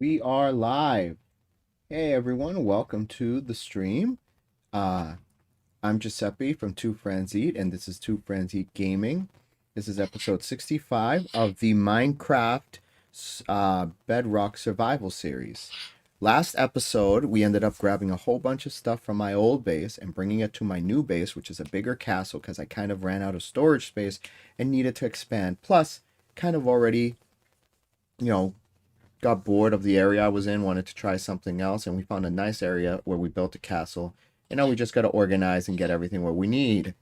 We are live. Hey everyone, welcome to the stream. Uh, I'm Giuseppe from Two Friends Eat, and this is Two Friends Eat Gaming. This is episode 65 of the Minecraft Bedrock Survival series. Last episode, we ended up grabbing a whole bunch of stuff from my old base and bringing it to my new base, which is a bigger castle because I kind of ran out of storage space and needed to expand. Plus, kind of already, you know, got bored of the area I was in, wanted to try something else, and we found a nice area where we built a castle. And now we just got to organize and get everything where we need.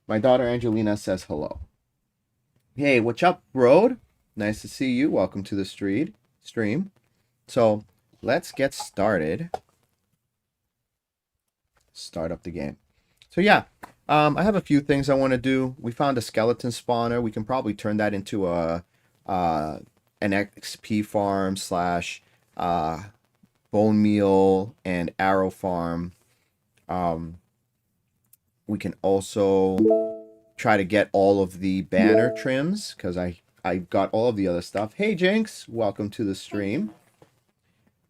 My daughter Angelina says hello. Hey, what's up, Road? Nice to see you. Welcome to the stream. So let's get started. Start up the game. So yeah, I have a few things I want to do. We found a skeleton spawner. We can probably turn that into an XP farm slash bone meal and arrow farm. We can also try to get all of the banner trims because I got all of the other stuff. Hey Jinx, welcome to the stream.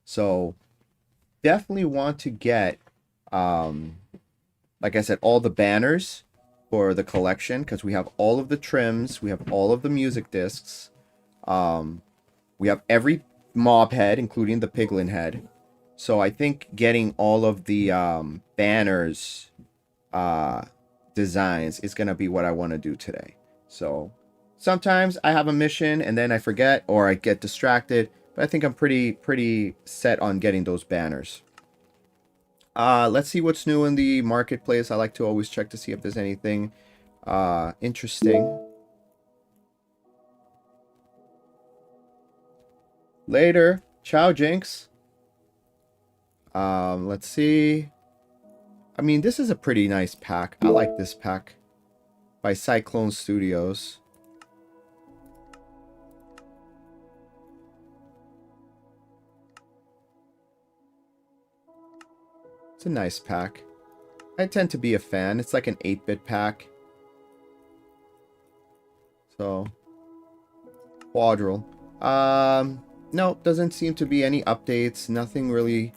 So definitely want to get like I said, all the banners for the collection because we have all of the trims, we have all of the music discs, we have every mob head, including the piglin head. So I think getting all of the banners designs is gonna be what I want to do today. So sometimes I have a mission and then I forget or I get distracted, but I think I'm pretty set on getting those banners. Let's see what's new in the marketplace. I like to always check to see if there's anything interesting. Later. Ciao, Jinx. Let's see. I mean, this is a pretty nice pack. I like this pack by Cyclone Studios. It's a nice pack. I tend to be a fan. It's like an 8-bit pack. So, Quadrille. No, doesn't seem to be any updates. Nothing really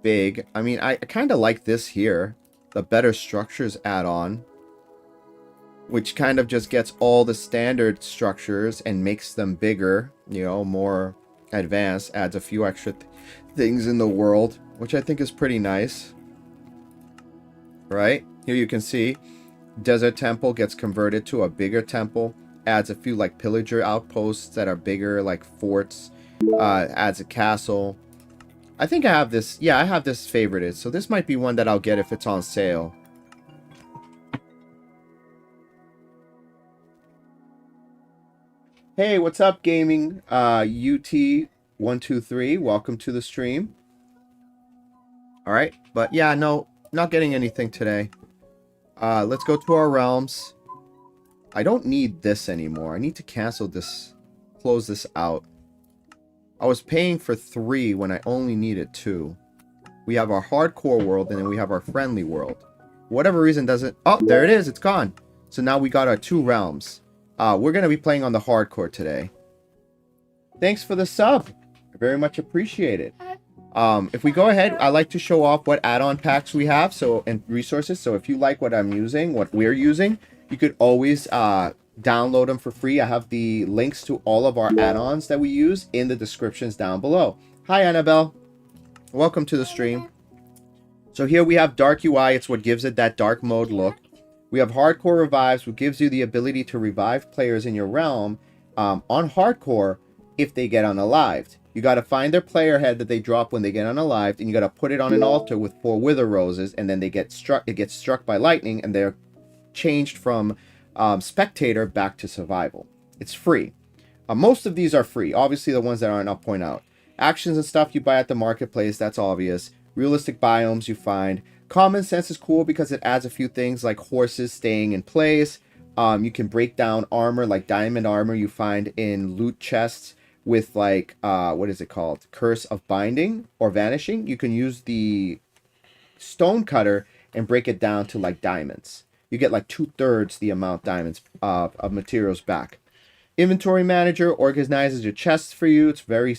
big. I mean, I kind of like this here. The Better Structures add-on. Which kind of just gets all the standard structures and makes them bigger. You know, more advanced. Adds a few extra things in the world. Which I think is pretty nice. Right? Here you can see Desert Temple gets converted to a bigger temple. Adds a few like pillager outposts that are bigger, like forts. Adds a castle. I think I have this. Yeah, I have this favorited. So this might be one that I'll get if it's on sale. Hey, what's up, gaming? UT123. Welcome to the stream. All right, but yeah, no, not getting anything today. Let's go to our realms. I don't need this anymore. I need to cancel this, close this out. I was paying for 3 when I only needed 2. We have our hardcore world and then we have our friendly world. Whatever reason doesn't... Oh, there it is. It's gone. So now we got our 2 realms. We're going to be playing on the hardcore today. Thanks for the sub. I very much appreciate it. If we go ahead, I like to show off what add-on packs we have and resources. So if you like what I'm using, what we're using, you could always download them for free. I have the links to all of our add-ons that we use in the descriptions down below. Hi, Annabelle. Welcome to the stream. So here we have Dark UI. It's what gives it that dark mode look. We have Hardcore Revives, which gives you the ability to revive players in your realm on Hardcore if they get unalived. You got to find their player head that they drop when they get unalived, and you got to put it on an altar with 4 wither roses, and then they get struck. It gets struck by lightning, and they're changed from spectator back to survival. It's free. Most of these are free. Obviously, the ones that aren't, I'll point out. Actions and stuff you buy at the marketplace, that's obvious. Realistic biomes you find. Common sense is cool because it adds a few things like horses staying in place. You can break down armor, like diamond armor you find in loot chests with like, what is it called? Curse of Binding or Vanishing. You can use the stone cutter and break it down to like diamonds. You get like 2/3 the amount diamonds of materials back. Inventory manager organizes your chests for you. It's very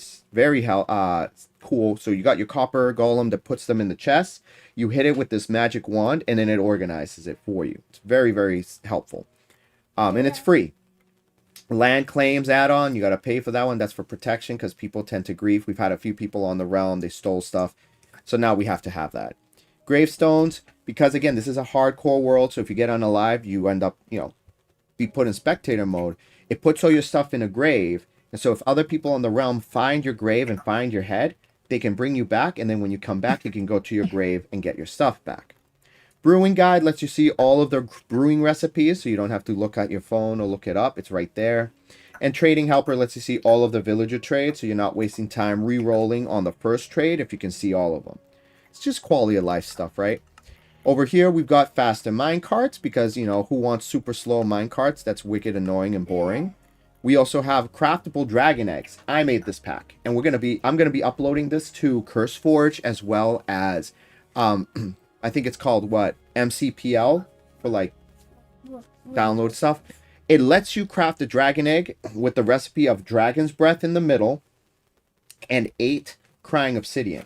cool. So you got your copper golem that puts them in the chest. You hit it with this magic wand, and then it organizes it for you. It's very helpful. And it's free. Land claims add-on, you got to pay for that one. That's for protection because people tend to grief. We've had a few people on the realm. They stole stuff. So now we have to have that. Gravestones, because again, this is a hardcore world. So if you get unalive, you end up, be put in spectator mode. It puts all your stuff in a grave. And so if other people on the realm find your grave and find your head, they can bring you back. And then when you come back, you can go to your grave and get your stuff back. Brewing guide lets you see all of the brewing recipes, so you don't have to look at your phone or look it up. It's right there. And trading helper lets you see all of the villager trades, so you're not wasting time re-rolling on the first trade if you can see all of them. It's just quality of life stuff, right? Over here, we've got faster mine carts because, who wants super slow mine carts? That's wicked annoying and boring. We also have craftable dragon eggs. I made this pack, and I'm gonna be uploading this to CurseForge as well as I think it's called MCPL for download stuff. It lets you craft a dragon egg with the recipe of dragon's breath in the middle and 8 crying obsidian.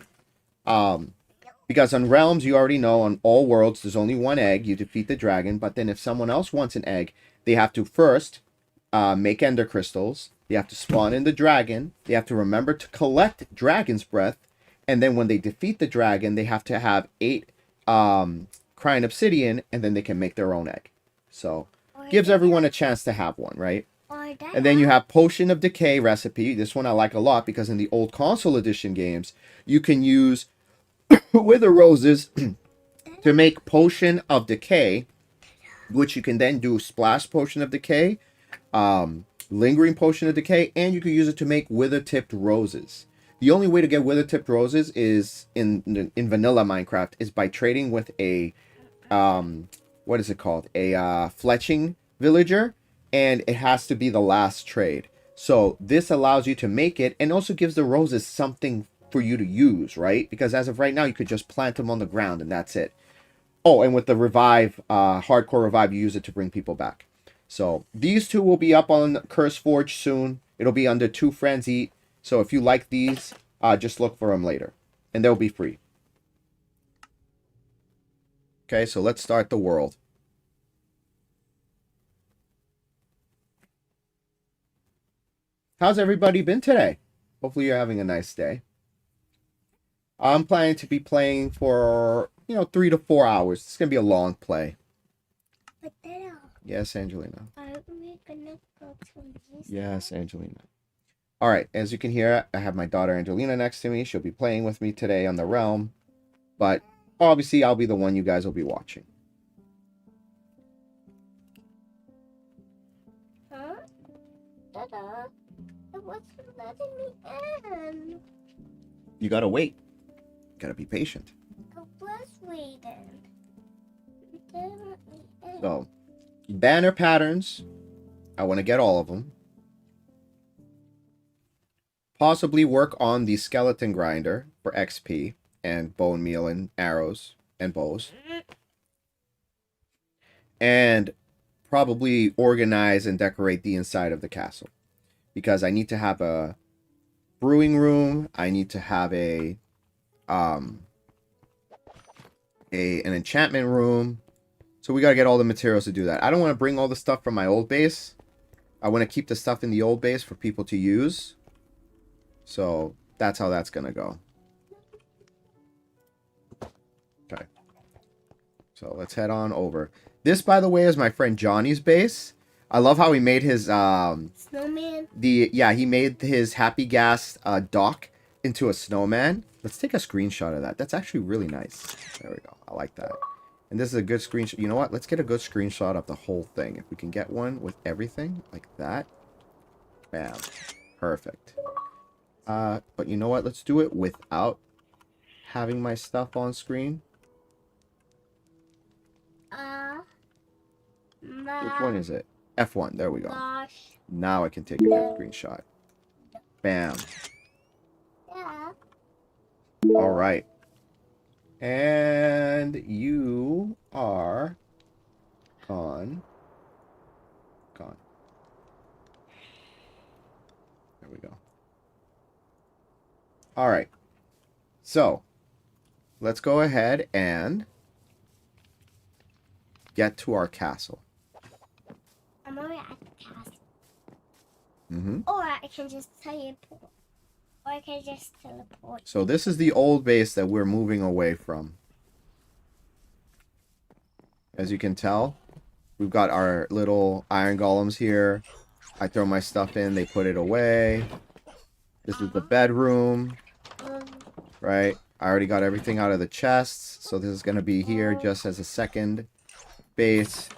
Because on realms, you already know on all worlds, there's only 1 egg. You defeat the dragon, but then if someone else wants an egg, they have to first make ender crystals. They have to spawn in the dragon. They have to remember to collect dragon's breath. And then when they defeat the dragon, they have to have 8 crying obsidian, and then they can make their own egg. So gives everyone a chance to have one, right? And then you have potion of decay recipe. This one I like a lot because in the old console edition games, you can use wither roses to make potion of decay, which you can then do splash potion of decay, lingering potion of decay, and you can use it to make wither tipped roses. The only way to get wither tipped roses is in vanilla Minecraft is by trading with a what is it called? A fletching villager, and it has to be the last trade. So this allows you to make it and also gives the roses something for you to use, right? Because as of right now, you could just plant them on the ground and that's it. Oh, and with the revive, hardcore revive, you use it to bring people back. So these two will be up on CurseForge soon. It'll be under 2 Friends Eat. So if you like these, just look for them later. And they'll be free. Okay, so let's start the world. How's everybody been today? Hopefully you're having a nice day. I'm planning to be playing for, 3 to 4 hours. It's going to be a long play. But yes, Angelina. Are we gonna go to this? Yes, Angelina. All right, as you can hear, I have my daughter Angelina next to me. She'll be playing with me today on the realm. But obviously, I'll be the one you guys will be watching. Huh? Dada, it wasn't letting me in. You gotta wait. Gotta be patient. I was waiting. It didn't let me in. So, banner patterns. I want to get all of them. Possibly work on the skeleton grinder for XP and bone meal and arrows and bows. And probably organize and decorate the inside of the castle. Because I need to have a brewing room. I need to have an enchantment room. So we got to get all the materials to do that. I don't want to bring all the stuff from my old base. I want to keep the stuff in the old base for people to use. So that's how that's going to go. Okay. So let's head on over. This, by the way, is my friend Johnny's base. I love how he made his snowman. He made his Happy Gas dock into a snowman. Let's take a screenshot of that. That's actually really nice. There we go. I like that. And this is a good screenshot. You know what? Let's get a good screenshot of the whole thing. If we can get one with everything like that. Bam. Perfect. But you know what? Let's do it without having my stuff on screen. Which one is it? F1. There we go. Gosh. Now I can take a good screenshot. Bam. Yeah. All right. And you are gone. All right. So, let's go ahead and get to our castle. I'm already at the castle. Mm-hmm. Or I can just teleport. Or I can just teleport. So this is the old base that we're moving away from. As you can tell, we've got our little iron golems here. I throw my stuff in, they put it away. This is the bedroom, right? I already got everything out of the chests, so this is going to be here just as a second base.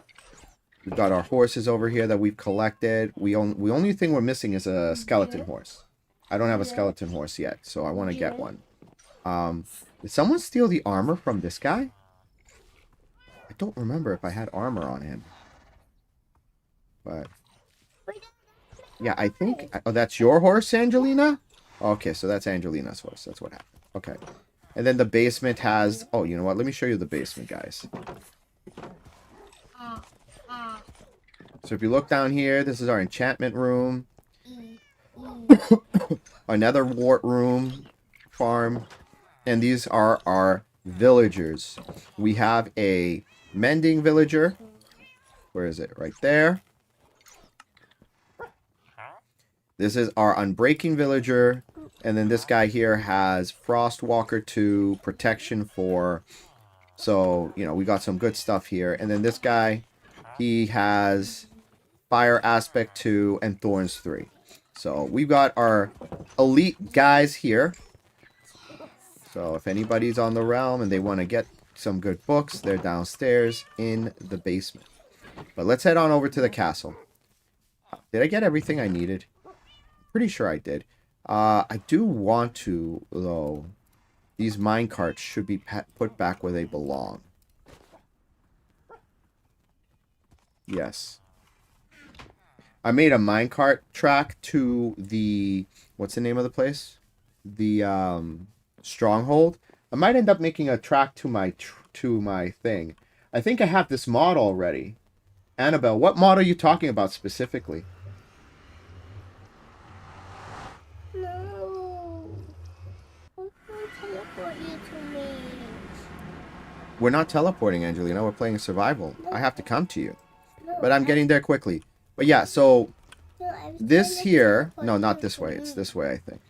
We've got our horses over here that we've collected. We only thing we're missing is a skeleton horse. I don't have a skeleton horse yet, so I want to get one. Did someone steal the armor from this guy? I don't remember if I had armor on him. But yeah, I think... Oh, that's your horse, Angelina? Okay, so that's Angelina's horse. That's what happened. Okay. And then the basement has... Oh, you know what? Let me show you the basement, guys. So if you look down here, this is our enchantment room. Our nether wart room. Farm. And these are our villagers. We have a mending villager. Where is it? Right there. This is our unbreaking villager. And then this guy here has Frostwalker 2 protection 4. So, you know, we got some good stuff here. And then this guy, he has Fire Aspect 2 and Thorns 3. So we've got our elite guys here. So if anybody's on the realm and they want to get some good books, they're downstairs in the basement. But let's head on over to the castle. Did I get everything I needed? Pretty sure I did. I do want to, though. These minecarts should be put back where they belong. Yes. I made a minecart track to the... What's the name of the place? The stronghold. I might end up making a track to my thing. I think I have this mod already. Annabelle, what mod are you talking about specifically? We're not teleporting, Angelina. We're playing survival. I have to come to you. But I'm getting there quickly. But yeah, so this here... No, not this way. It's this way, I think.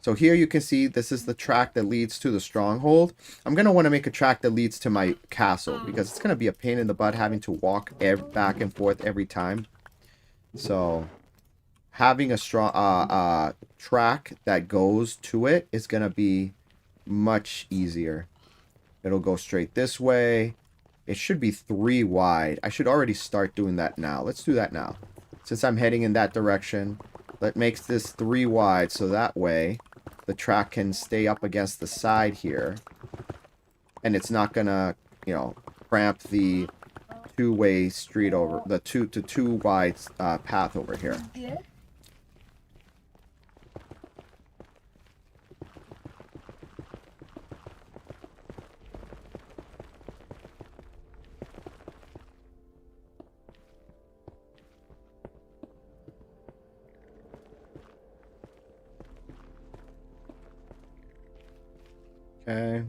So here you can see this is the track that leads to the stronghold. I'm going to want to make a track that leads to my castle. Because it's going to be a pain in the butt having to walk back and forth every time. So having a strong track that goes to it is going to be much easier. It'll go straight this way. It should be 3 wide. I should already start doing that now. Let's do that now. Since I'm heading in that direction, that makes this 3 wide, so that way the track can stay up against the side here. And it's not gonna, you know, cramp the two-way street over, the two wide path over here. Okay.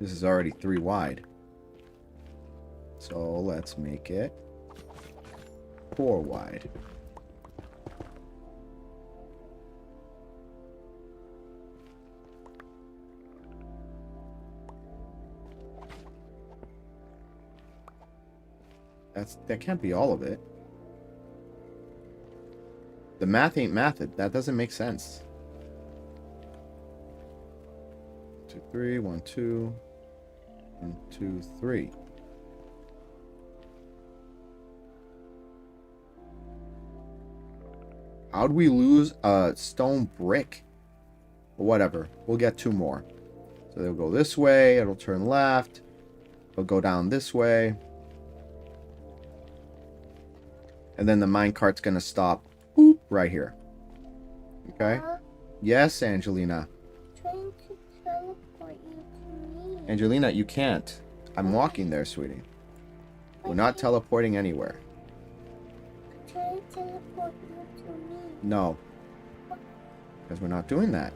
This is already 3 wide. So let's make it 4 wide. That can't be all of it. The math ain't mathed. That doesn't make sense. 2, 3, 1, 2, 1, 2, 3. How'd we lose a stone brick? Whatever. We'll get 2 more. So they'll go this way. It'll turn left. It'll go down this way. And then the minecart's going to stop boop, right here. Okay? Yes, Angelina. Trying to teleport you to me. Angelina, you can't. I'm walking there, sweetie. We're not teleporting anywhere. Try to teleport you to me. No. Because we're not doing that.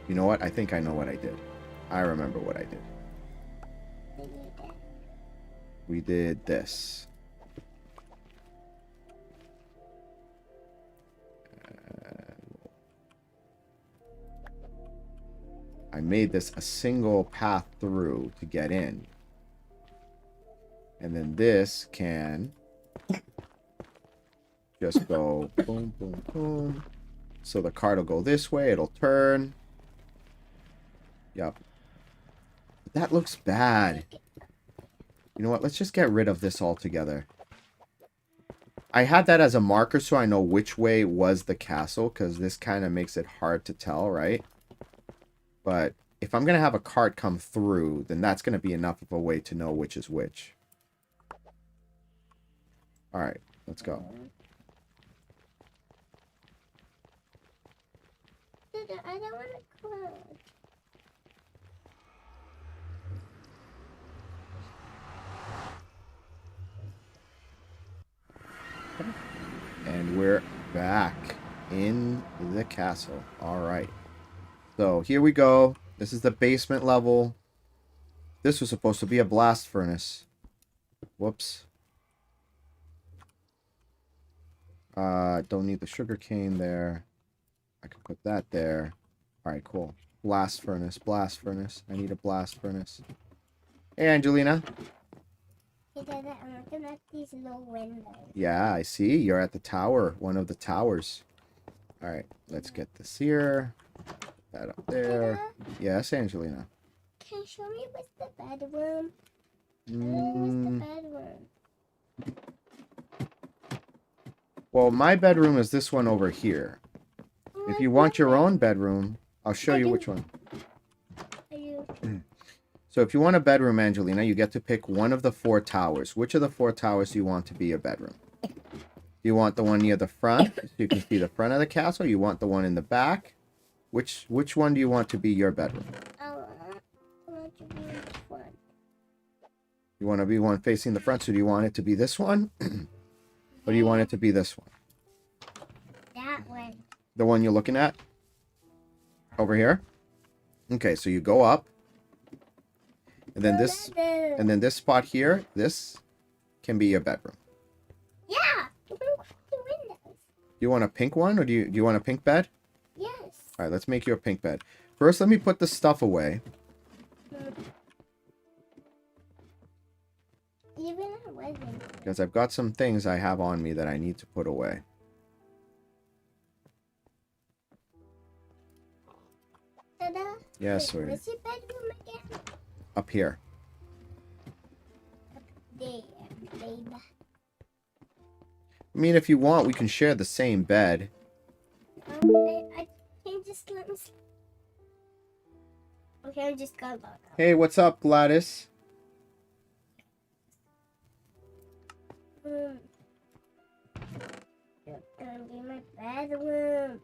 You know what? I think I know what I did. I remember what I did. We did this. I made this a single path through to get in. And then this can just go boom, boom, boom. So the card will go this way. It'll turn. Yep. But that looks bad. You know what? Let's just get rid of this altogether. I had that as a marker so I know which way was the castle, because this kind of makes it hard to tell, right? But if I'm going to have a cart come through, then that's going to be enough of a way to know which is which. Alright, let's go. I don't want to close. And we're back in the castle. Alright. So here we go. This is the basement level. This was supposed to be a blast furnace. Whoops. Don't need the sugar cane there. I can put that there. Alright, cool. Blast furnace, blast furnace. I need a blast furnace. Hey, Angelina. Hey, Dada, I'm looking at these little windows. Yeah, I see. You're at the tower. One of the towers. Alright, let's get this here. That up there. Dada, Yes, Angelina. can you show me what's the bedroom? Mm, Where's the bedroom? well, my bedroom is this one over here. If you want your own bedroom, I'll show you which one. Are you? So if you want a bedroom, Angelina, you get to pick one of the 4 towers. Which of the 4 towers do you want to be your bedroom? Do you want the one near the front, so you can see the front of the castle? You want the one in the back? Which one do you want to be your bedroom? I want to be in the front. You want to be one facing the front, so do you want it to be this one? Or do you want it to be this one? That one. The one you're looking at? Over here? Okay, so you go up. And then this spot here, this can be your bedroom. Yeah. Open the windows. You want a pink one, or do you want a pink bed? Yes. All right, let's make you a pink bed. First, let me put the stuff away. Even a wedding. Because I've got some things I have on me that I need to put away. Dada. Yes, sweetie. Where's your bedroom again? Up here. There, baby. I mean, if you want, we can share the same bed. I can just let me. Okay, I'm just gonna log out. Hey, what's up, Gladys? It's gonna be my bedroom.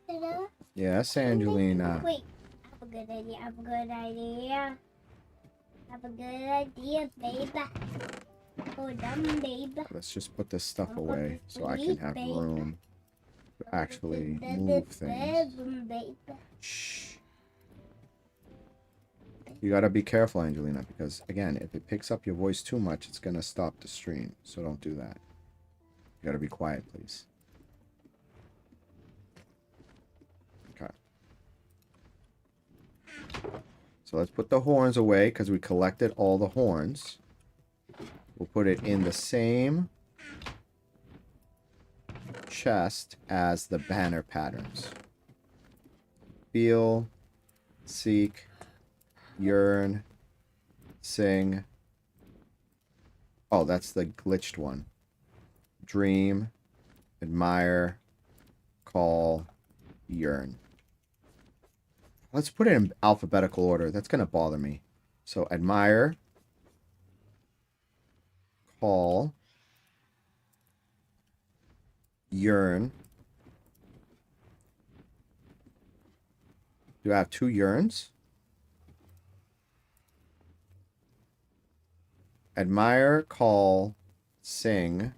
Dada. Yes, Angelina. Wait, I have a good idea. I have a good idea. I have a good idea, baby. Hold on, baby. Let's just put this stuff away so I can have room to actually move things. Shh. You gotta be careful, Angelina, because again, if it picks up your voice too much, it's gonna stop the stream. So don't do that. You gotta be quiet, please. Okay. So let's put the horns away because we collected all the horns. We'll put it in the same chest as the banner patterns. Feel, seek, yearn, sing. Oh, that's the glitched one. Dream, admire, call, yearn. Let's put it in alphabetical order. That's going to bother me. So admire, call, yearn, Do I have 2 yearns? Admire, call, sing,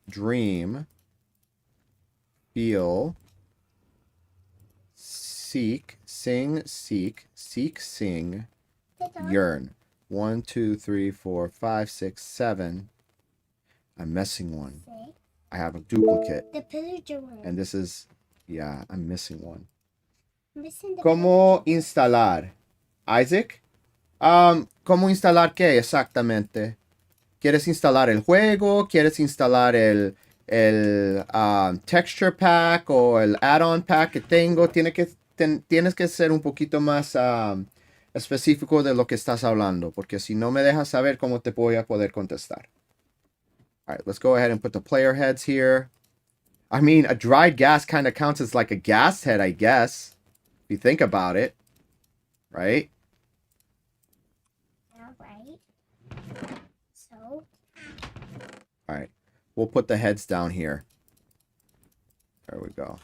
dream, feel, seek, sing, seek, sing, yearn. 1, 2, 3, 4, 5, 6, 7. I'm missing one. I have a duplicate. The pillager one. And this is, yeah, I'm missing one. Missing the ¿Cómo instalar? Isaac? ¿Cómo instalar qué exactamente? ¿Quieres instalar el juego? ¿Quieres instalar el texture pack o el add-on pack que tengo? Tienes que ser un poquito más específico de lo que estás hablando, porque si no me dejas saber cómo te voy a poder contestar. All right, let's go ahead and put the player heads here. I mean, a dried gas kind of counts as like a gas head, I guess, if you think about it, right? All right. So. All right, we'll put the heads down here. There we go.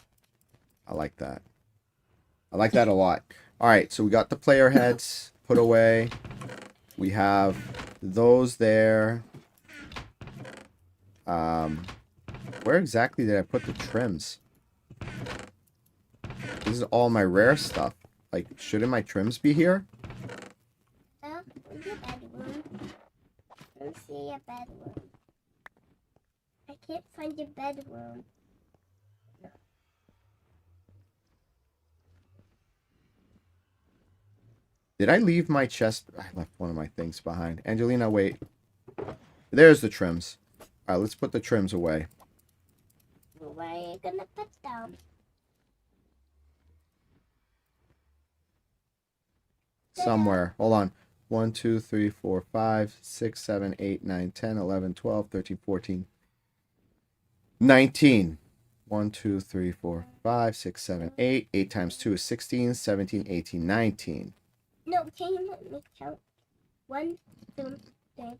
I like that. I like that a lot. All right, so we got the player heads put away. We have those there. Where exactly did I put the trims? This is all my rare stuff. Like, shouldn't my trims be here? Your bedroom. Let's see your bedroom. I can't find your bedroom. Did I leave my chest? I left one of my things behind. Angelina, wait. There's the trims. All right, let's put the trims away. Where are you gonna put them? Somewhere. Hold on. 1, 2, 3, 4, 5, 6, 7, 8, 9, 10, 11, 12, 13, 14, 19. 1, 2, 3, 4, 5, 6, 7, 8. 8 times 2 is 16, 17, 18, 19. No, can you let me count? 1, 2, 3,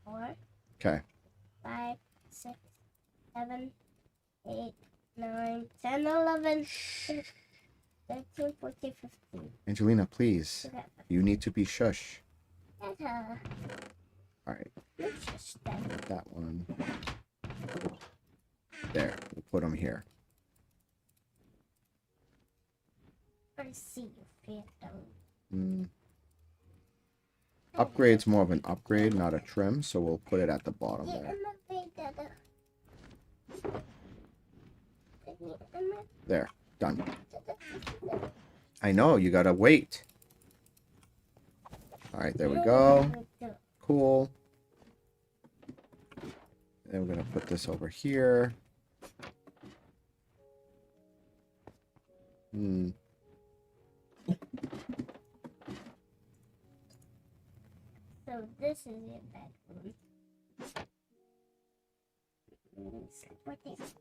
4. Okay. 5, 6, 7, 8, 9, 10, 11, 13, 14, 15. Angelina, please. You need to be shush. All right. That one. There. We'll put them here. I see you, Phantom. Upgrade's more of an upgrade, not a trim, so we'll put it at the bottom there. There. Done. I know, you gotta wait. Alright, there we go. Cool. Then we're gonna put this over here. So this is your bedroom. What is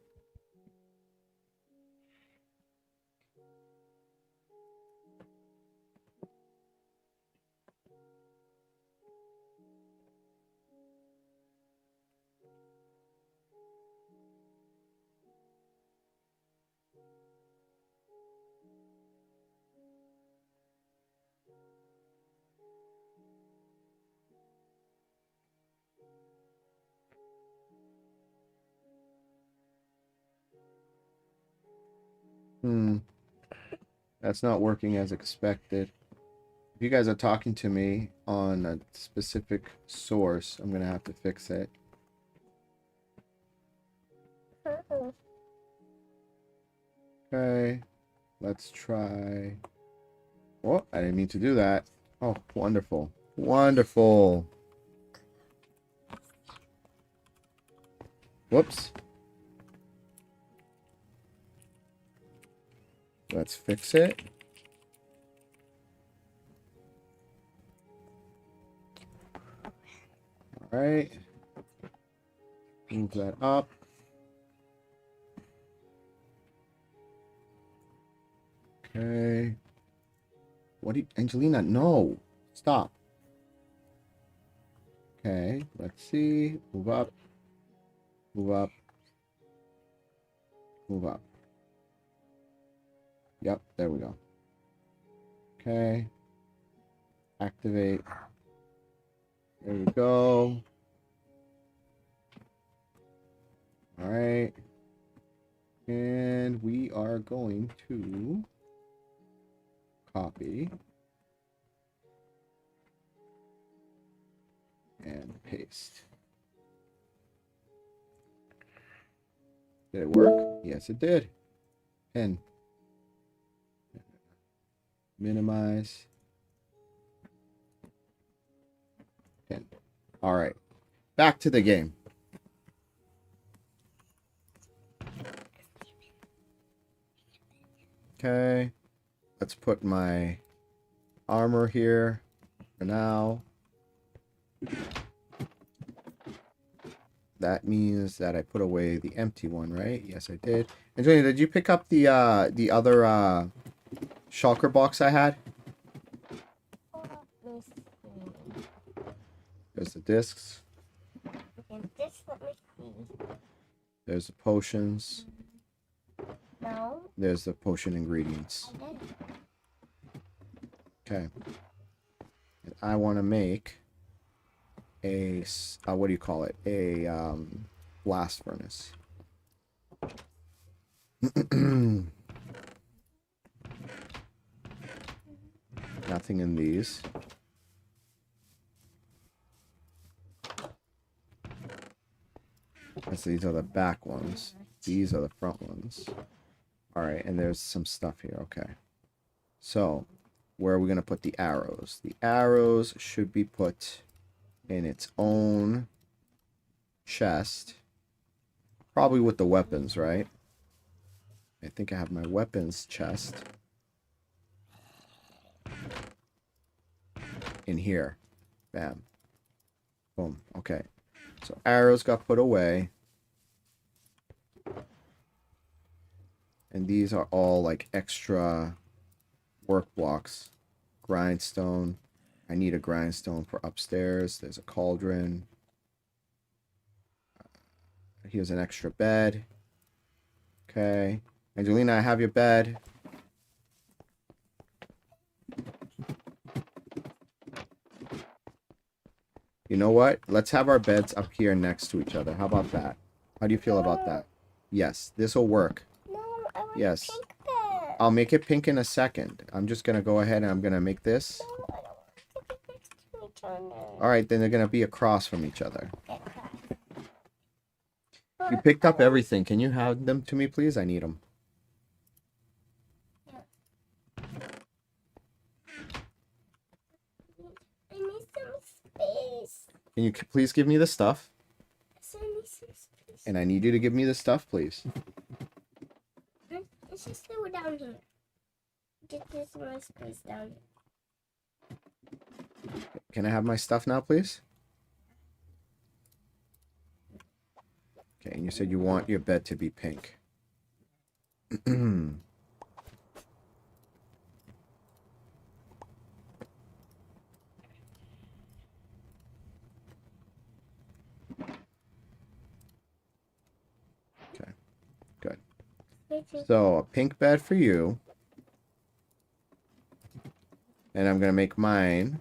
That's not working as expected. If you guys are talking to me on a specific source, I'm gonna have to fix it. Okay, let's try. Oh, I didn't mean to do that. Oh, wonderful. Wonderful. Whoops. Let's fix it. All right. Move that up. Okay. What do you, Angelina? No. Stop. Okay. Let's see. Move up. Move up. Move up. Yep, there we go. Okay. Activate. There we go. All right. And we are going to copy and paste. Did it work? Yes, it did. And minimize. And all right. Back to the game. Okay. Let's put my armor here for now. That means that I put away the empty one, right? Yes, I did. Angelina, did you pick up the other shulker box I had? There's the discs. And this, let me see. There's the potions. No. There's the potion ingredients. I did. Okay. And I want to make a what do you call it? A blast furnace. Nothing in these. So these are the back ones. These are the front ones. All right, and there's some stuff here. Okay. So, where are we going to put the arrows? The arrows should be put in its own chest. Probably with the weapons, right? I think I have my weapons chest in here. Bam. Boom. Okay. So arrows got put away. And these are all like extra work blocks. Grindstone. I need a grindstone for upstairs. There's a cauldron. Here's an extra bed. Okay. Angelina, I have your bed. You know what? Let's have our beds up here next to each other. How about that? How do you feel about that? Yes, this will work. No, I want Yes. a pink bed. I'll make it pink in a second. I'm just going to go ahead and I'm going to make this. No, I don't want to be next to each other. All right, then they're going to be across from each other. Okay, crap. You picked up everything. Can you hand them to me, please? I need them. I need some space. Can you please give me the stuff? I need some space. And I need you to give me the stuff, please. Let's just go down here. Get this more space down here. Can I have my stuff now, please? Okay, and you said you want your bed to be pink. Okay, good. So, a pink bed for you. And I'm going to make mine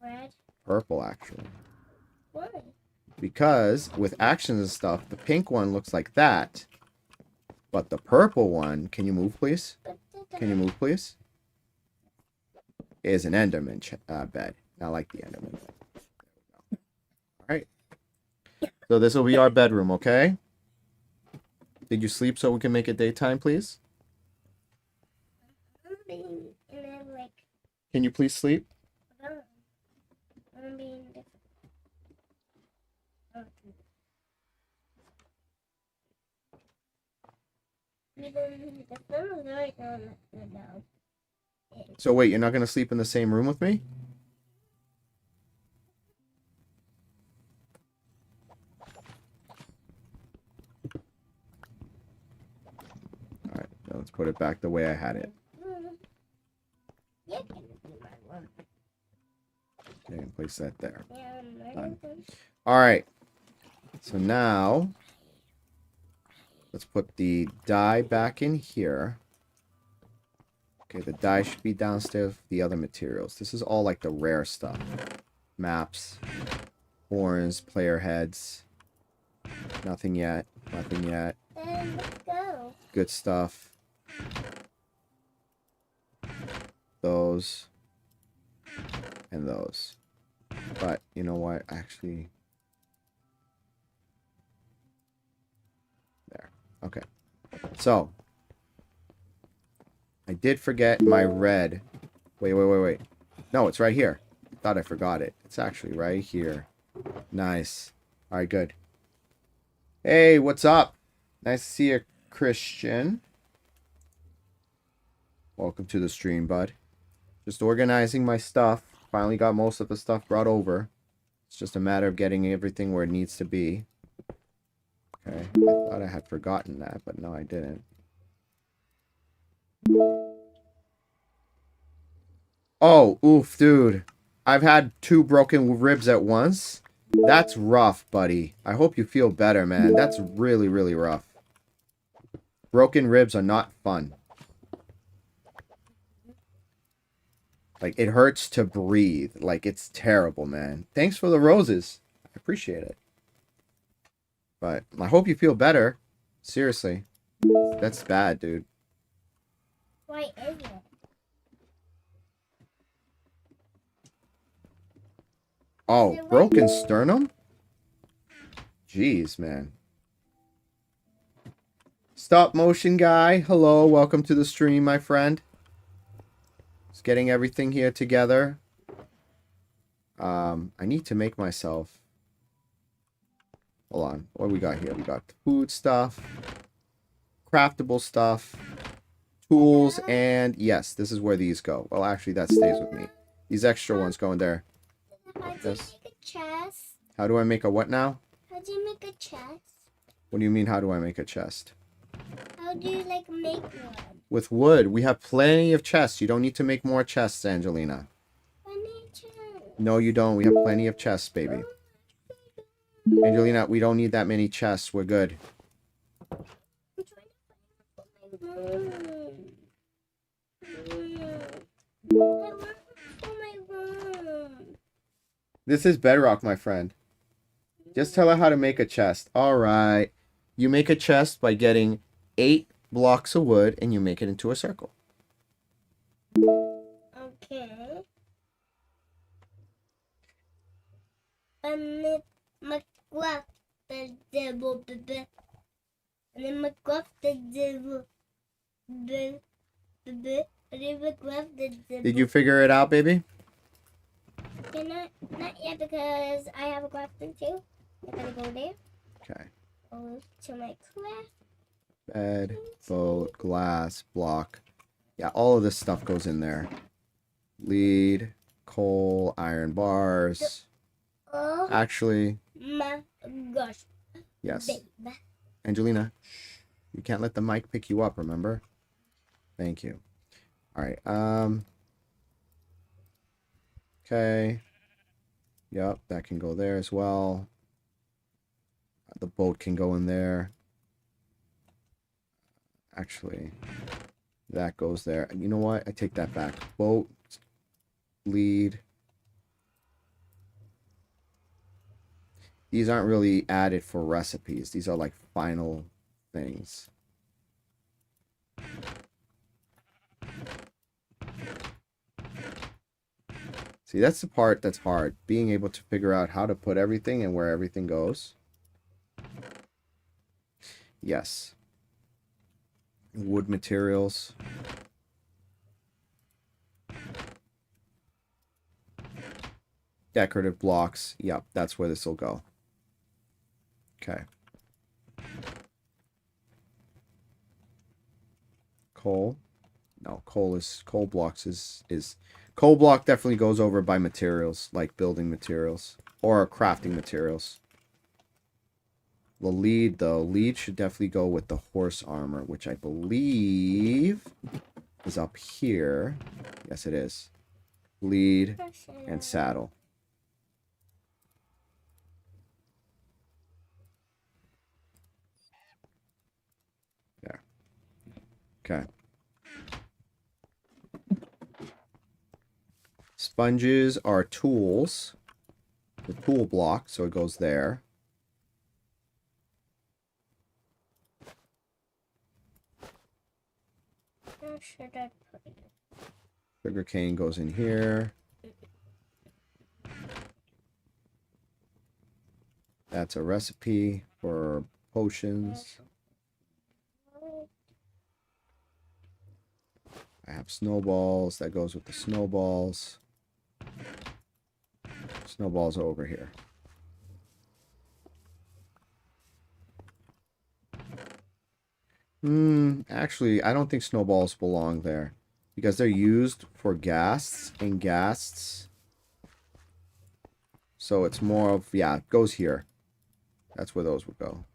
Red. purple, actually. Why? Because with actions and stuff, the pink one looks like that. But the purple one, can you move, please? Can you move, please? Is an Enderman bed. I like the Enderman bed. All right. So this will be our bedroom, okay? Did you sleep so we can make it daytime, please? I'm being in a, like, Can you please sleep? I'm being different. Even the sun is right on now. So wait, you're not going to sleep in the same room with me? All right, so let's put it back the way I had it. Yeah, can do my work. Okay, and place that there. Yeah, Done. All right. So now, let's put the dye back in here. Okay, the dye should be downstairs. The other materials. This is all like the rare stuff. Maps. Horns. Player heads. Nothing yet. Nothing yet. Then let's go. Good stuff. Those. And those. But, you know what? Actually... There. Okay. So... I did forget my red. Wait. No, it's right here. I thought I forgot it. It's actually right here. Nice. Alright, good. Hey, what's up? Nice to see you, Christian. Welcome to the stream, bud. Just organizing my stuff. Finally got most of the stuff brought over. It's just a matter of getting everything where it needs to be. Okay. I thought I had forgotten that, but no, I didn't. Oh, oof, dude. I've had 2 broken ribs at once. That's rough, buddy. I hope you feel better, man. That's really, really rough. Broken ribs are not fun. Like, it hurts to breathe. Like, it's terrible, man. Thanks for the roses. I appreciate it. But I hope you feel better. Seriously. That's bad, dude. Why is it? Oh, broken sternum? Jeez, man. Stop motion guy. Hello, welcome to the stream, my friend. Just getting everything here together. I need to make myself... Hold on. What do we got here? We got food stuff. Craftable stuff. Tools, and yes, this is where these go. Well, actually, that stays with me. These extra ones go in there. How do you make a chest? How do I make a what now? How do you make a chest? What do you mean, how do I make a chest? How do you, like, make one? With wood. We have plenty of chests. You don't need to make more chests, Angelina. I need chest. No, you don't. We have plenty of chests, baby. Angelina, we don't need that many chests. We're good. I'm trying to find my room. I want for my room. This is bedrock, my friend. Just tell her how to make a chest. Alright. You make a chest by getting 8 blocks of wood and you make it into a circle. Okay. And then McGruff the devil, and then McGruff the devil, and then McGruff the devil. Did you figure it out, baby? Not yet, because I have a crafting too. I gotta go there. Okay. Go to my craft. Bed, boat, glass, block. Yeah, all of this stuff goes in there. Lead, coal, iron bars. Oh Actually, my gosh. yes. Babe. Angelina, you can't let the mic pick you up, remember? Thank you. Alright, okay. Yep, that can go there as well. The boat can go in there. Actually, that goes there. And you know what? I take that back. Boat, lead. These aren't really added for recipes. These are like final things. See, that's the part that's hard. Being able to figure out how to put everything and where everything goes. Yes. Wood materials. Decorative blocks. Yep, that's where this will go. Okay. Coal. No, coal blocks is coal block definitely goes over by materials, like building materials or crafting materials. The lead, though, lead should definitely go with the horse armor, which I believe is up here. Yes, it is. Lead and saddle. There. Okay. Sponges are tools. The tool block, so it goes there. Where should I put it? Sugar cane goes in here. That's a recipe for potions. I have snowballs. That goes with the snowballs. Snowballs are over here. Actually, I don't think snowballs belong there. Because they're used for ghasts and ghasts. So it's more of, yeah, it goes here. That's where those would go.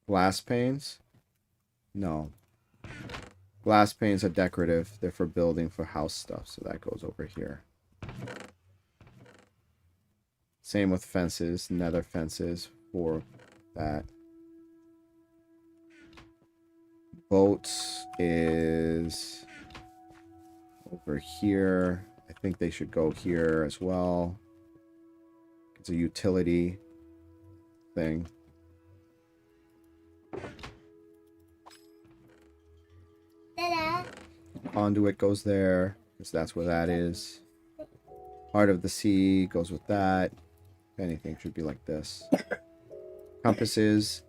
Glass panes? No. Glass panes are decorative. They're for building, for house stuff. So that goes over here. Same with fences. Nether fences for that. Boats is over here. I think they should go here as well. It's a utility thing. Ta-da! Conduit goes there, because that's where that is. Heart of the sea goes with that. If anything, should be like this. Compasses.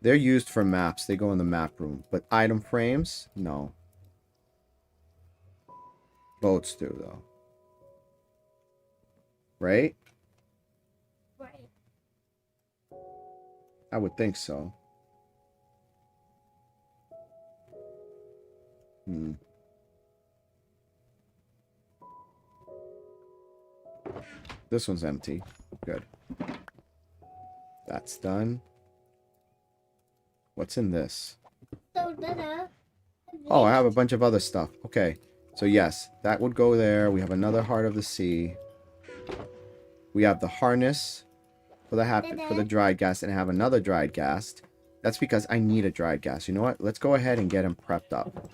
They're used for maps. They go in the map room. But item frames? No. Boats do, though. Right? Right. I would think so. This one's empty. Good. That's done. What's in this? So, ta-da! Oh, I have a bunch of other stuff. Okay. So, yes, that would go there. We have another Heart of the Sea. We have the harness for the dried gas, and I have another dried gas. That's because I need a dried gas. You know what? Let's go ahead and get him prepped up.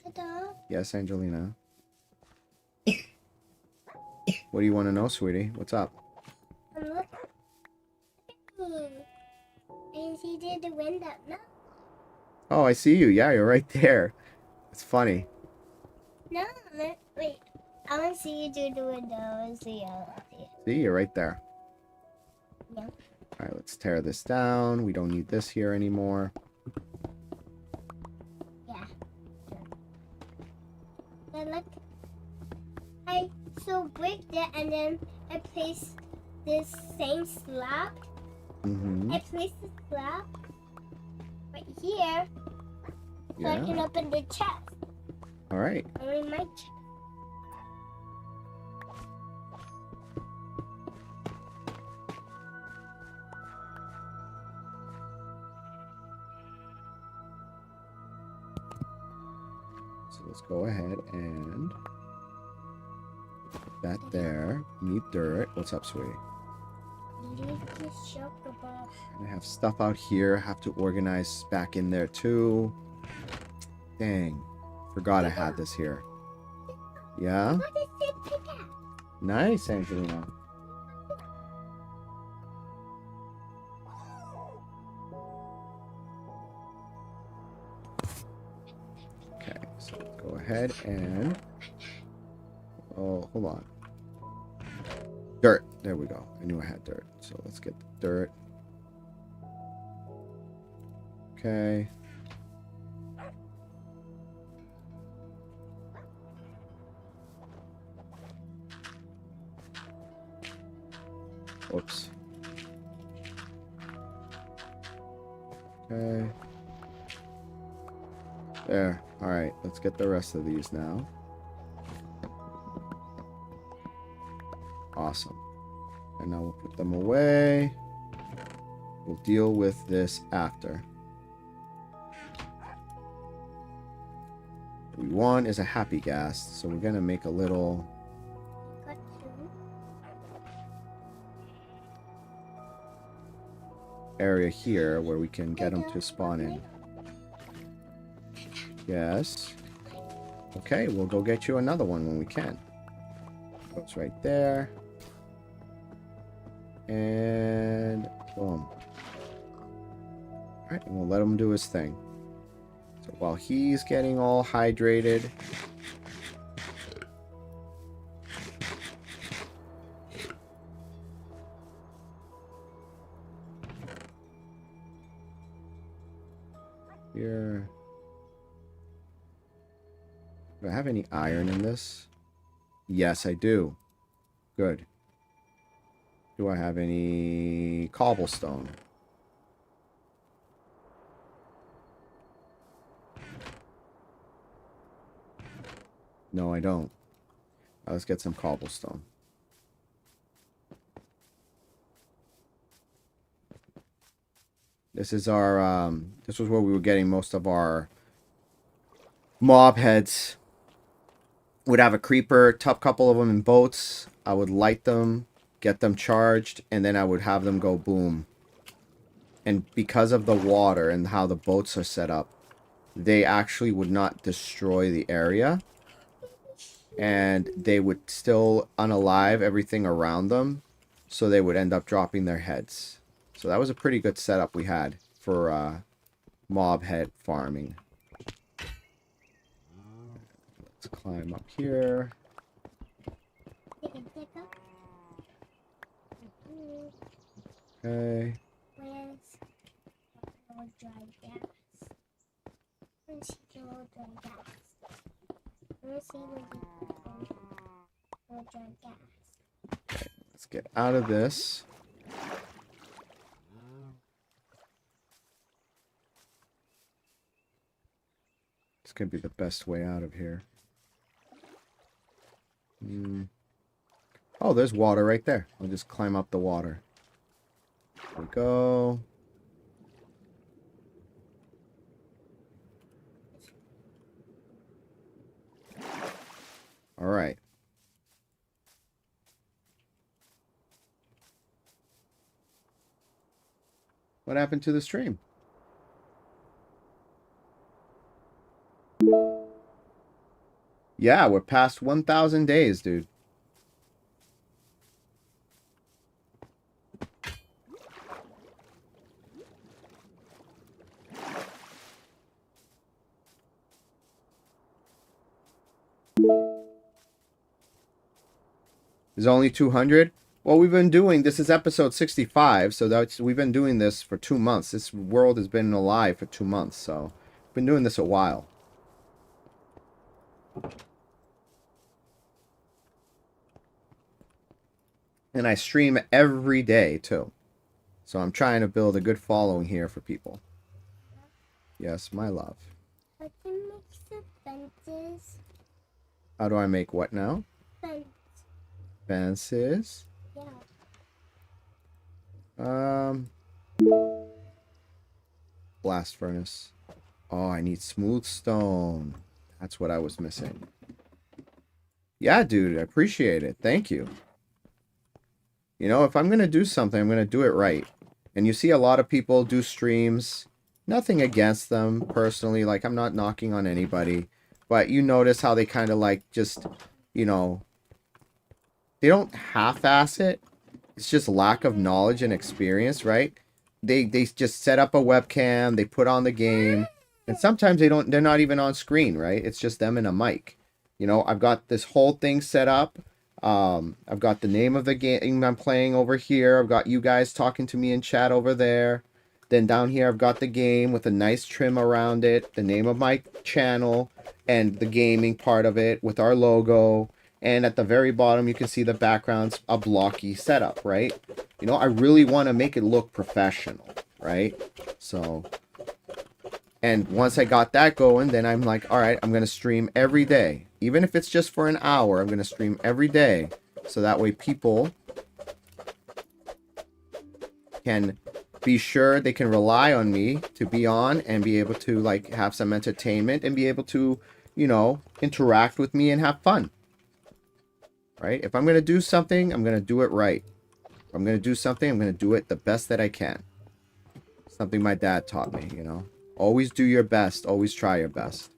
Ta-da! Yes, Angelina. What do you want to know, sweetie? What's up? Look. And she did the window. No. Oh, I see you. Yeah, you're right there. It's funny. No, wait. I want to see you do the window. See you. See, you're right there. Yeah. All right, let's tear this down. We don't need this here anymore. Yeah. Then look. I break that, and then I place this same slab. I place the slab right here, so I can open the chest. All right. Only my chest. So let's go ahead and put that there. Need dirt. What's up, sweetie? I have stuff out here. Have to organize back in there too. Dang. Forgot I had this here. Yeah? Nice, Angelina. Okay, so let's go ahead and... Oh, hold on. Dirt. There we go. I knew I had dirt. So let's get the dirt. Okay. Whoops. Okay. There. Alright, let's get the rest of these now. Awesome. And now we'll put them away. We'll deal with this after. What we want is a happy gas, so we're gonna make a little... area here where we can get them to spawn in. Yes. Okay, we'll go get you another one when we can. Goes right there. And boom. Alright, and we'll let him do his thing. So while he's getting all hydrated, here. Do I have any iron in this? Yes, I do. Good. Do I have any cobblestone? No, I don't. Let's get some cobblestone. This is our, this was where we were getting most of our mob heads. Would have a creeper, top couple of them in boats. I would light them, get them charged, and then I would have them go boom. And because of the water and how the boats are set up, they actually would not destroy the area. And they would still unalive everything around them. So they would end up dropping their heads. So that was a pretty good setup we had for mob head farming. Let's climb up here. Okay. Where's dry gas? Where's dry gas? Where's dry gas? Let's get out of this. This could be the best way out of here. Oh, there's water right there. I'll just climb up the water. There we go. All right. What happened to the stream? Yeah, we're past 1,000 days, dude. There's only 200? Well, we've been doing, this is episode 65, so we've been doing this for 2 months. This world has been alive for 2 months, so we've been doing this a while. And I stream every day, too. So I'm trying to build a good following here for people. Yes, my love. I can make some fences. How do I make what now? Fence. Fences? Yeah. Blast furnace. Oh, I need smooth stone. That's what I was missing. Yeah, dude, I appreciate it. Thank you. You know, if I'm going to do something, I'm going to do it right. And you see a lot of people do streams. Nothing against them, personally. Like, I'm not knocking on anybody. But you notice how they kind of, like, just, you know, they don't half-ass it. It's just lack of knowledge and experience, right? They just set up a webcam, they put on the game, and sometimes they're not even on screen, right? It's just them and a mic. You know, I've got this whole thing set up. I've got the name of the game I'm playing over here. I've got you guys talking to me in chat over there. Then down here, I've got the game with a nice trim around it, the name of my channel, and the gaming part of it with our logo. And at the very bottom, you can see the background's a blocky setup, right? You know, I really want to make it look professional, right? So, and once I got that going, then I'm like, all right, I'm going to stream every day. Even if it's just for an hour, I'm going to stream every day. So that way people can be sure they can rely on me to be on and be able to, like, have some entertainment and be able to, you know, interact with me and have fun. Right? If I'm going to do something, I'm going to do it right. If I'm going to do something, I'm going to do it the best that I can. Something my dad taught me, you know. Always do your best. Always try your best.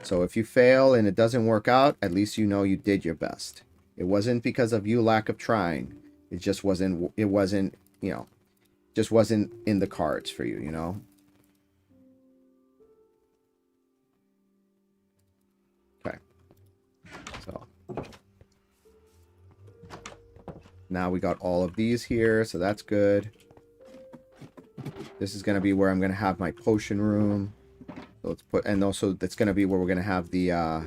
So if you fail and it doesn't work out, at least you know you did your best. It wasn't because of you lack of trying. It just wasn't, you know, just wasn't in the cards for you, you know. Okay. So now we got all of these here, so that's good. This is going to be where I'm going to have my potion room. So let's put, and also that's going to be where we're going to have the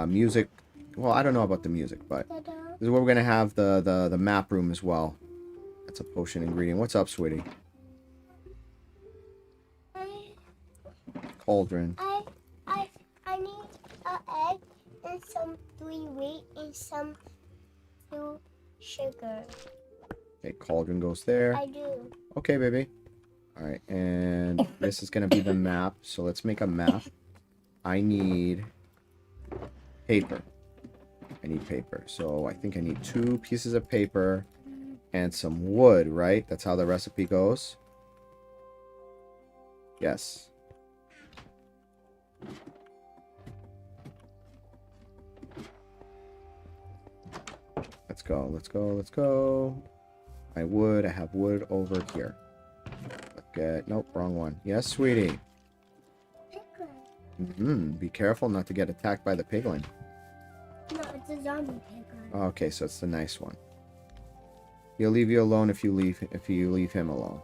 music. Well, I don't know about the music, but this is where we're going to have the map room as well. That's a potion ingredient. What's up, sweetie? Cauldron. I need an egg and some 3 wheat and some 2 sugar. Okay, cauldron goes there. I do. Okay, baby. All right, and this is going to be the map. So let's make a map. I need paper. I need paper. So I think I need 2 pieces of paper and some wood, right? That's how the recipe goes. Yes. Let's go, let's go, let's go. I have wood over here. Okay, nope, wrong one. Yes, sweetie. Be careful not to get attacked by the piglin. No, it's a zombie piglin. Okay, so it's the nice one. He'll leave you alone if you leave him alone.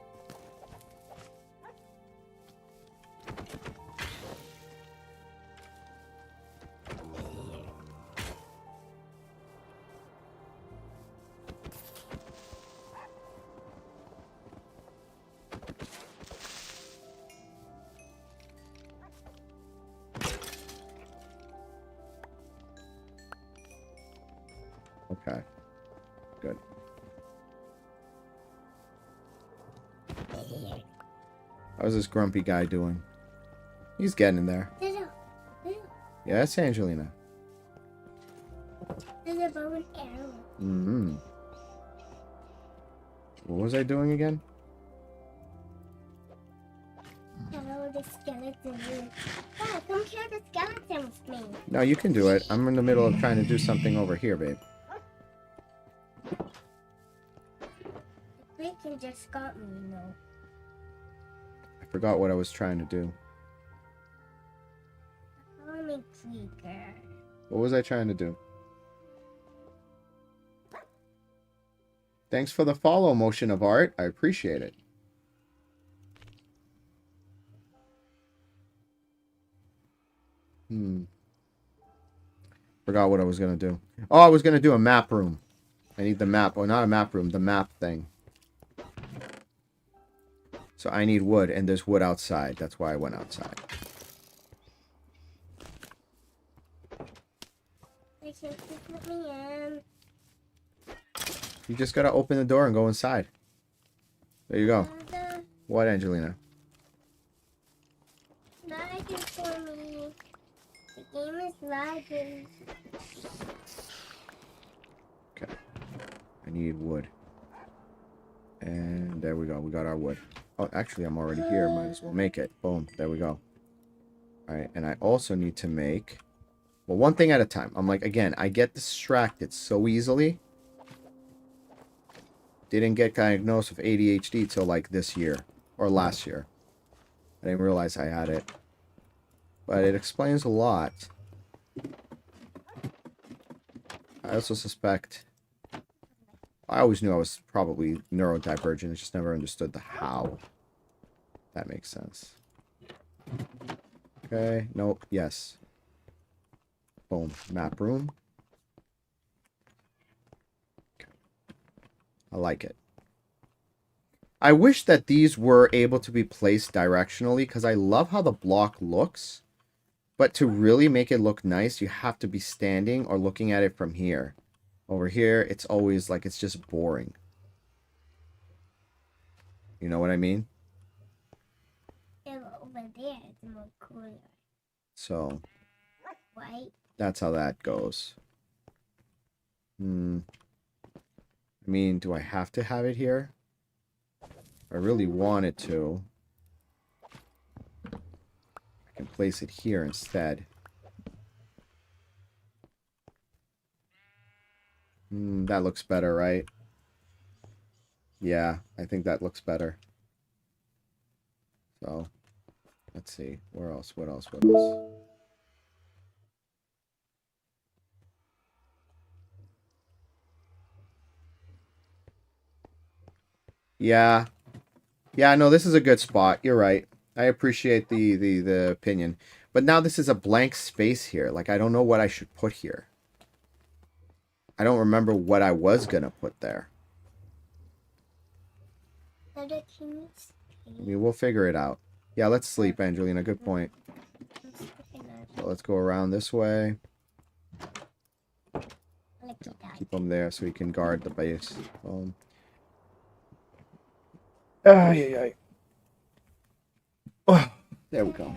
Okay. Good. How's this grumpy guy doing? He's getting there. Yeah, it's Angelina. There's a bow and arrow. Mm-hmm. What was I doing again? Hello, the skeleton. Yeah, come kill the skeleton with me. No, you can do it. I'm in the middle of trying to do something over here, babe. The Bacon just got me, you know. I forgot what I was trying to do. I'm a tweaker. What was I trying to do? Thanks for the follow, Motion of Art. I appreciate it. Forgot what I was going to do. Oh, I was going to do a map room. I need the map. Oh, not a map room. The map thing. So I need wood, and there's wood outside. That's why I went outside. Let me in. You just got to open the door and go inside. There you go. What, Angelina? Lagging for me. The game is lagging. Okay. I need wood. And there we go. We got our wood. Oh, actually, I'm already here. Might as well make it. Boom. There we go. Alright, and I also need to make... Well, one thing at a time. I'm like, again, I get distracted so easily. Didn't get diagnosed with ADHD till like this year. Or last year. I didn't realize I had it. But it explains a lot. I also suspect... I always knew I was probably neurodivergent. I just never understood the how. That makes sense. Okay. Nope. Yes. Boom. Map room. Okay. I like it. I wish that these were able to be placed directionally because I love how the block looks. But to really make it look nice, you have to be standing or looking at it from here. Over here, it's always like it's just boring. You know what I mean? Yeah, over there, it's more cooler. So, Right? that's how that goes. I mean, do I have to have it here? I really wanted to, I can place it here instead. That looks better, right? Yeah, I think that looks better. So, let's see. Where else? What else? What else? Yeah. Yeah, no, this is a good spot. You're right. I appreciate the opinion. But now this is a blank space here. Like, I don't know what I should put here. I don't remember what I was going to put there. I mean, we'll figure it out. Yeah, let's sleep, Angelina. Good point. So let's go around this way. Keep them there so we can guard the base. Ay. Oh, there we go.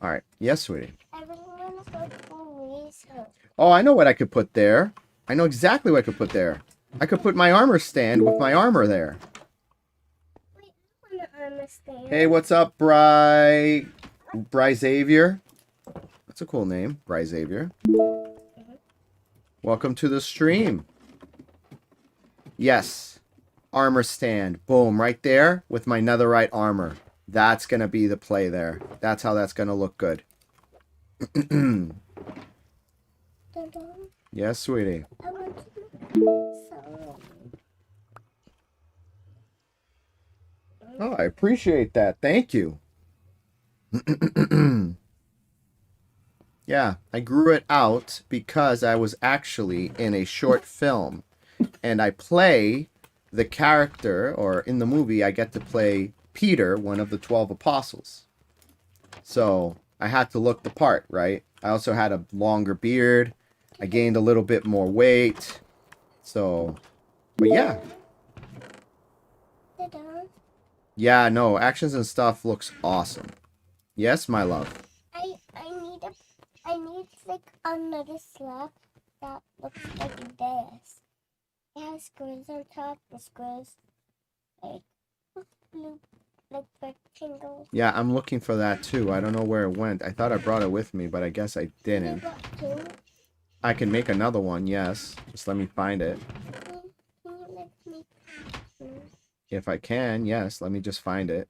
Alright. Yes, sweetie. Oh, I know what I could put there. I know exactly what I could put there. I could put my armor stand with my armor there. Hey, what's up, Bry Xavier? That's a cool name, Bry Xavier. Welcome to the stream. Yes. Armor stand. Boom, right there with my netherite armor. That's going to be the play there. That's how that's going to look good. Yes, sweetie. Oh, I appreciate that. Thank you. Yeah, I grew it out because I was actually in a short film. And I play the character, or in the movie, I get to play Peter, one of the 12 apostles. So, I had to look the part, right? I also had a longer beard. I gained a little bit more weight. So, but yeah. Yeah, no, actions and stuff looks awesome. Yes, my love. I need like another slab that looks like this. It has squares on top, the squares like blue, like rectangles. Yeah, I'm looking for that too. I don't know where it went. I thought I brought it with me, but I guess I didn't. I can make another one, yes. Just let me find it. Can you like make If I can, yes. Let me just find it.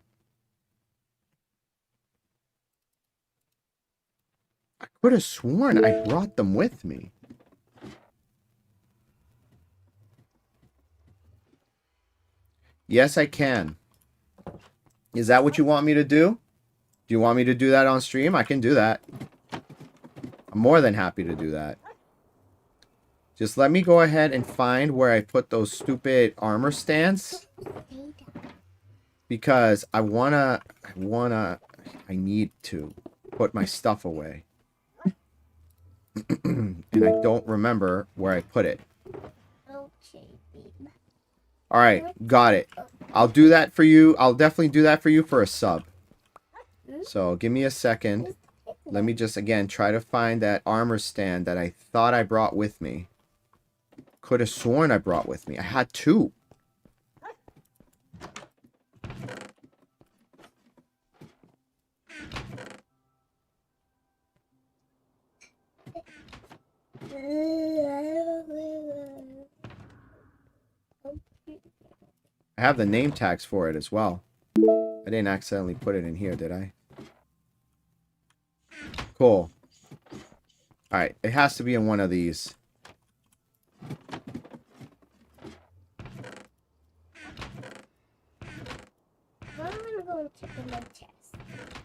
I could have sworn I brought them with me. Yes, I can. Is that what you want me to do? Do you want me to do that on stream? I can do that. I'm more than happy to do that. Just let me go ahead and find where I put those stupid armor stands. Because I need to put my stuff away. And I don't remember where I put it. Alright, got it. I'll do that for you. I'll definitely do that for you for a sub. So, give me a second. Let me just, again, try to find that armor stand that I thought I brought with me. Could have sworn I brought with me. I had two. I have the name tags for it as well. I didn't accidentally put it in here, did I? Cool. Alright, it has to be in one of these.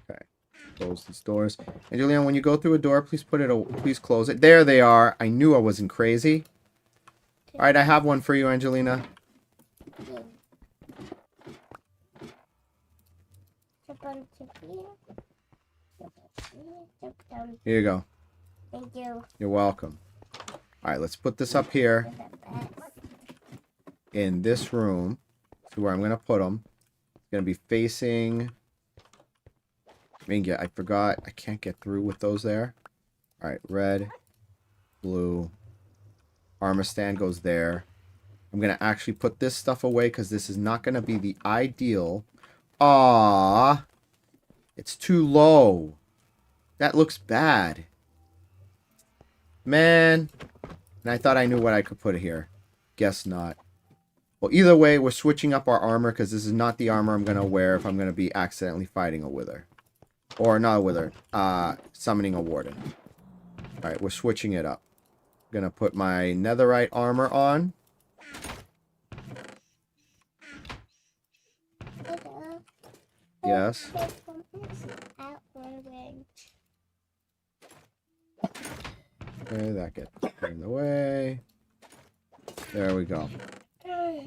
Okay. Close these doors. Angelina, when you go through a door, please please close it. There they are. I knew I wasn't crazy. Alright, I have one for you, Angelina. Here you go. Thank you. You're welcome. Alright, let's put this up here. In this room. See where I'm going to put them. It's going to be facing... I forgot. I can't get through with those there. Alright, red, blue. Armor stand goes there. I'm going to actually put this stuff away because this is not going to be the ideal. Ah, it's too low. That looks bad. Man. And I thought I knew what I could put here. Guess not. Well, either way, we're switching up our armor because this is not the armor I'm going to wear if I'm going to be accidentally fighting a wither. Or not a wither. Summoning a warden. Alright, we're switching it up. I'm going to put my netherite armor on. Yes. Okay, that gets in the way. There we go.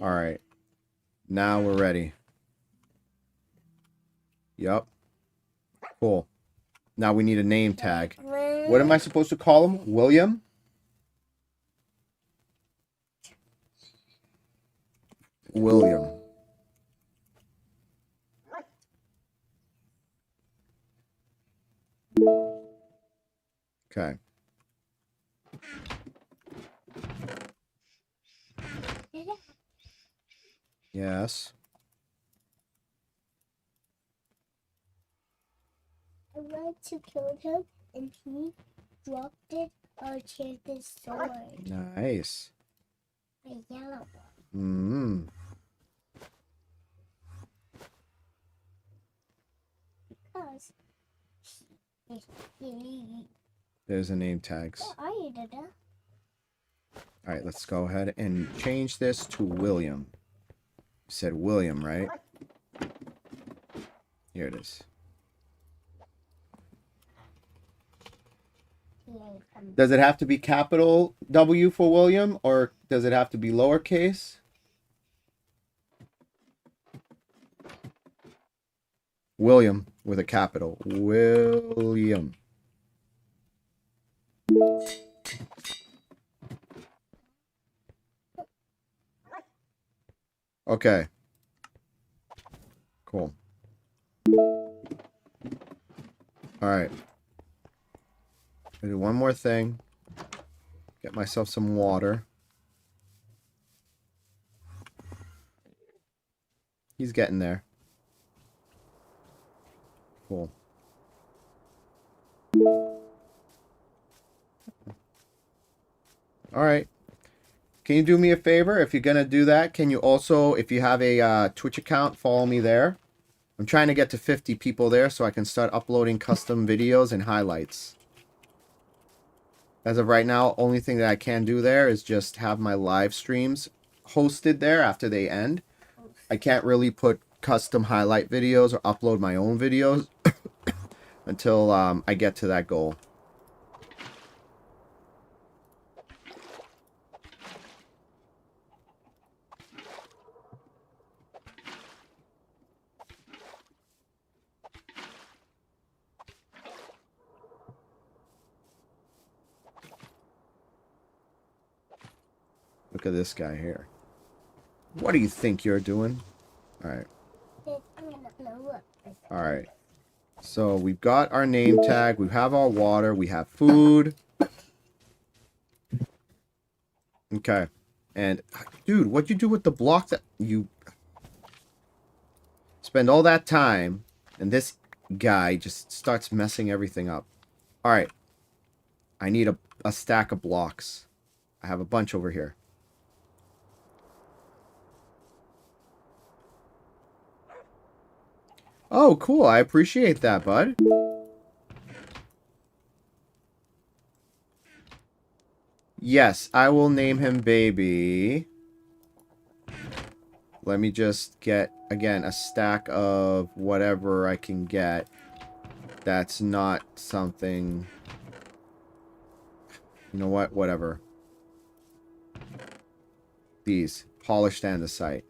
Alright. Now we're ready. Yup. Cool. Now we need a name tag. What am I supposed to call him? William? William. Okay. Yes. I wanted to kill him, and he dropped it enchanted sword. Nice. A yellow one. Because There's a name tags. where are you, Dada? Alright, let's go ahead and change this to William. You said William, right? Here it is. Does it have to be capital W for William, or does it have to be lowercase? William with a capital. William. Okay. Cool. Alright. I'll do one more thing. Get myself some water. He's getting there. Cool. Alright. Can you do me a favor? If you're going to do that, can you also, if you have a Twitch account, follow me there? I'm trying to get to 50 people there so I can start uploading custom videos and highlights. As of right now, only thing that I can do there is just have my live streams hosted there after they end. I can't really put custom highlight videos or upload my own videos until I get to that goal. Look at this guy here. What do you think you're doing? Alright. Alright. So we've got our name tag. We have our water. We have food. Okay. And, dude, what'd you do with the block that you... Spend all that time, and this guy just starts messing everything up. Alright. I need a stack of blocks. I have a bunch over here. Oh, cool. I appreciate that, bud. Yes, I will name him Baby. Let me just get, again, a stack of whatever I can get. That's not something... You know what? Whatever. These. Polished andesite.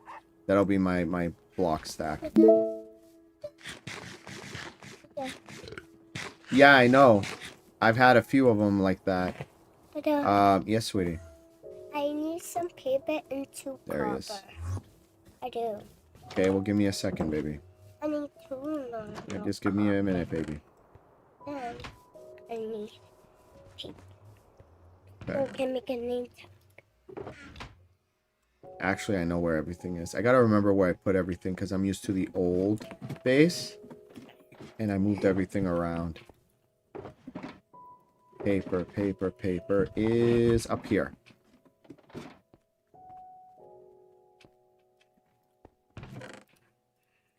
That'll be my block stack. Yeah, I know. I've had a few of them like that. Yes, sweetie. I need some paper and two There copper. he is. I do. Okay, well, give me a second, baby. I need two now. Yeah, just give me a minute, baby. Then I need paper. Okay. So I can make a name tag. Actually, I know where everything is. I gotta remember where I put everything because I'm used to the old base. And I moved everything around. Paper, paper, paper is up here.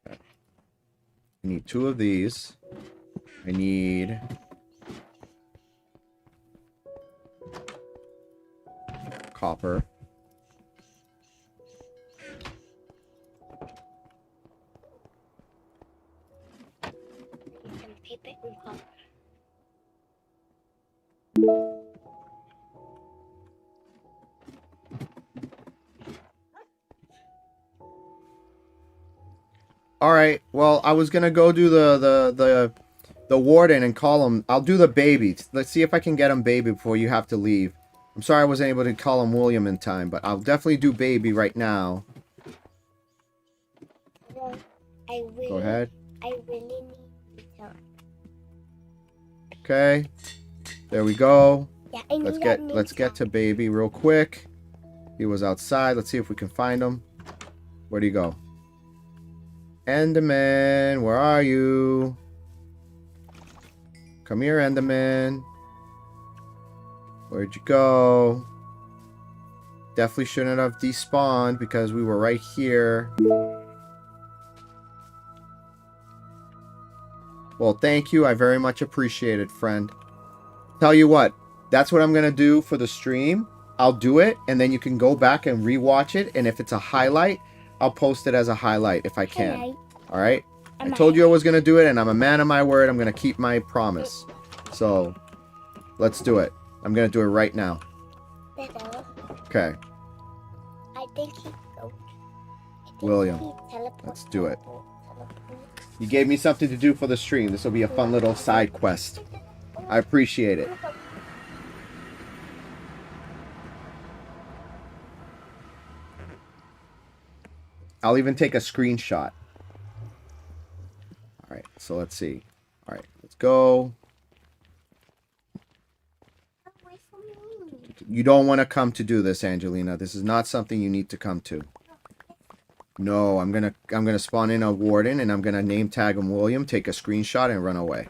Okay. I need 2 of these. I need... copper. Some paper and copper. All right. Well, I was gonna go do the warden and call him. I'll do the baby. Let's see if I can get him baby before you have to leave. I'm sorry I wasn't able to call him William in time, but I'll definitely do baby right now. No, Go ahead. I really need to tell. Okay. There we go. Yeah, Let's get to baby real quick. He was outside. Let's see if we can find him. Where'd he go? Enderman, where are you? Come here, Enderman. Where'd you go? Definitely shouldn't have despawned because we were right here. Well, thank you. I very much appreciate it, friend. Tell you what, that's what I'm going to do for the stream. I'll do it, and then you can go back and rewatch it, and if it's a highlight, I'll post it as a highlight if I can. All right? I told you I was going to do it, and I'm a man of my word. I'm going to keep my promise. So, let's do it. I'm going to do it right now. Okay. I think he goes. William, let's do it. You gave me something to do for the stream. This will be a fun little side quest. I appreciate it. I'll even take a screenshot. Alright, so let's see. Alright, let's go. You don't want to come to do this, Angelina. This is not something you need to come to. No, I'm gonna spawn in a warden and I'm gonna name tag him William, take a screenshot and run away.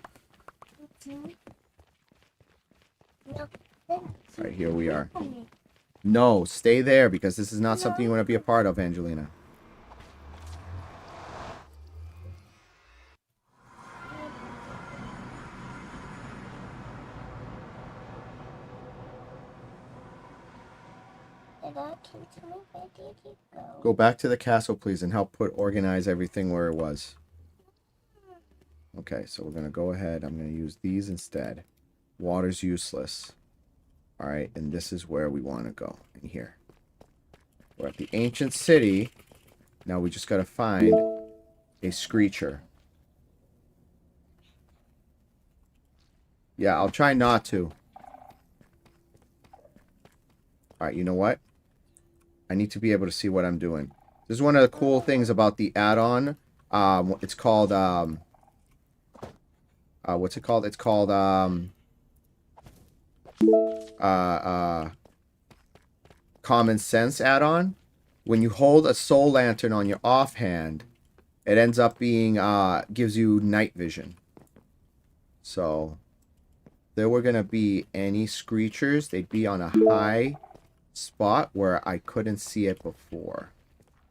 Alright, here we are. No, stay there because this is not something you want to be a part of, Angelina. Go back to the castle, please, and help organize everything where it was. Okay, so we're going to go ahead. I'm going to use these instead. Water's useless. Alright, and this is where we want to go. In here. We're at the ancient city. Now we just got to find a screecher. Yeah, I'll try not to. Alright, you know what? I need to be able to see what I'm doing. This is one of the cool things about the add-on. It's called, what's it called? It's called, Common Sense add-on. When you hold a soul lantern on your offhand, it ends up being, gives you night vision. So, if there were going to be any screechers, they'd be on a high spot where I couldn't see it before.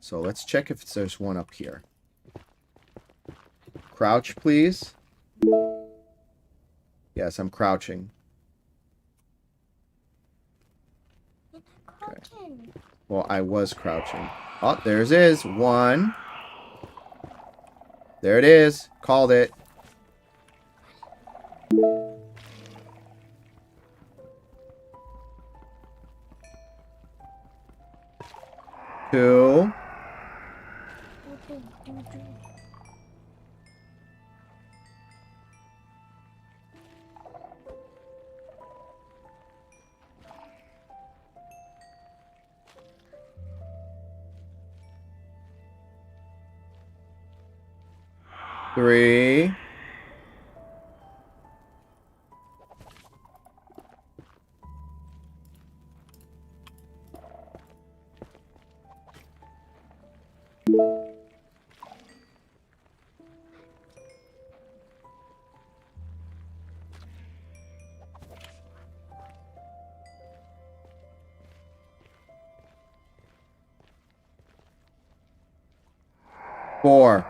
So let's check if there's one up here. Crouch, please. Yes, I'm crouching. Okay. Well, I was crouching. Oh, there's is one. There it is. Called it. Two. Three. 4.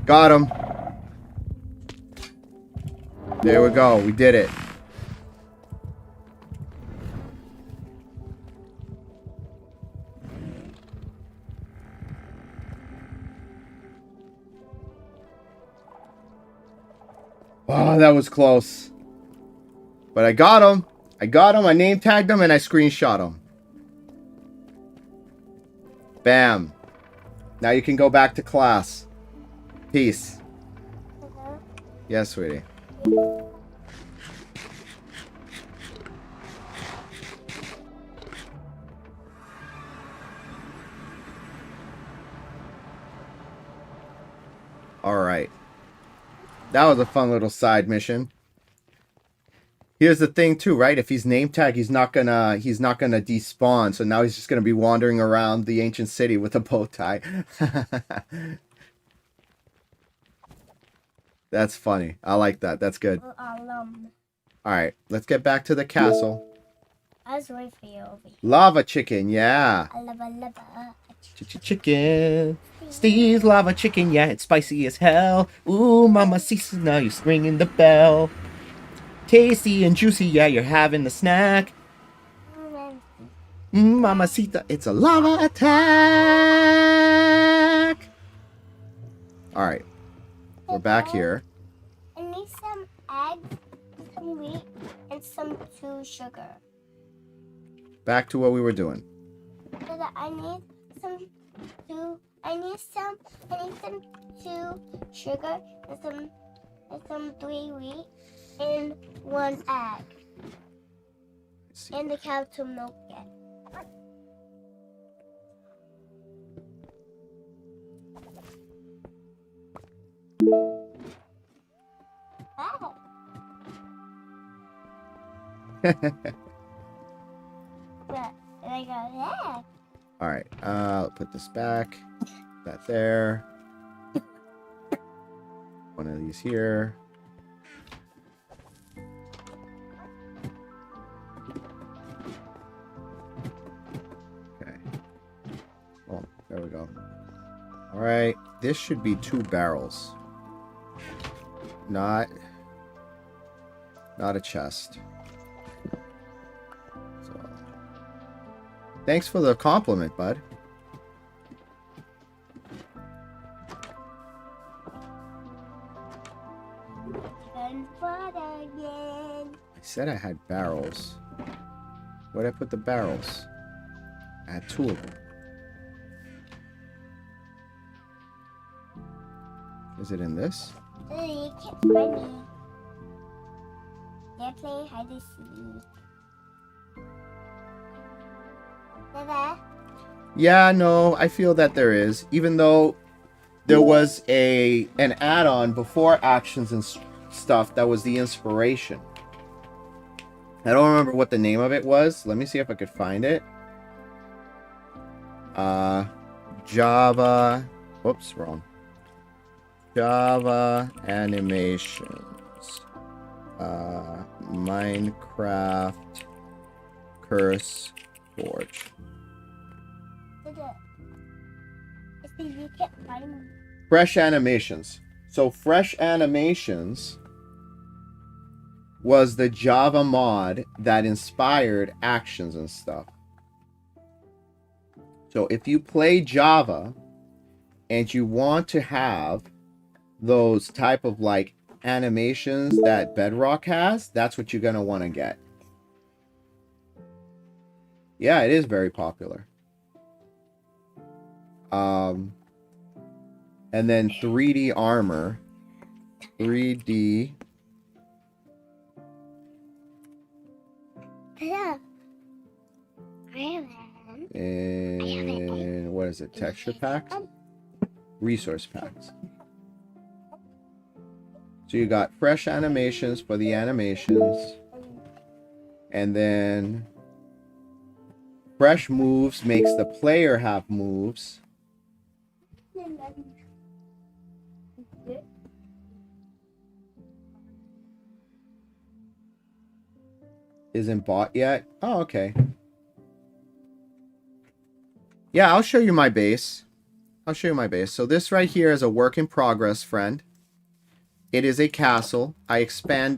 Got him. There we go. We did it. Oh, that was close. But I got him. I got him. I name tagged him and I screenshot him. Bam. Now you can go back to class. Peace. Yes, sweetie. All right. That was a fun little side mission. Here's the thing too, right? If he's name tag, he's not gonna despawn. So now he's just gonna be wandering around the ancient city with a bow tie. That's funny. I like that. That's good. All right, let's get back to the castle. I was waiting for you over here. Lava chicken, yeah. Lava. Chicken. Steve's lava chicken, yeah, it's spicy as hell. Ooh, Mama Cisa, now you're ringing the bell. Tasty and juicy, yeah, you're having the snack. Mama Cita, it's a lava attack. All right, we're back here. I need some eggs, some wheat, and some sugar. Back to what we were doing. So that I need some sugar and some 3 wheat and 1 egg. And the cow to milk it. But I got egg. All right, I'll put this back. That there. One of these here. Okay. Oh, there we go. All right, this should be 2 barrels. Not a chest. So, thanks for the compliment, bud. I said I had barrels. Where'd I put the barrels? I had 2 of them. Is it in this? You can't find me. They're playing hide and seek. Dada? Yeah, no, I feel that there is. Even though there was an add-on before actions and stuff that was the inspiration. I don't remember what the name of it was. Let me see if I could find it. Java. Whoops, wrong. Java animations. Minecraft Curse Forge. You can't find me. Fresh animations. So Fresh Animations was the Java mod that inspired actions and stuff. So if you play Java and you want to have those type of like animations that Bedrock has, that's what you're going to want to get. Yeah, it is very popular. And then 3D armor. 3D. Yeah. I have it. And what is it? Texture packs? Resource packs. So you got fresh animations for the animations. And then fresh moves makes the player have moves. Isn't bought yet? Oh, okay. Yeah, I'll show you my base. I'll show you my base. So this right here is a work in progress, friend. It is a castle. I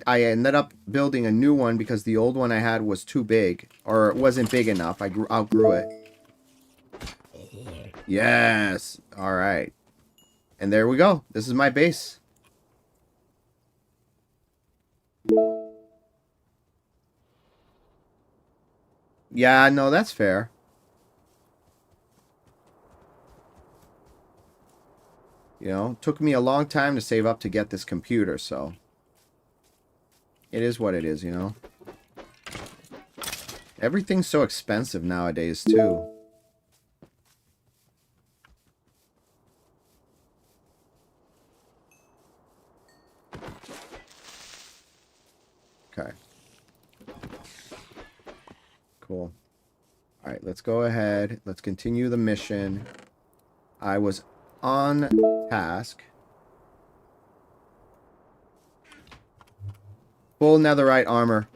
ended up building a new one because the old one I had was too big. Or it wasn't big enough. I outgrew it. Yes. Alright. And there we go. This is my base. Yeah, no, that's fair. You know, it took me a long time to save up to get this computer, so it is what it is, you know. Everything's so expensive nowadays, too. Okay. Cool. Alright, let's go ahead. Let's continue the mission. I was on task. Full netherite armor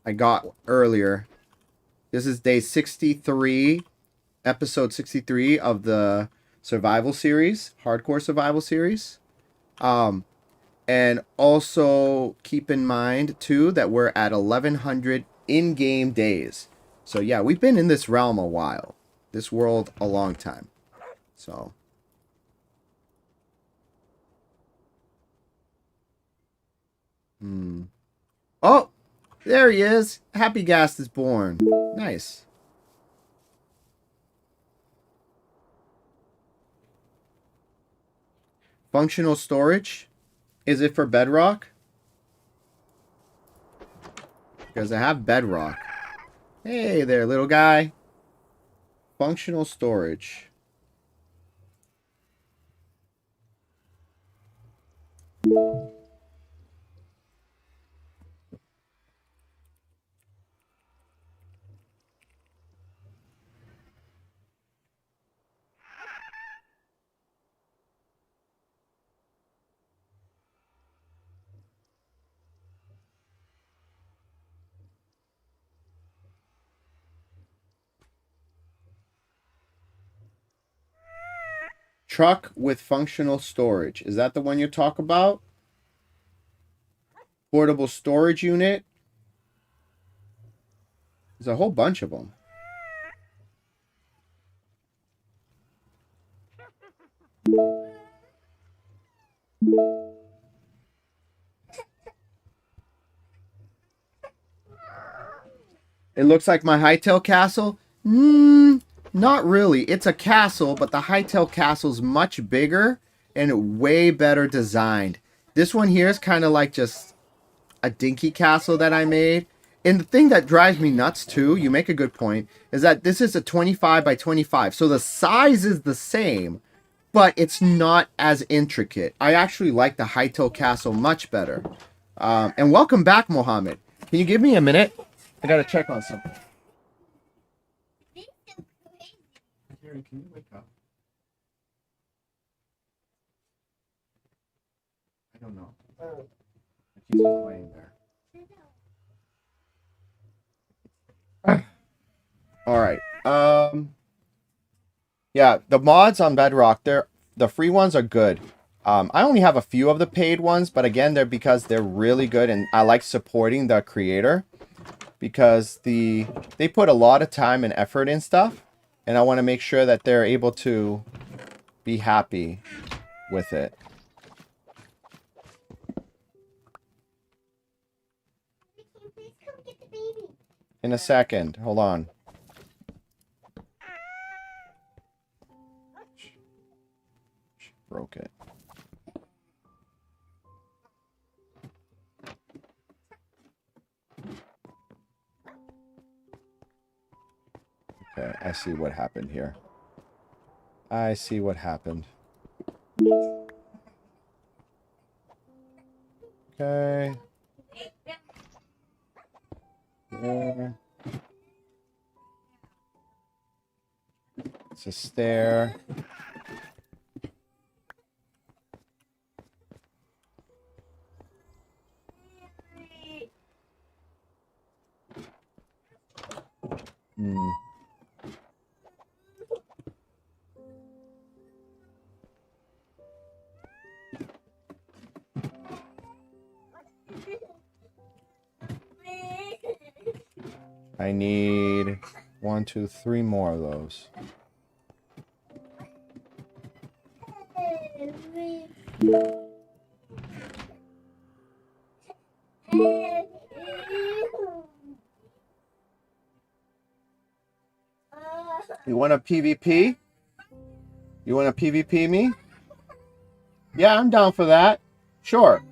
I got earlier. This is day 63, episode 63 of the survival series, hardcore survival series. And also keep in mind too that we're at 1100 in-game days. So yeah, we've been in this realm a while. This world a long time. So oh, there he is. Happy Ghast is born. Nice. Functional storage. Is it for bedrock? Because I have bedrock. Hey there, little guy. Functional storage. Truck with functional storage. Is that the one you talk about? Portable storage unit. There's a whole bunch of them. It looks like my Hightail castle. Not really. It's a castle, but the Hightail castle's much bigger and way better designed. This one here is kind of like just a dinky castle that I made. And the thing that drives me nuts too, you make a good point, is that this is a 25 by 25. So the size is the same, but it's not as intricate. I actually like the Hightail castle much better. And welcome back, Mohammed. Can you give me a minute? I gotta check on something. Karen, can you wake up? I don't know. He's just laying there. All right. Yeah, the mods on Bedrock, the free ones are good. I only have a few of the paid ones, but again, they're because they're really good, and I like supporting the creator because they put a lot of time and effort in stuff, and I want to make sure that they're able to be happy with it. In a second. Hold on. She broke it. Okay, I see what happened here. I see what happened. Okay. There. It's a stair. I need 1, 2, 3 more of those. You want a PvP? You want to PvP me? Yeah, I'm down for that. Sure.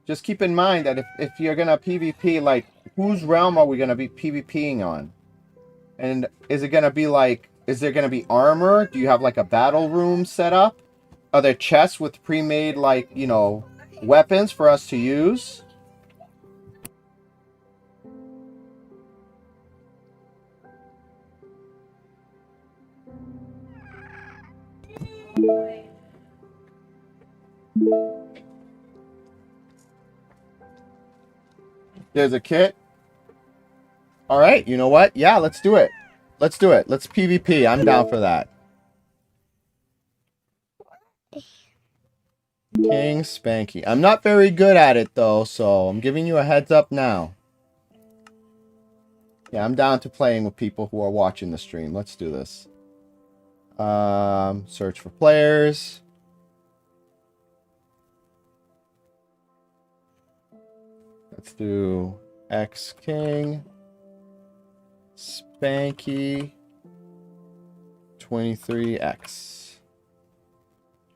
Just keep in mind that if you're going to PvP, like, whose realm are we going to be PvPing on? And is it going to be like, is there going to be armor? Do you have like a battle room set up? Are there chests with pre-made, like, you know, weapons for us to use? There's a kit. All right, you know what? Yeah, let's do it. Let's do it. Let's PvP. I'm down for that. King Spanky. I'm not very good at it, though, so I'm giving you a heads up now. Yeah, I'm down to playing with people who are watching the stream. Let's do this. Search for players. Let's do X King. Spanky. 23X.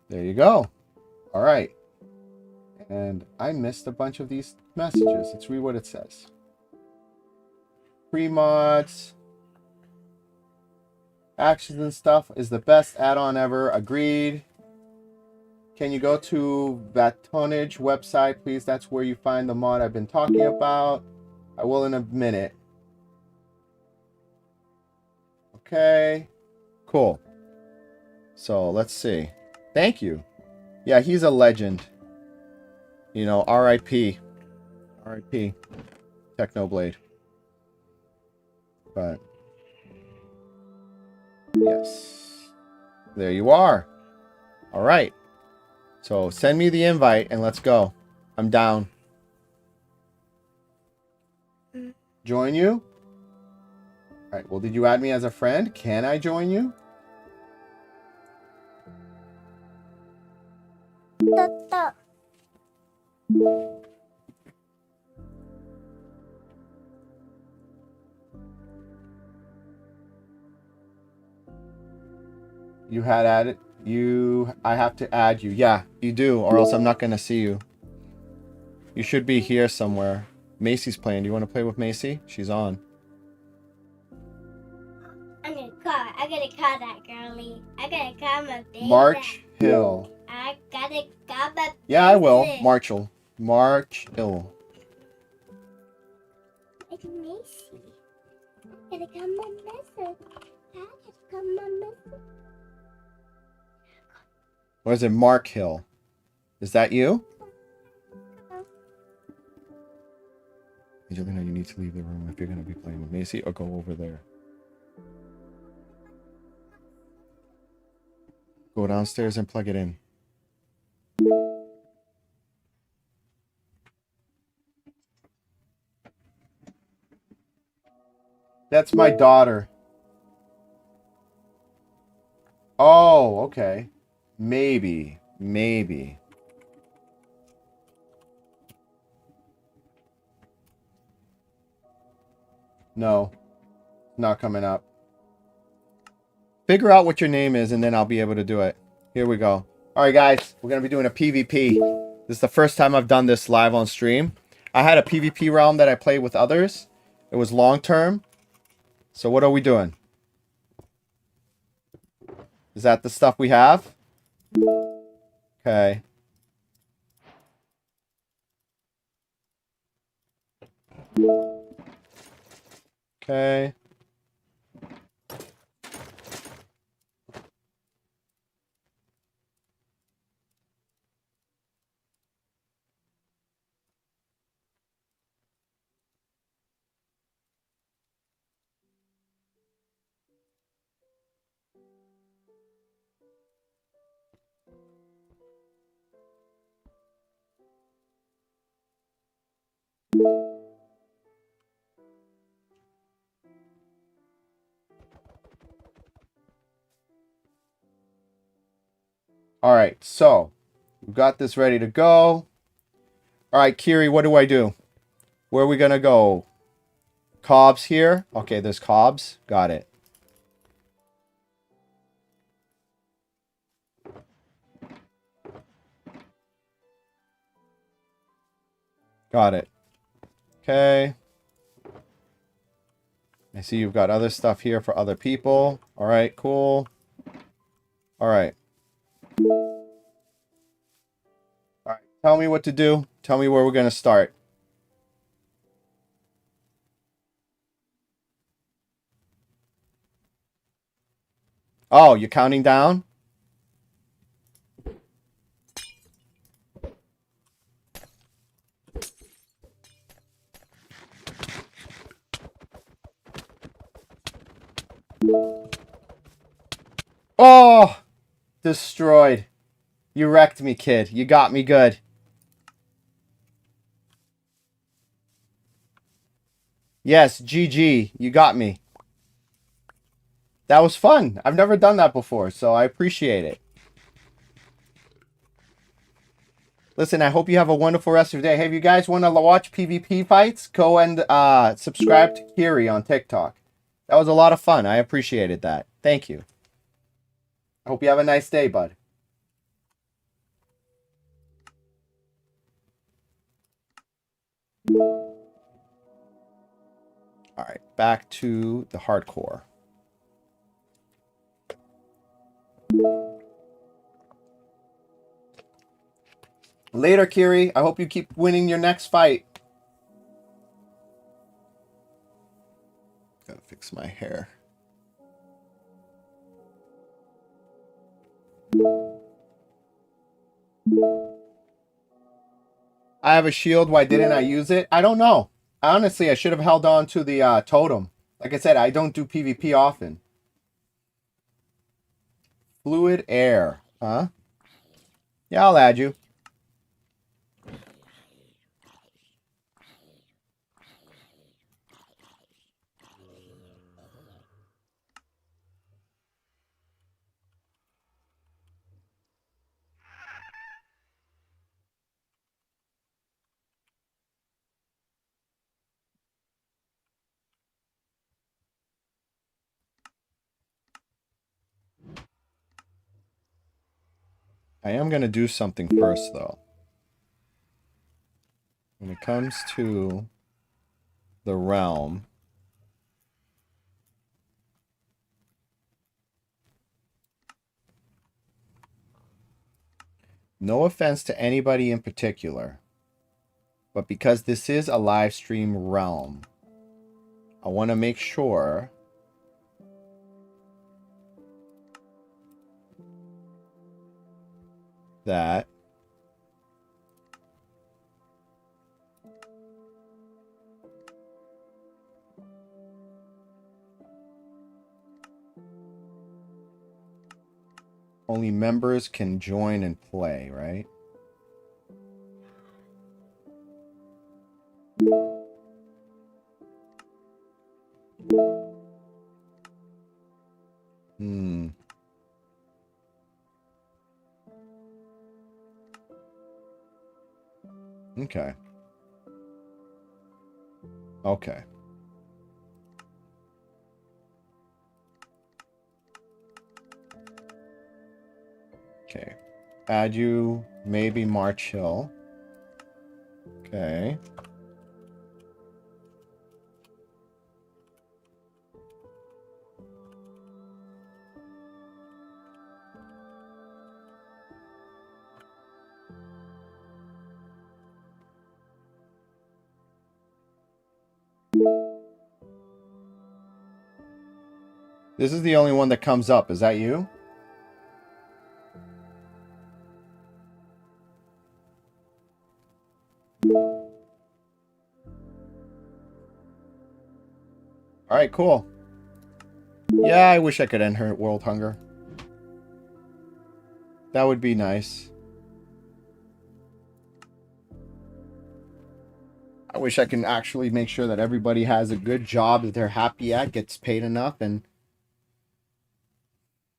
There you go. All right. And I missed a bunch of these messages. Let's read what it says. Pre-mods. Actions and stuff is the best add-on ever. Agreed. Can you go to that tonnage website, please? That's where you find the mod I've been talking about. I will in a minute. Okay. Cool. So let's see. Thank you. Yeah, he's a legend. You know, R.I.P. R.I.P. Technoblade. But yes. There you are. All right. So send me the invite and let's go. I'm down. Join you? All right. Well, did you add me as a friend? Can I join you? You had added you. I have to add you. Yeah, you do, or else I'm not gonna see you. You should be here somewhere. Macy's playing. Do you want to play with Macy? She's on. I gotta call that girlie. I gotta call my baby. March Hill. I gotta call my baby. Yeah, I will. Marchel. March Hill. It's Macy. I gotta call my message. I gotta call my message. Or is it Mark Hill? Is that you? Angelina, you need to leave the room if you're going to be playing with Macy, or go over there. Go downstairs and plug it in. That's my daughter. Oh, okay. Maybe. Maybe. No. Not coming up. Figure out what your name is and then I'll be able to do it. Here we go. Alright guys, we're going to be doing a PvP. This is the first time I've done this live on stream. I had a PvP realm that I played with others. It was long term. So what are we doing? Is that the stuff we have? Okay. Okay. All right, so we've got this ready to go. All right, Kiri, what do I do? Where are we gonna go? Cobs here. Okay, there's cobs. Got it. Got it. Okay. I see you've got other stuff here for other people. All right, cool. All right. All right. Tell me what to do. Tell me where we're going to start. Oh, you're counting down? Oh, destroyed. You wrecked me, kid. You got me good. Yes, GG. You got me. That was fun. I've never done that before, so I appreciate it. Listen, I hope you have a wonderful rest of your day. Hey, if you guys want to watch PvP fights, go and subscribe to Kiri on TikTok. That was a lot of fun. I appreciated that. Thank you. I hope you have a nice day, bud. All right, back to the hardcore. Later, Kiri. I hope you keep winning your next fight. Gotta fix my hair. I have a shield. Why didn't I use it? I don't know. Honestly, I should have held on to the totem. Like I said, I don't do PvP often. Fluid air. Huh? Yeah, I'll add you. I am going to do something first, though. When it comes to the realm, no offense to anybody in particular, but because this is a live stream realm, I want to make sure that only members can join and play, right? Okay. Okay. Okay. Add you, maybe March Hill. Okay. This is the only one that comes up. Is that you? All right, cool. Yeah, I wish I could end her world hunger. That would be nice. I wish I can actually make sure that everybody has a good job that they're happy at, gets paid enough, and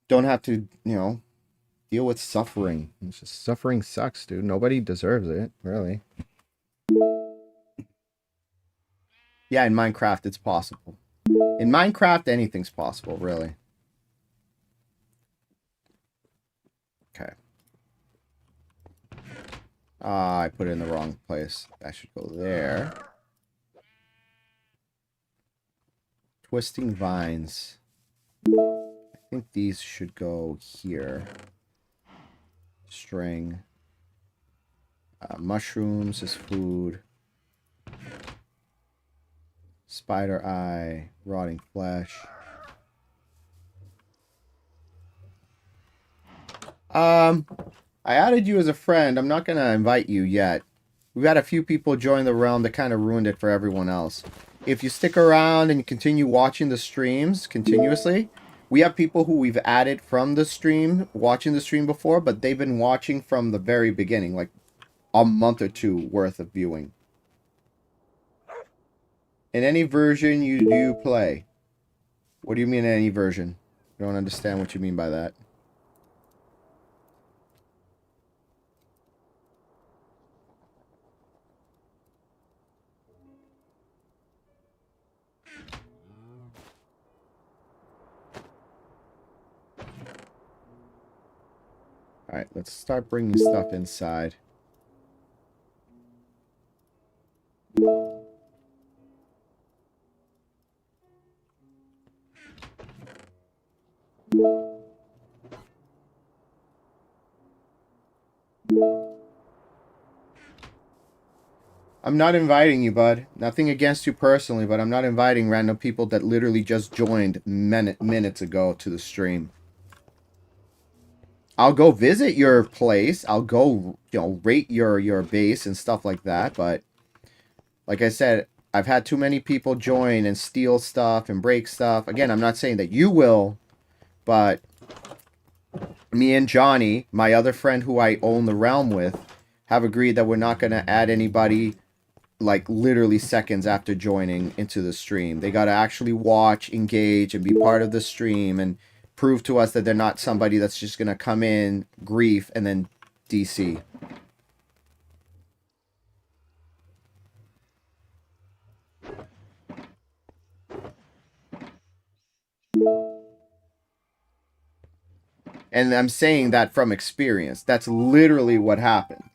don't have to, deal with suffering. It's just suffering sucks, dude. Nobody deserves it, really. Yeah, in Minecraft, it's possible. In Minecraft, anything's possible, really. Okay. Ah, I put it in the wrong place. That should go there. Twisting vines. I think these should go here. String. Mushrooms is food. Spider eye. Rotting flesh. I added you as a friend. I'm not going to invite you yet. We've had a few people join the realm that kind of ruined it for everyone else. If you stick around and you continue watching the streams continuously, we have people who we've added from the stream, watching the stream before, but they've been watching from the very beginning, like a month or two worth of viewing. In any version you do play. What do you mean in any version? I don't understand what you mean by that. Alright, let's start bringing stuff inside. I'm not inviting you, bud. Nothing against you personally, but I'm not inviting random people that literally just joined minutes ago to the stream. I'll go visit your place. I'll go, you know, rate your base and stuff like that. But like I said, I've had too many people join and steal stuff and break stuff. Again, I'm not saying that you will, but me and Johnny, my other friend who I own the realm with, have agreed that we're not going to add anybody like literally seconds after joining into the stream. They got to actually watch, engage, and be part of the stream and prove to us that they're not somebody that's just going to come in, grief, and then DC. And I'm saying that from experience. That's literally what happened.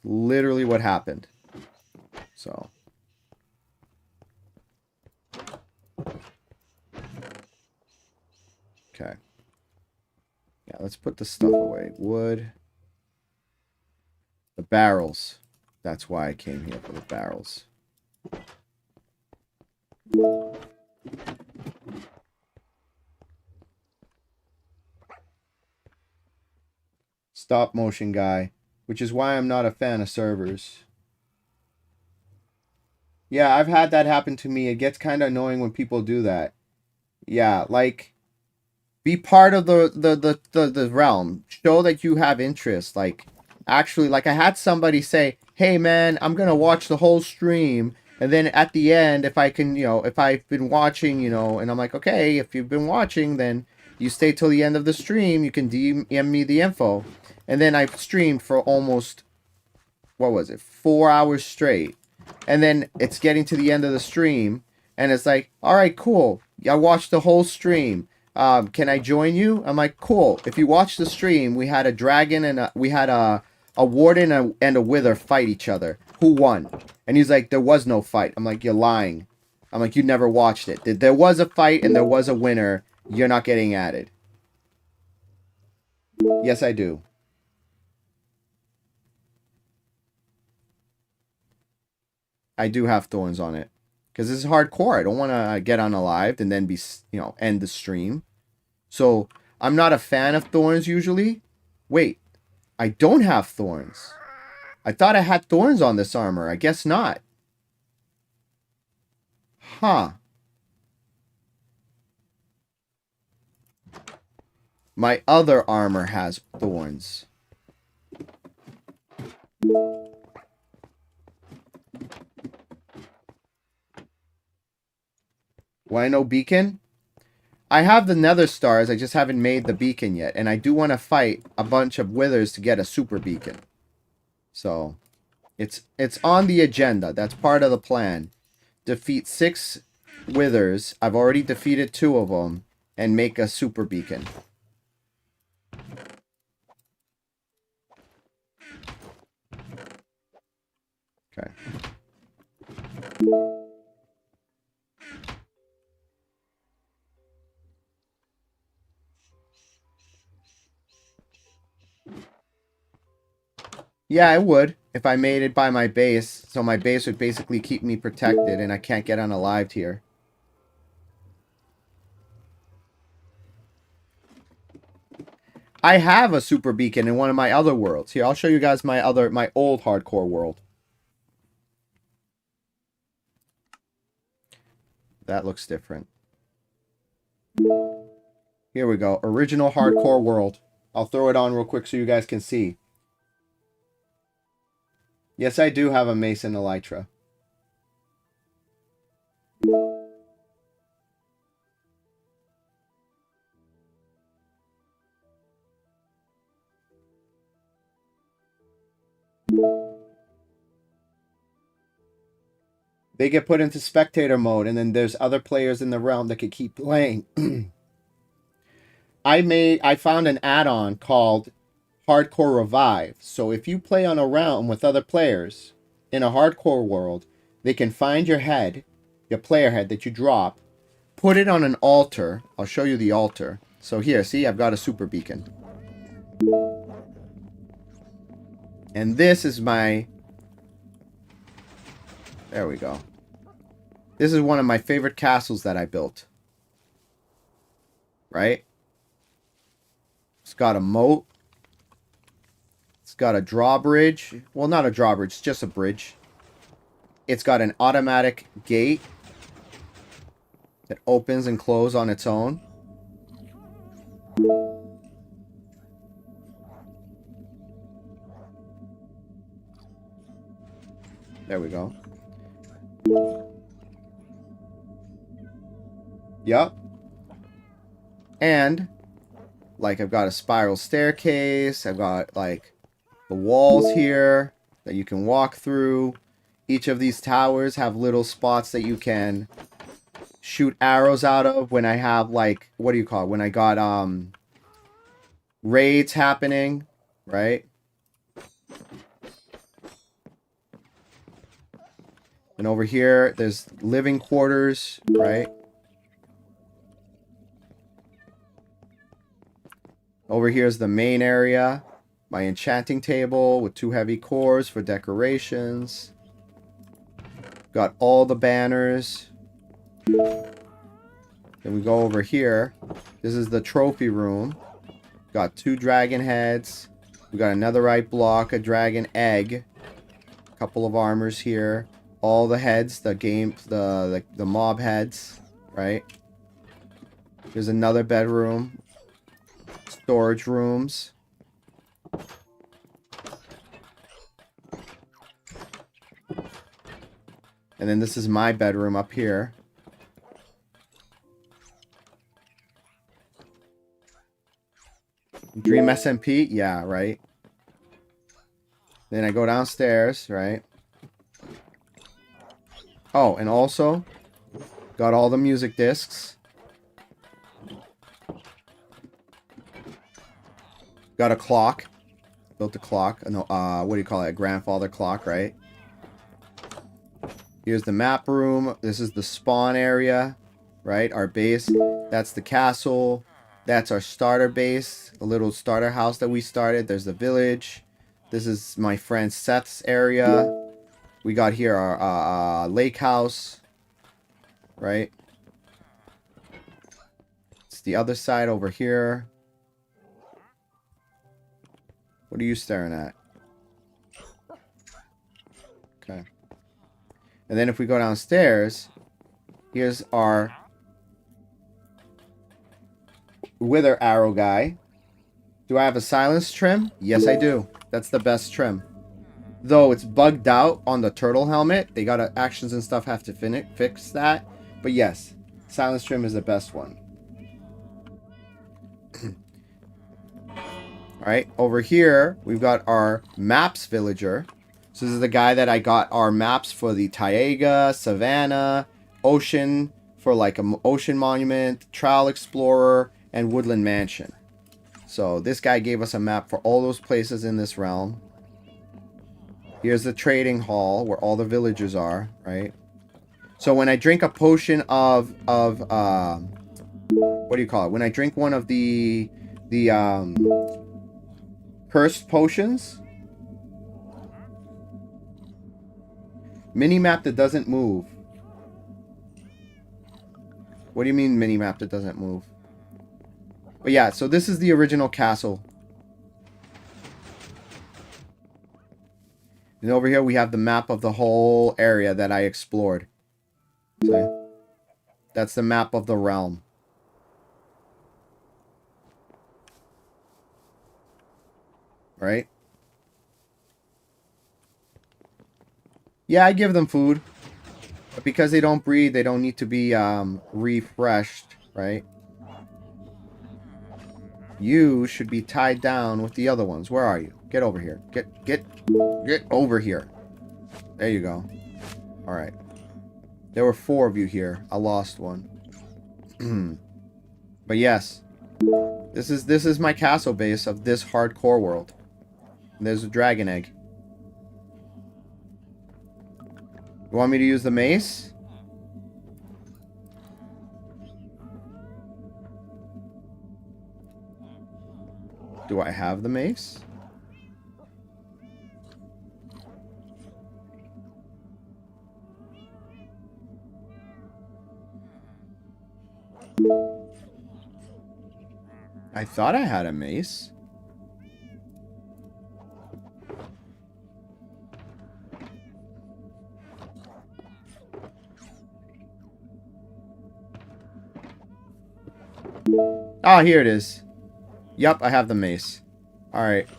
Literally what happened. So. Okay. Yeah, let's put the stuff away. Wood. The barrels. That's why I came here, for the barrels. Stop motion guy. Which is why I'm not a fan of servers. Yeah, I've had that happen to me. It gets kind of annoying when people do that. Yeah, like, be part of the realm. Show that you have interest. Like, actually, like I had somebody say, hey man, I'm going to watch the whole stream. And then at the end, if I can, you know, if I've been watching, you know, and I'm like, okay, if you've been watching, then you stay till the end of the stream. You can DM me the info. And then I've streamed for almost, what was it, 4 hours straight. And then it's getting to the end of the stream. And it's like, all right, cool. I watched the whole stream. Can I join you? I'm like, cool. If you watch the stream, we had a dragon and we had a warden and a wither fight each other. Who won? And he's like, there was no fight. I'm like, you're lying. I'm like, you never watched it. There was a fight and there was a winner. You're not getting added. Yes, I do. I do have thorns on it. Because this is hardcore. I don't want to get unalived and then be, you know, end the stream. So, I'm not a fan of thorns usually. Wait, I don't have thorns. I thought I had thorns on this armor. I guess not. Huh. My other armor has thorns. Why no beacon? I have the nether stars, I just haven't made the beacon yet. And I do want to fight a bunch of withers to get a super beacon. So, it's on the agenda. That's part of the plan. Defeat 6 withers. I've already defeated 2 of them. And make a super beacon. Okay. Yeah, I would. If I made it by my base. So my base would basically keep me protected. And I can't get unalived here. I have a super beacon in one of my other worlds. Here, I'll show you guys my old hardcore world. That looks different. Here we go. Original hardcore world. I'll throw it on real quick so you guys can see. Yes, I do have a Mason Elytra. They get put into spectator mode, and then there's other players in the realm that could keep playing. I found an add-on called Hardcore Revive. So if you play on a realm with other players in a hardcore world, they can find your head, your player head that you drop, put it on an altar. I'll show you the altar. So here, see, I've got a super beacon. And this is my... There we go. This is one of my favorite castles that I built. Right? It's got a moat. It's got a drawbridge. Well, not a drawbridge, it's just a bridge. It's got an automatic gate that opens and closes on its own. There we go. Yep. And, like, I've got a spiral staircase. I've got, like, the walls here that you can walk through. Each of these towers have little spots that you can shoot arrows out of when I have, like, what do you call it? When I got, raids happening, right? And over here, there's living quarters, right? Over here is the main area. My enchanting table with 2 heavy cores for decorations. Got all the banners. Then we go over here. This is the trophy room. Got 2 dragon heads. We got a netherite block, a dragon egg. A couple of armors here. All the heads, the mob heads, right? There's another bedroom. Storage rooms. And then this is my bedroom up here. Dream SMP? Yeah, right. Then I go downstairs, right? Oh, and also got all the music discs. Got a clock. Built a clock. No, what do you call it? A grandfather clock, right? Here's the map room. This is the spawn area, right? Our base. That's the castle. That's our starter base. A little starter house that we started. There's the village. This is my friend Seth's area. We got here our lake house, right? It's the other side over here. What are you staring at? Okay. And then if we go downstairs, here's our wither arrow guy. Do I have a silence trim? Yes, I do. That's the best trim. Though it's bugged out on the turtle helmet. They got actions and stuff have to fix that. But yes, silence trim is the best one. Right? Over here, we've got our maps villager. So this is the guy that I got our maps for the Taiga, Savannah, Ocean, for like an ocean monument, Trial Explorer, and Woodland Mansion. So this guy gave us a map for all those places in this realm. Here's the trading hall where all the villagers are, right? So when I drink a potion of what do you call it? When I drink one of the cursed potions, mini map that doesn't move. What do you mean mini map that doesn't move? But yeah, so this is the original castle. And over here we have the map of the whole area that I explored. See? That's the map of the realm. Right? Yeah, I give them food. But because they don't breed, they don't need to be refreshed, right? You should be tied down with the other ones. Where are you? Get over here. Get over here. There you go. Alright. There were 4 of you here. I lost one. But yes. This is my castle base of this hardcore world. And there's a dragon egg. You want me to use the mace? Do I have the mace? I thought I had a mace. Ah, here it is. Yup, I have the mace. Alright.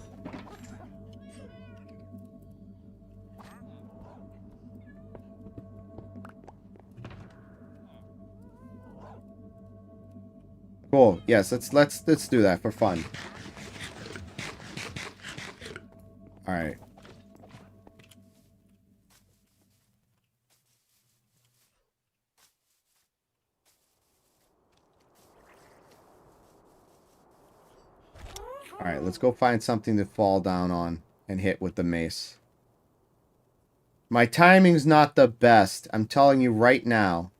Cool. Yes, let's do that for fun. Alright. Alright, let's go find something to fall down on and hit with the mace. My timing's not the best. I'm telling you right now.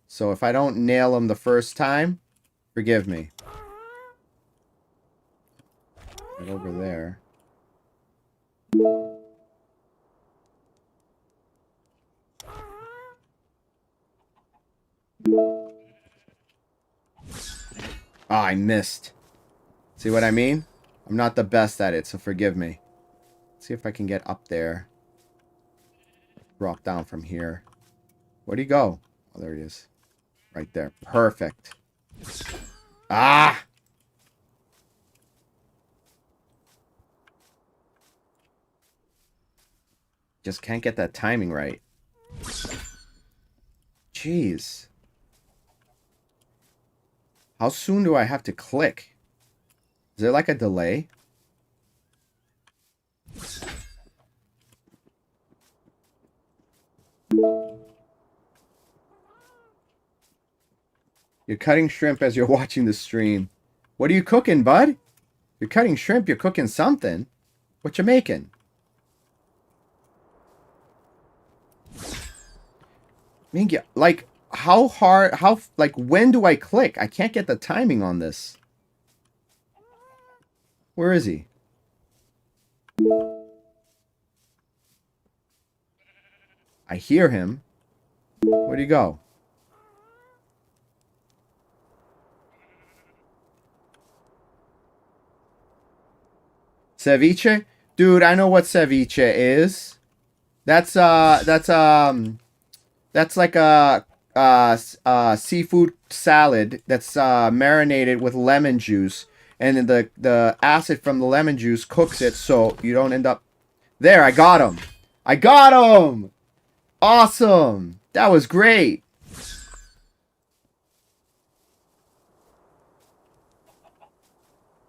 So if I don't nail them the first time, forgive me. Right over there. Ah, I missed. See what I mean? I'm not the best at it, so forgive me. Let's see if I can get up there. Drop down from here. Where'd he go? Oh, there he is. Right there. Perfect. Ah! Just can't get that timing right. Jeez. How soon do I have to click? Is there like a delay? You're cutting shrimp as you're watching the stream. What are you cooking, bud? You're cutting shrimp, you're cooking something. What you making? I mean, like, how hard, like, when do I click? I can't get the timing on this. Where is he? I hear him. Where'd he go? Ceviche? Dude, I know what ceviche is. That's like a seafood salad that's marinated with lemon juice. And then the acid from the lemon juice cooks it so you don't end up... There, I got him! I got him! Awesome! That was great!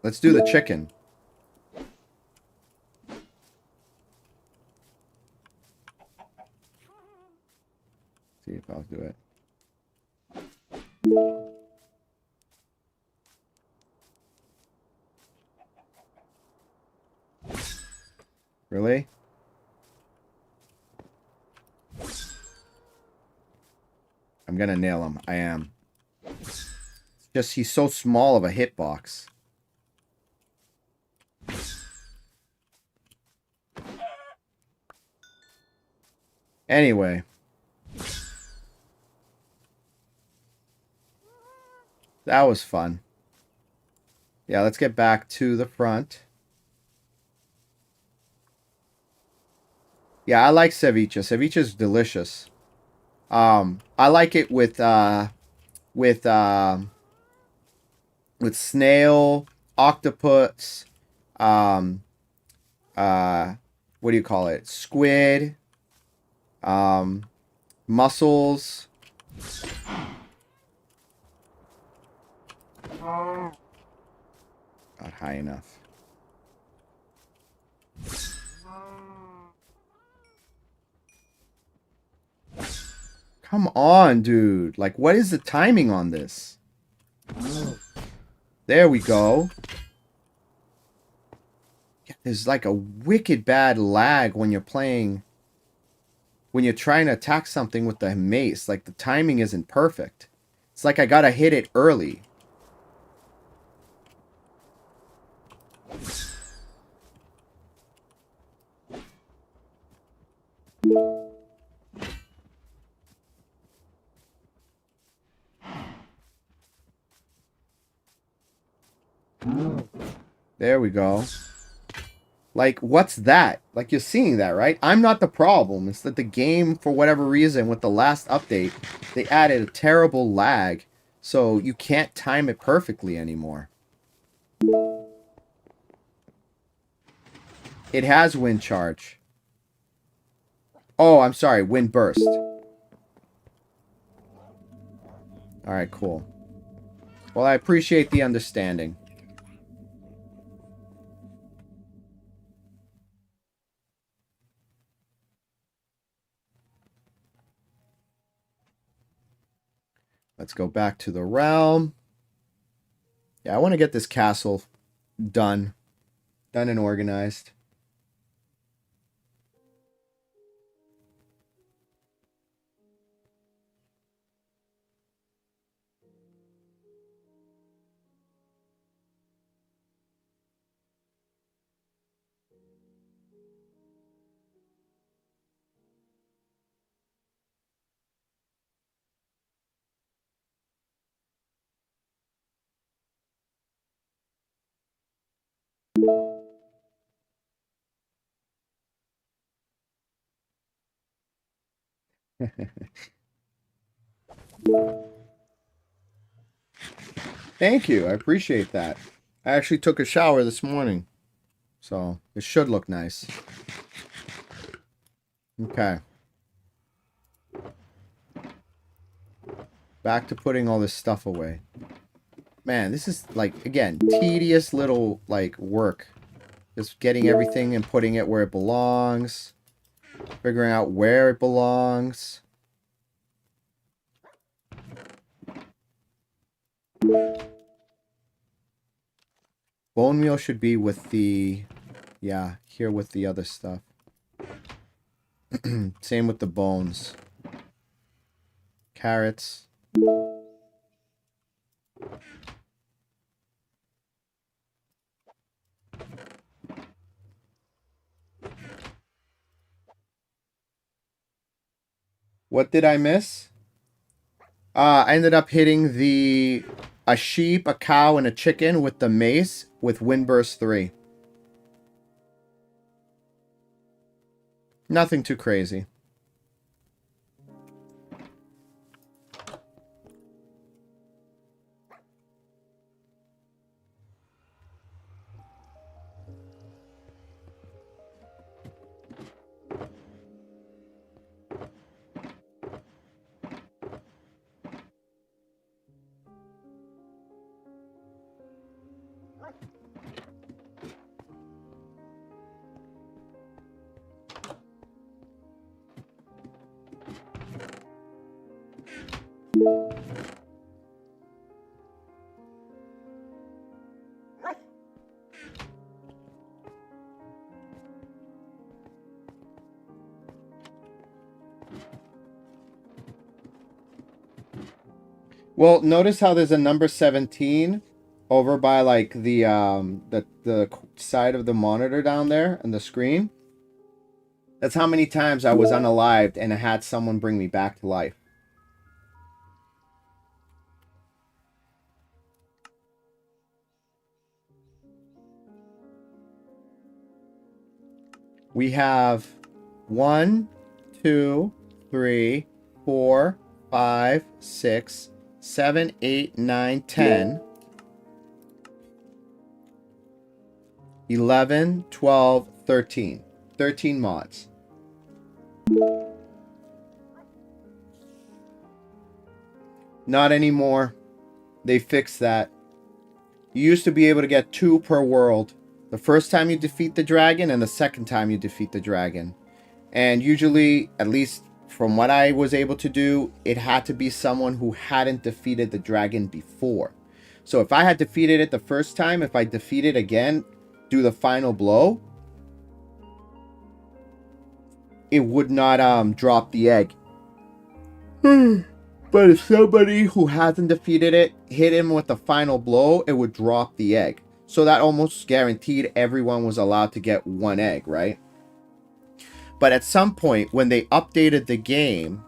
Let's do the chicken. See if I'll do it. Really? I'm gonna nail him. I am. It's just he's so small of a hitbox. Anyway. That was fun. Yeah, let's get back to the front. Yeah, I like ceviche. Ceviche is delicious. I like it with snail, octopus, um, what do you call it? Squid, mussels. Not high enough. Come on, dude. Like, what is the timing on this? There we go. Yeah, there's like a wicked bad lag when you're playing. When you're trying to attack something with the mace. Like, the timing isn't perfect. It's like I gotta hit it early. There we go. Like, what's that? Like, you're seeing that, right? I'm not the problem. It's that the game, for whatever reason, with the last update, they added a terrible lag. So you can't time it perfectly anymore. It has wind charge. Oh, I'm sorry. Wind burst. Alright, cool. Well, I appreciate the understanding. Let's go back to the realm. Yeah, I want to get this castle done. Done and organized. Thank you. I appreciate that. I actually took a shower this morning. So, it should look nice. Okay. Back to putting all this stuff away. Man, this is, like, again, tedious little, like, work. Just getting everything and putting it where it belongs. Figuring out where it belongs. Bone meal should be with the... Yeah, here with the other stuff. Same with the bones. Carrots. What did I miss? I ended up hitting a sheep, a cow, and a chicken with the mace with Windburst 3. Nothing too crazy. Well, notice how there's a number 17 over by like the side of the monitor down there and the screen. That's how many times I was unalived and I had someone bring me back to life. We have 1, 2, 3, 4, 5, 6, 7, 8, 9, 10, 11, 12, 13. 13 mods. Not anymore. They fixed that. You used to be able to get 2 per world. The first time you defeat the dragon and the second time you defeat the dragon. And usually, at least from what I was able to do, it had to be someone who hadn't defeated the dragon before. So if I had defeated it the first time, if I defeat it again, do the final blow, it would not drop the egg. But if somebody who hasn't defeated it hit him with the final blow, it would drop the egg. So that almost guaranteed everyone was allowed to get 1 egg, right? But at some point, when they updated the game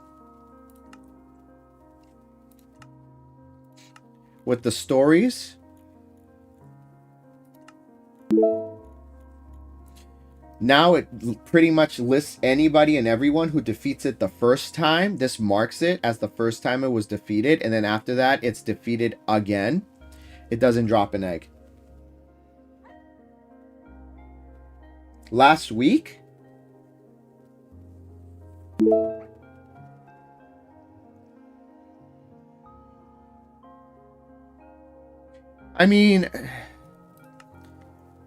with the stories, now it pretty much lists anybody and everyone who defeats it the first time. This marks it as the first time it was defeated. And then after that, it's defeated again. It doesn't drop an egg. Last week, I mean,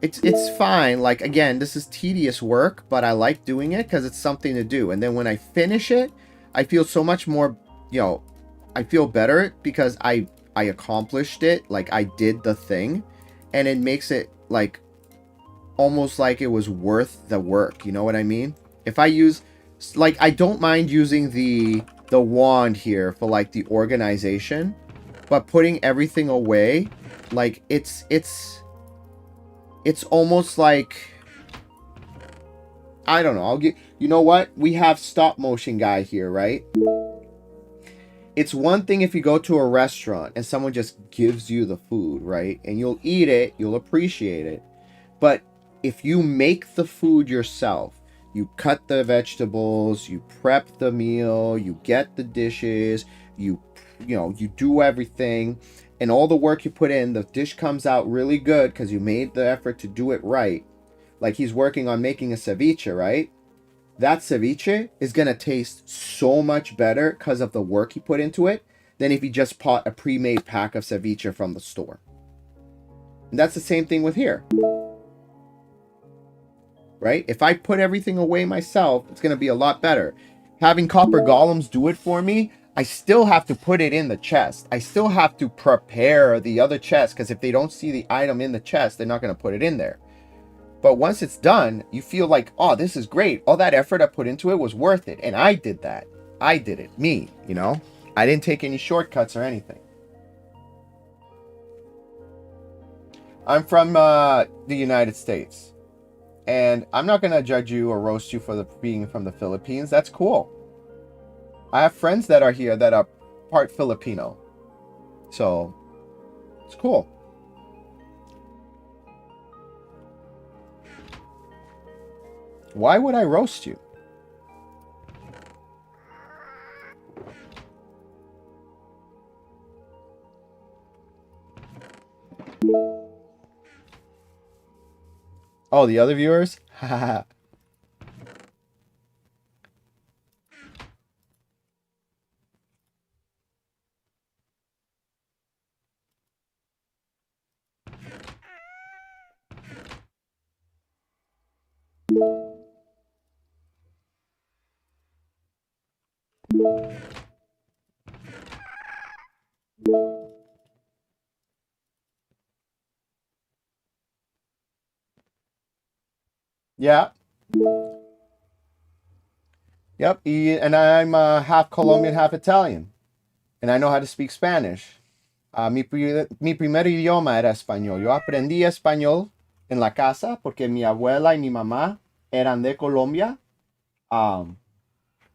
it's fine. Like, again, this is tedious work, but I like doing it because it's something to do. And then when I finish it, I feel so much more, you know, I feel better because I accomplished it. Like, I did the thing, and it makes it like almost like it was worth the work. You know what I mean? If I use, like, I don't mind using the wand here for like the organization, but putting everything away, like, it's almost like, I don't know. I'll get, you know what? We have stop motion guy here, right? It's one thing if you go to a restaurant and someone just gives you the food, right? And you'll eat it, you'll appreciate it. But if you make the food yourself, you cut the vegetables, you prep the meal, you get the dishes, you do everything, and all the work you put in, the dish comes out really good because you made the effort to do it right. Like he's working on making a ceviche, right? That ceviche is going to taste so much better because of the work he put into it than if he just bought a pre-made pack of ceviche from the store. And that's the same thing with here. Right? If I put everything away myself, it's going to be a lot better. Having copper golems do it for me, I still have to put it in the chest. I still have to prepare the other chest because if they don't see the item in the chest, they're not going to put it in there. But once it's done, you feel like, oh, this is great. All that effort I put into it was worth it. And I did that. I did it. Me, you know? I didn't take any shortcuts or anything. I'm from the United States. And I'm not going to judge you or roast you for being from the Philippines. That's cool. I have friends that are here that are part Filipino. So, it's cool. Why would I roast you? Oh, the other viewers? Haha. Yeah. Yep. And I'm half Colombian, half Italian. And I know how to speak Spanish. Mi primer idioma era español. Yo aprendí español en la casa porque mi abuela y mi mamá eran de Colombia. Um,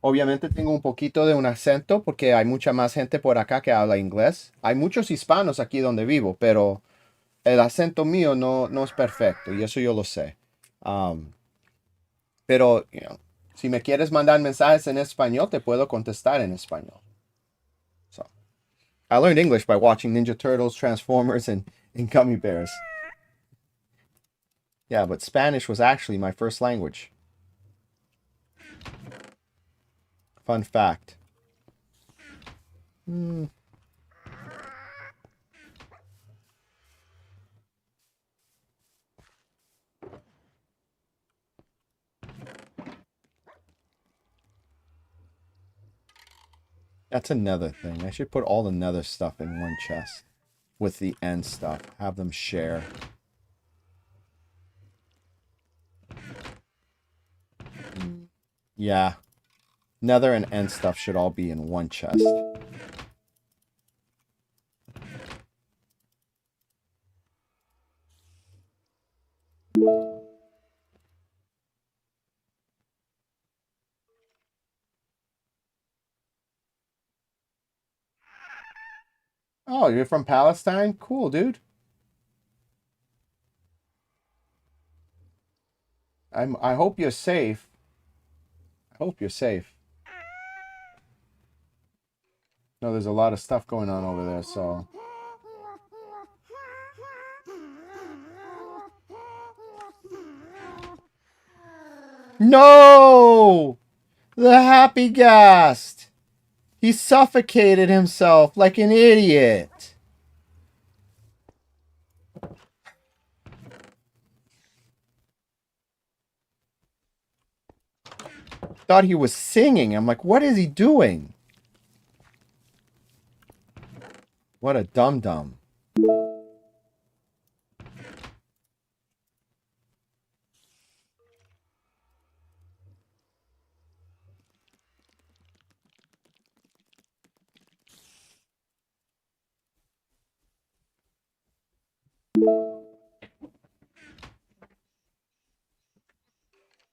Obviamente tengo un poquito de un acento porque hay mucha más gente por acá que habla inglés. Hay muchos hispanos aquí donde vivo, pero el acento mío no es perfecto y eso yo lo sé. Um, pero, si me quieres mandar mensajes en español, te puedo contestar en español. So, I learned English by watching Ninja Turtles, Transformers, and Gummy Bears. Yeah, but Spanish was actually my first language. Fun fact. That's another thing. I should put all the nether stuff in one chest with the end stuff. Have them share. Yeah. Nether and end stuff should all be in one chest. Oh, you're from Palestine? Cool, dude. I hope you're safe. I hope you're safe. No, there's a lot of stuff going on over there, so. No! The happy guest! He suffocated himself like an idiot. Thought he was singing. I'm like, what is he doing? What a dum-dum.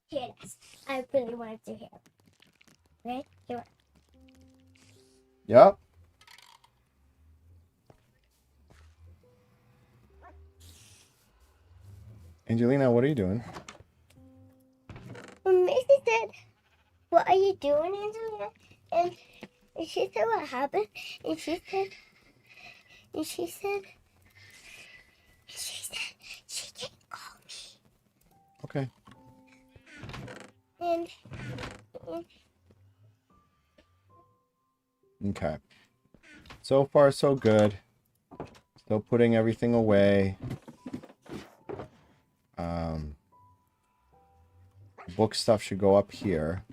Hear this. I really wanted to hear. Okay? Here. Yep. Angelina, what are you doing? Missy said, "What are you doing, Angelina?" And she said, "What happened?" And she said, she didn't call me. Okay. And Okay. So far, so good. Still putting everything away. Book stuff should go up here.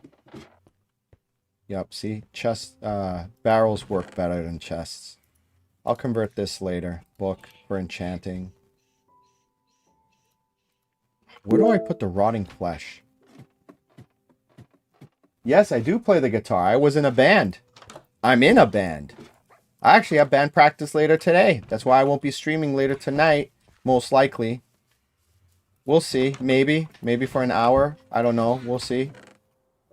Yep, see? Chest, barrels work better than chests. I'll convert this later. Book for enchanting. Where do I put the rotting flesh? Yes, I do play the guitar. I was in a band. I'm in a band. I actually have band practice later today. That's why I won't be streaming later tonight, most likely. We'll see. Maybe. Maybe for an hour. I don't know. We'll see.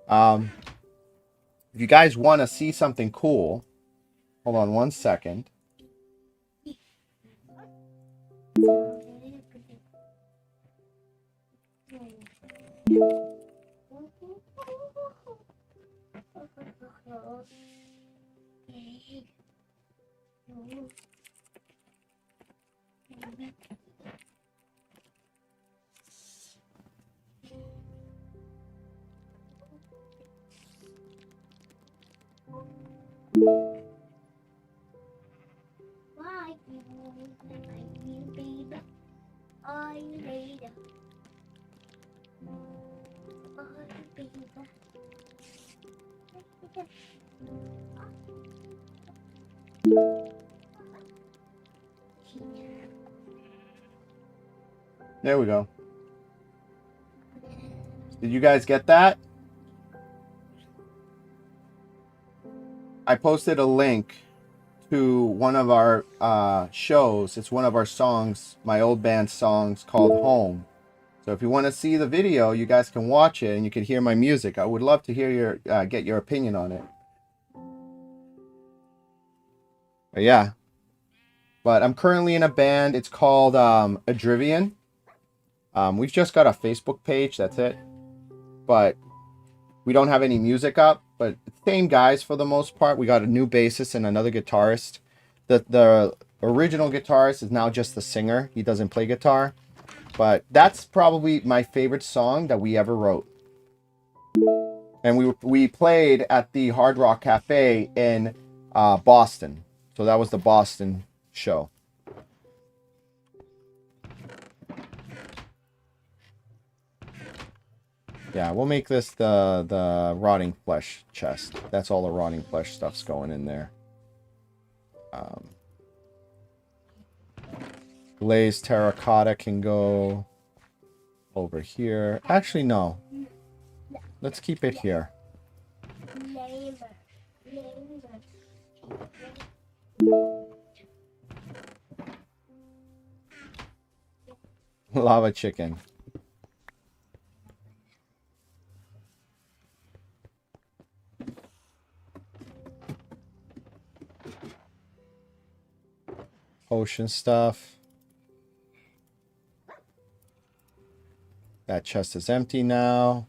If you guys want to see something cool, hold on one second. There we go. Did you guys get that? I posted a link to one of our shows. It's one of our songs, my old band songs called Home. So if you want to see the video, you guys can watch it and you can hear my music. I would love to hear your get your opinion on it. But yeah. But I'm currently in a band. It's called Adrivian. We've just got a Facebook page. That's it. But we don't have any music up. But same guys for the most part. We got a new bassist and another guitarist. The original guitarist is now just the singer. He doesn't play guitar. But that's probably my favorite song that we ever wrote. And we played at the Hard Rock Cafe in Boston. So that was the Boston show. Yeah, we'll make this the rotting flesh chest. That's all the rotting flesh stuff's going in there. Glazed terracotta can go over here. Actually, no. Let's keep it here. Lava chicken. Potion stuff. That chest is empty now.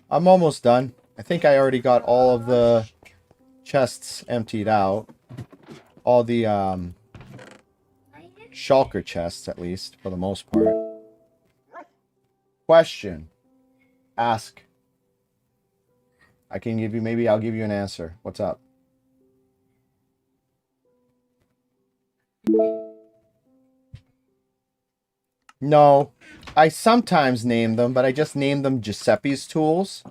I'm almost done. I think I already got all of the chests emptied out. All the shulker chests, at least, for the most part. Question. Ask. I can give you, maybe I'll give you an answer. What's up? No, I sometimes name them, but I just name them JakeCCz tools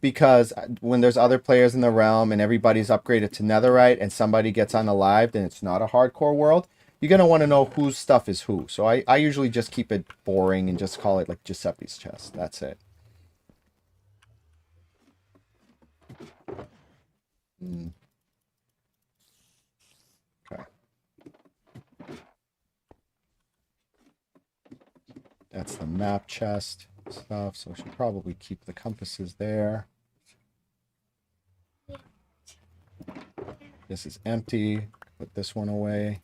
because when there's other players in the realm and everybody's upgraded to netherite and somebody gets unalived and it's not a hardcore world, you're going to want to know whose stuff is who. So I usually just keep it boring and just call it like JakeCCz chest. That's it. Okay. That's the map chest stuff, so I should probably keep the compasses there. This is empty. Put this one away.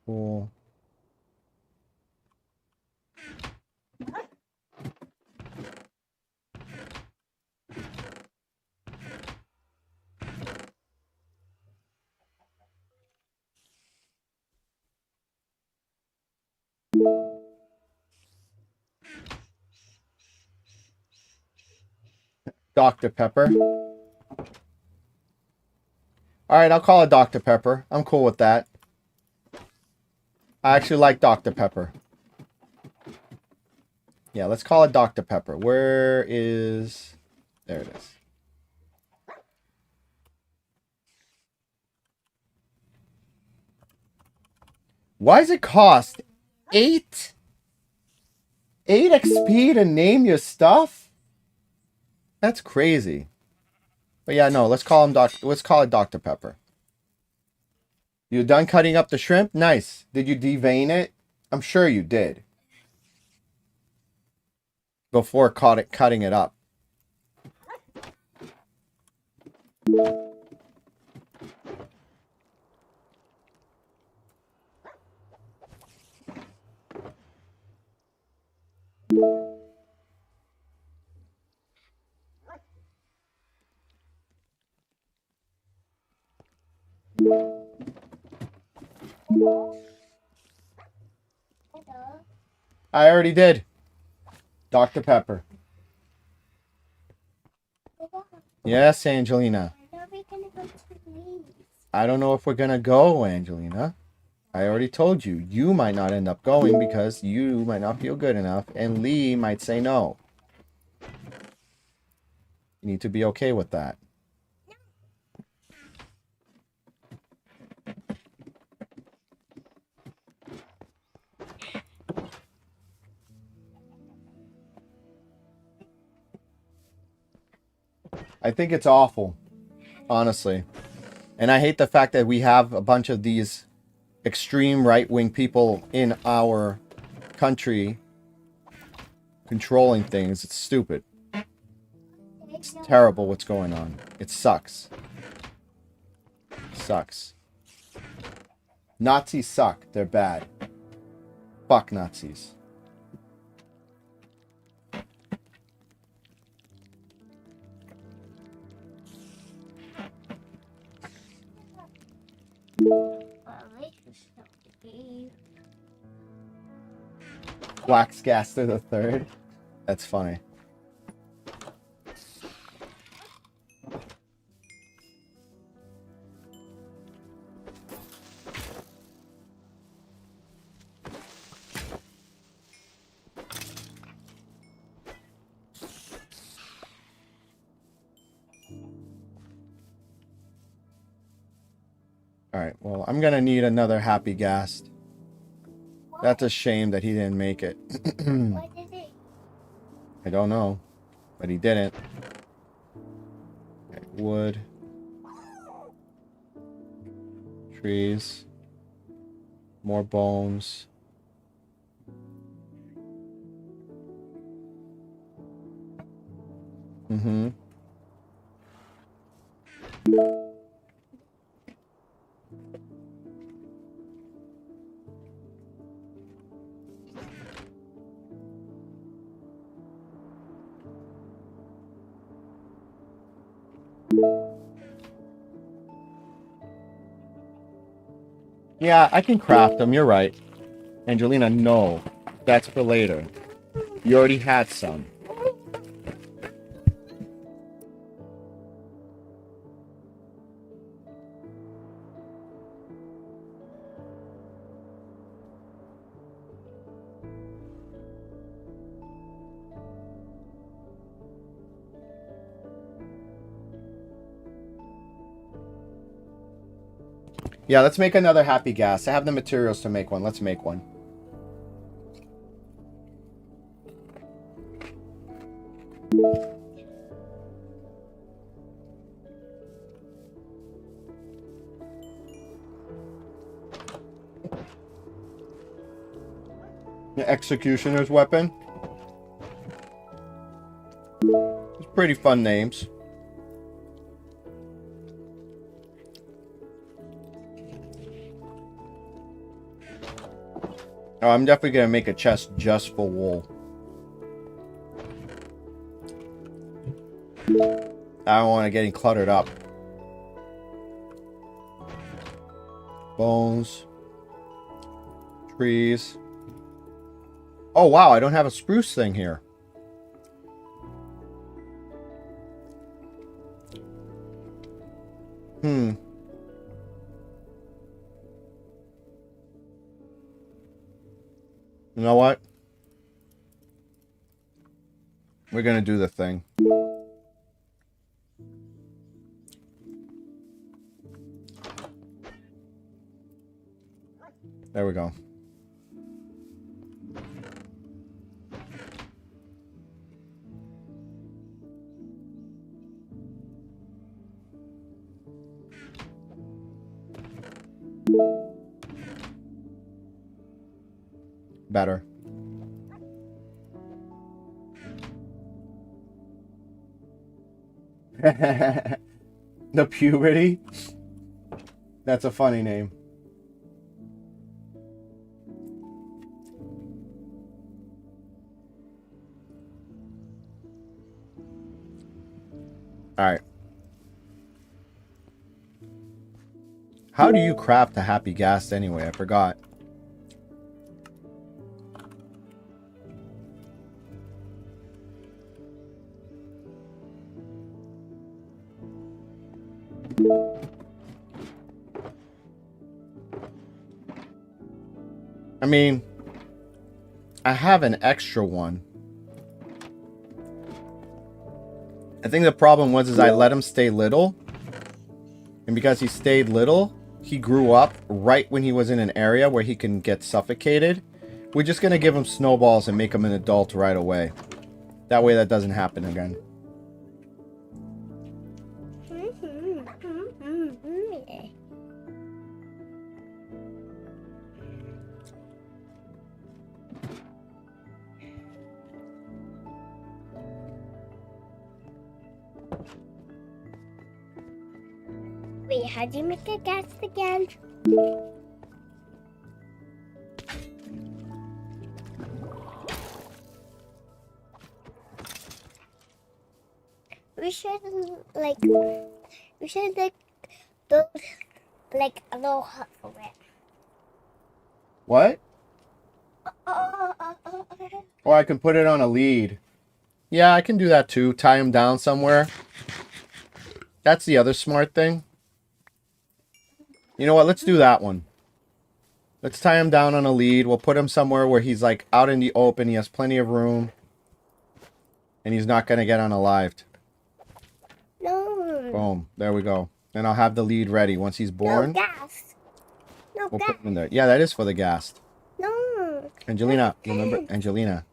Cool. Dr. Pepper. Alright, I'll call it Dr. Pepper. I'm cool with that. I actually like Dr. Pepper. Yeah, let's call it Dr. Pepper. Where is... There it is. Why does it cost 8 XP to name your stuff? That's crazy. But yeah, no, let's call it Dr. Pepper. You done cutting up the shrimp? Nice. Did you devein it? I'm sure you did. Before cutting it up. I already did. Dr. Pepper. Yes, Angelina. I don't know if we're going to go, Angelina. I already told you. You might not end up going because you might not feel good enough, and Lee might say no. You need to be okay with that. I think it's awful, honestly. And I hate the fact that we have a bunch of these extreme right-wing people in our country controlling things. It's stupid. It's terrible what's going on. It sucks. Sucks. Nazis suck. They're bad. Fuck Nazis. Waxgaster the Third. That's funny. Alright, well, I'm gonna need another happy ghast. That's a shame that he didn't make it. What is it? I don't know, but he didn't. Okay, wood. Trees. More bones. Mm-hmm. Yeah, I can craft them. You're right. Angelina, no. That's for later. You already had some. Yeah, let's make another happy gas. I have the materials to make one. Let's make one. The executioner's weapon. It's pretty fun names. Oh, I'm definitely going to make a chest just for wool. I don't want it getting cluttered up. Bones. Trees. Oh, wow, I don't have a spruce thing here. You know what? We're gonna do the thing. There we go. Better. The puberty? That's a funny name. Alright. How do you craft a happy ghast anyway? I forgot. I mean, I have an extra one. I think the problem was I let him stay little. And because he stayed little, he grew up right when he was in an area where he can get suffocated. We're just going to give him snowballs and make him an adult right away. That way that doesn't happen again. how do you make a gas again? We should like do like a little hut for it. What? Or I can put it on a lead. Yeah, I can do that too. Tie him down somewhere. That's the other smart thing. You know what? Let's do that one. Let's tie him down on a lead. We'll put him somewhere where he's like out in the open. He has plenty of room. And he's not going to get unalived. No. Boom. There we go. And I'll have the lead ready. Once he's born, No gas. No we'll gas. put him in there. Yeah, that is for the gas. No. Angelina, remember? Angelina.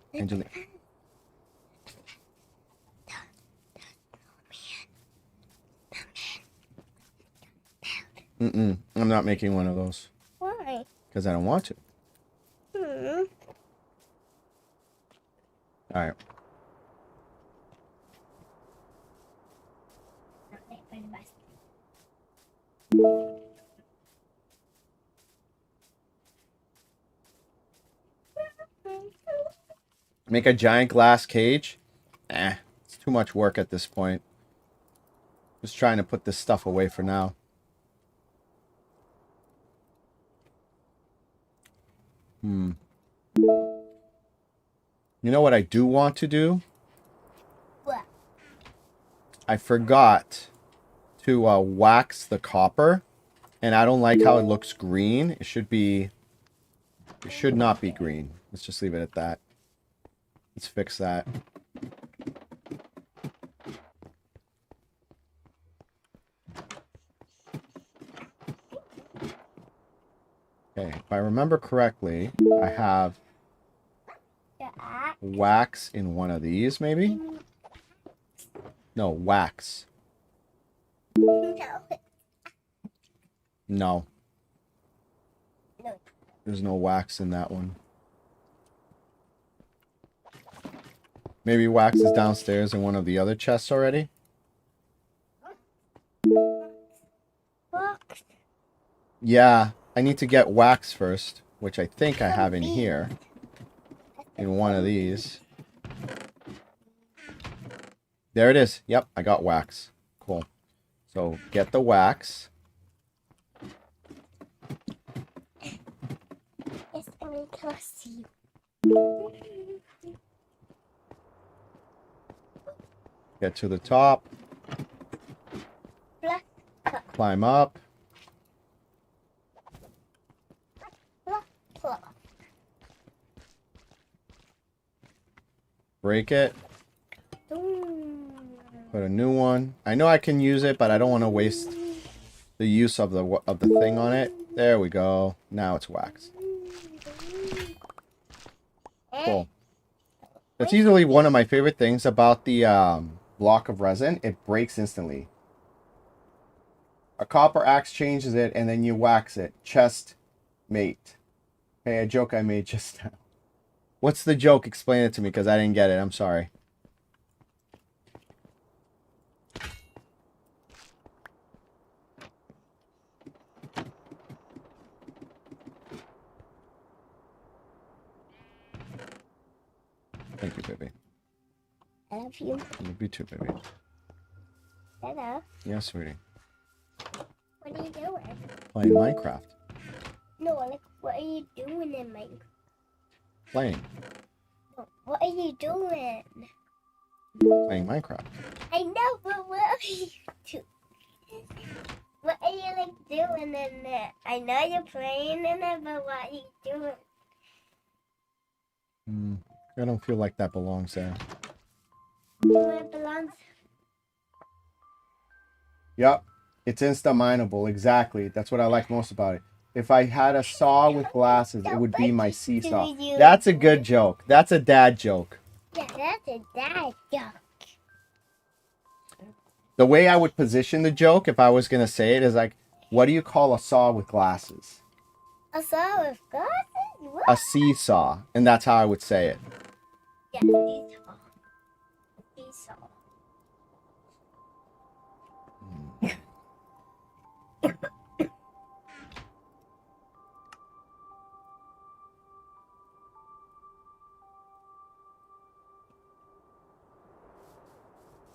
I'm not making one of those. Why? Because I don't want to. All right. Make a giant glass cage? It's too much work at this point. Just trying to put this stuff away for now. You know what I do want to do? What? I forgot to wax the copper. And I don't like how it looks green. It should not be green. Let's just leave it at that. Let's fix that. Okay, if I remember correctly, I have wax in one of these, maybe? No, wax. No. There's no wax in that one. Maybe wax is downstairs in one of the other chests already? Wax. Yeah, I need to get wax first, which I think I have in here. In one of these. There it is. Yep, I got wax. Cool. So, get the wax. Yes, I'm going to trust you. Get to the top. Climb up. Break it. Put a new one. I know I can use it, but I don't want to waste the use of the thing on it. There we go. Now it's wax. Cool. That's easily one of my favorite things about the block of resin. It breaks instantly. A copper axe changes it, and then you wax it. Chest mate. Hey, a joke I made just now. What's the joke? Explain it to me, because I didn't get it. I'm sorry. Thank you, baby. I love you. Love you too, baby. Hello. Yes, sweetie. What are you doing? Playing Minecraft. No, like, what are you doing in Minecraft? Playing. What are you doing? Playing Minecraft. I know, but what are you doing? What are you like doing in there? I know you're playing in it, but what are you doing? I don't feel like that belongs there. Where it belongs? Yep. It's insta-mineable. Exactly. That's what I like most about it. If I had a saw with glasses, it would be my seesaw. That's a good joke. That's a dad joke. Yeah, that's a dad joke. The way I would position the joke, if I was going to say it, is like, what do you call a saw with glasses? A saw with glasses? What? A seesaw. And that's how I would say it. Yeah, seesaw. Seesaw.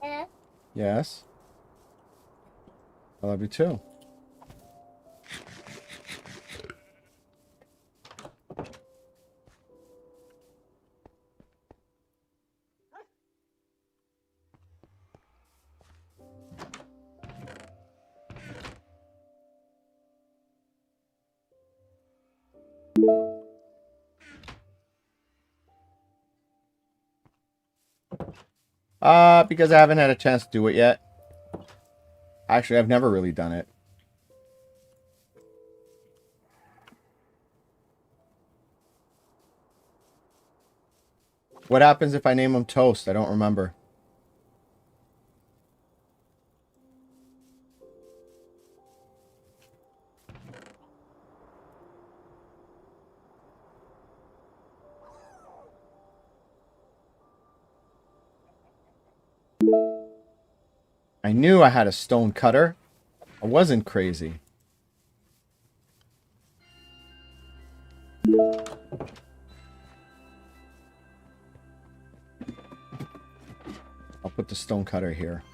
Yeah. Yes. I love you too. Because I haven't had a chance to do it yet. Actually, I've never really done it. What happens if I name him Toast? I don't remember. I knew I had a stone cutter. I wasn't crazy. I'll put the stone cutter here.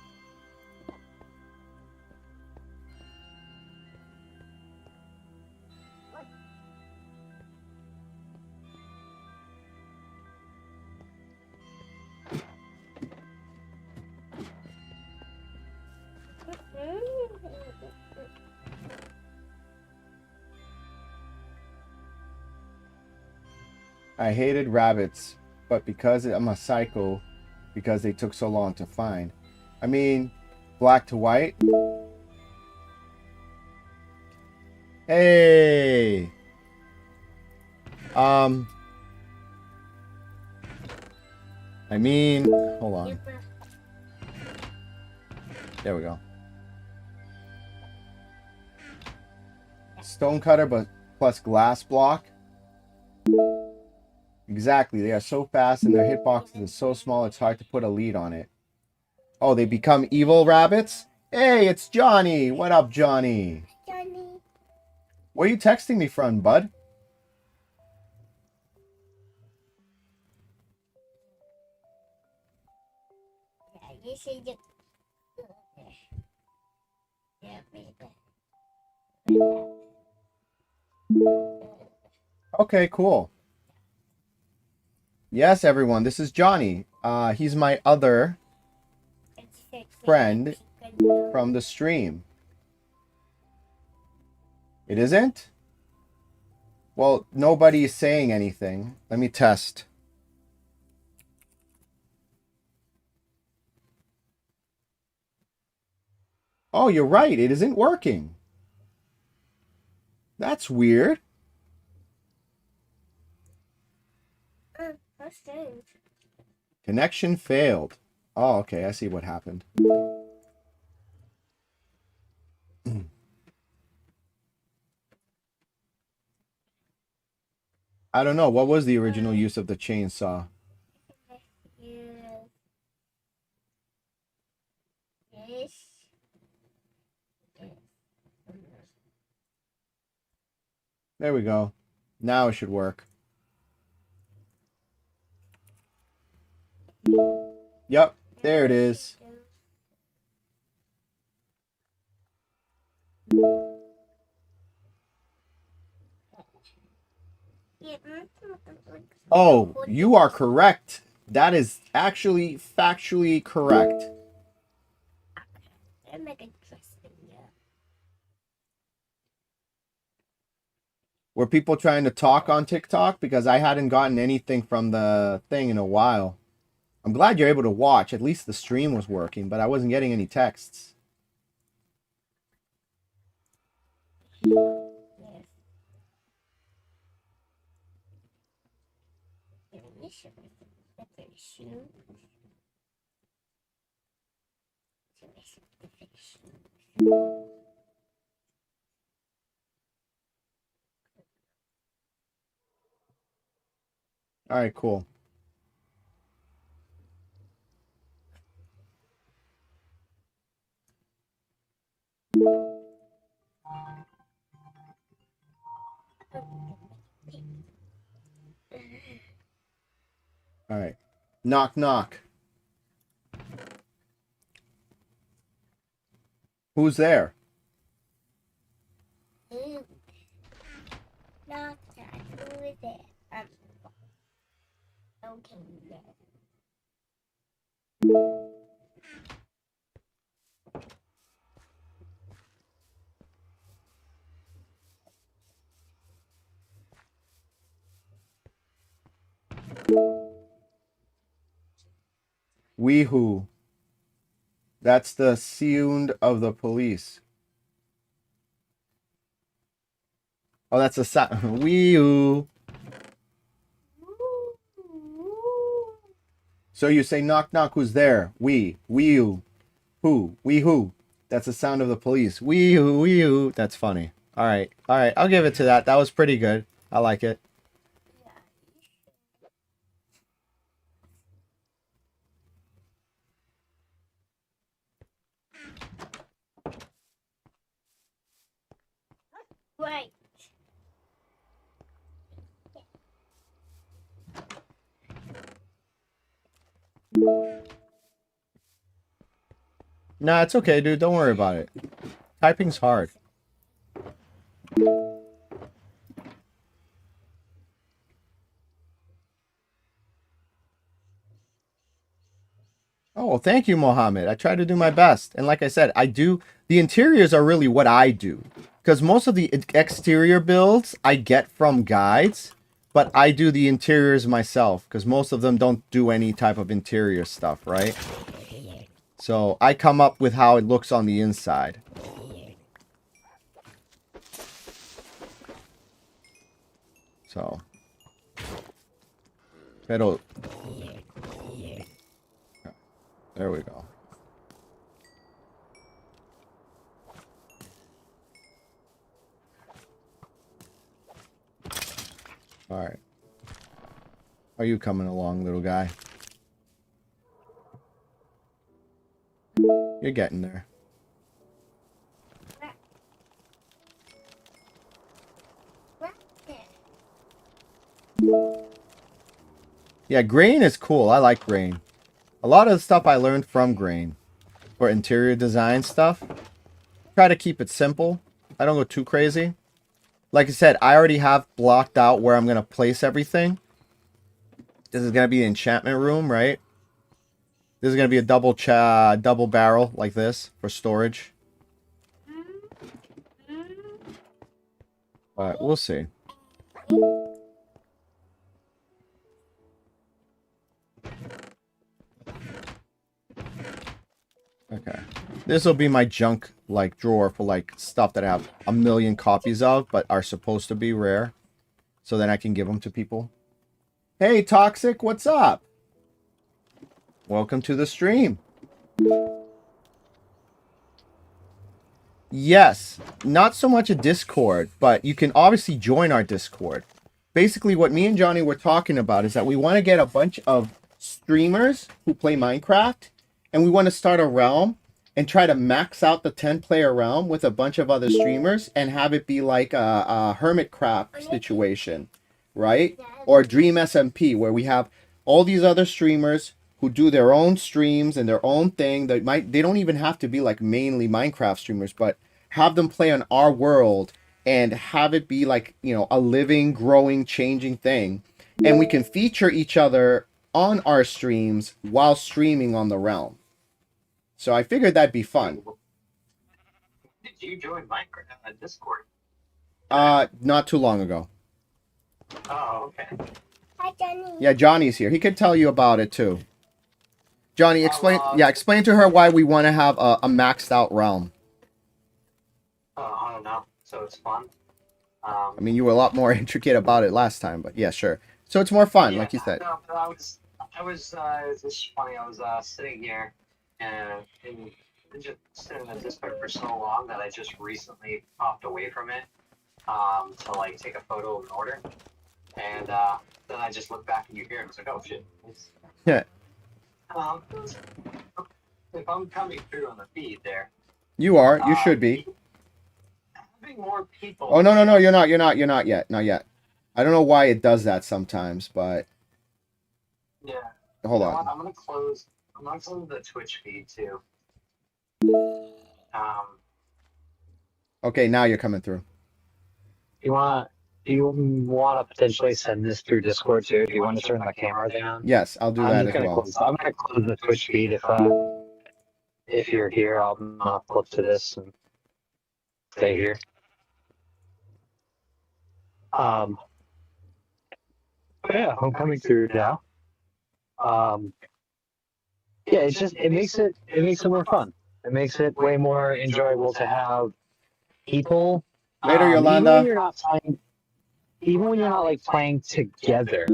I hated rabbits, but because I'm a psycho, because they took so long to find. I mean, black to white. Hey. I mean, hold on. There we go. Stone cutter, but plus glass block. Exactly. They are so fast and their hitboxes is so small it's hard to put a lead on it. Oh, they become evil rabbits? Hey, it's Johnny. What up, Johnny? Johnny. Where are you texting me from, bud? Yeah, you should just. Yeah, Okay, cool. Yes, everyone, this is Johnny. He's my other friend from the stream. It isn't? Well, nobody is saying anything. Let me test. Oh, you're right. It isn't working. That's weird. That's strange. Connection failed. Oh, okay. I see what happened. I don't know. What was the original use of the chainsaw? There we go. Now it should work. Yep, there it is. Oh, you are correct. That is actually factually correct. Were people trying to talk on TikTok? Because I hadn't gotten anything from the thing in a while. I'm glad you're able to watch. At least the stream was working, but I wasn't getting any texts. All right, cool. All right. Knock, knock. Who's there? Not that. Who is it? Okay. Weehoo. That's the sound of the police. Oh, that's a sound. Weehoo. So you say knock knock, who's there? Wee-oo. Who? Wee-hoo. That's the sound of the police. Wee-hoo, wee-hoo. That's funny. All right. All right. I'll give it to that. That was pretty good. I like it. Right. Nah, it's okay, dude. Don't worry about it. Typing's hard. Oh, thank you, Mohammed. I try to do my best. And like I said, the interiors are really what I do. Because most of the exterior builds I get from guides, but I do the interiors myself. Because most of them don't do any type of interior stuff, right? So I come up with how it looks on the inside. So. Pero... There we go. All right. Are you coming along, little guy? You're getting there. Yeah, grain is cool. I like grain. A lot of the stuff I learned from grain for interior design stuff. Try to keep it simple. I don't go too crazy. Like I said, I already have blocked out where I'm going to place everything. This is going to be the enchantment room, right? This is going to be a double barrel like this for storage. But we'll see. Okay. This will be my junk like drawer for like stuff that I have a million copies of but are supposed to be rare. So then I can give them to people. Hey, Toxic, what's up? Welcome to the stream. Yes, not so much a Discord, but you can obviously join our Discord. Basically, what me and Johnny were talking about is that we want to get a bunch of streamers who play Minecraft, and we want to start a realm and try to max out the 10-player realm with a bunch of other streamers and have it be like a Hermitcraft situation, right? Or Dream SMP, where we have all these other streamers who do their own streams and their own thing. They don't even have to be like mainly Minecraft streamers, but have them play on our world and have it be like, you know, a living, growing, changing thing. And we can feature each other on our streams while streaming on the realm. So I figured that'd be fun. Did you join Minecraft Discord? Not too long ago. Oh, okay. Hi, Johnny. Yeah, Johnny's here. He could tell you about it too. Johnny, explain. Explain to her why we want to have a maxed out realm. I don't know. So it's fun. I mean, you were a lot more intricate about it last time, but yeah, sure. So it's more fun, yeah, like you said. No, but it's just funny. I was sitting here and just sitting in the Discord for so long that I just recently popped away from it to like take a photo of an order, and then I just looked back and you hear it. And it's like, oh shit. Yeah. If I'm coming through on the feed there, You are. You should be. having more people. Oh, no, you're not. You're not yet. Not yet. I don't know why it does that sometimes, but Yeah. hold You know on. what? I'm gonna close the Twitch feed too. Okay, now you're coming through. Do you want to potentially send this through Discord too? Do you want to turn the camera down? Yes, I'll do that as well. I'm gonna close the Twitch feed if you're here. I'll flip to this and stay here. Yeah, I'm coming through now. Yeah, it makes it more fun. It makes it way more enjoyable to have people. Later, Yolanda. Even when you're not like playing together,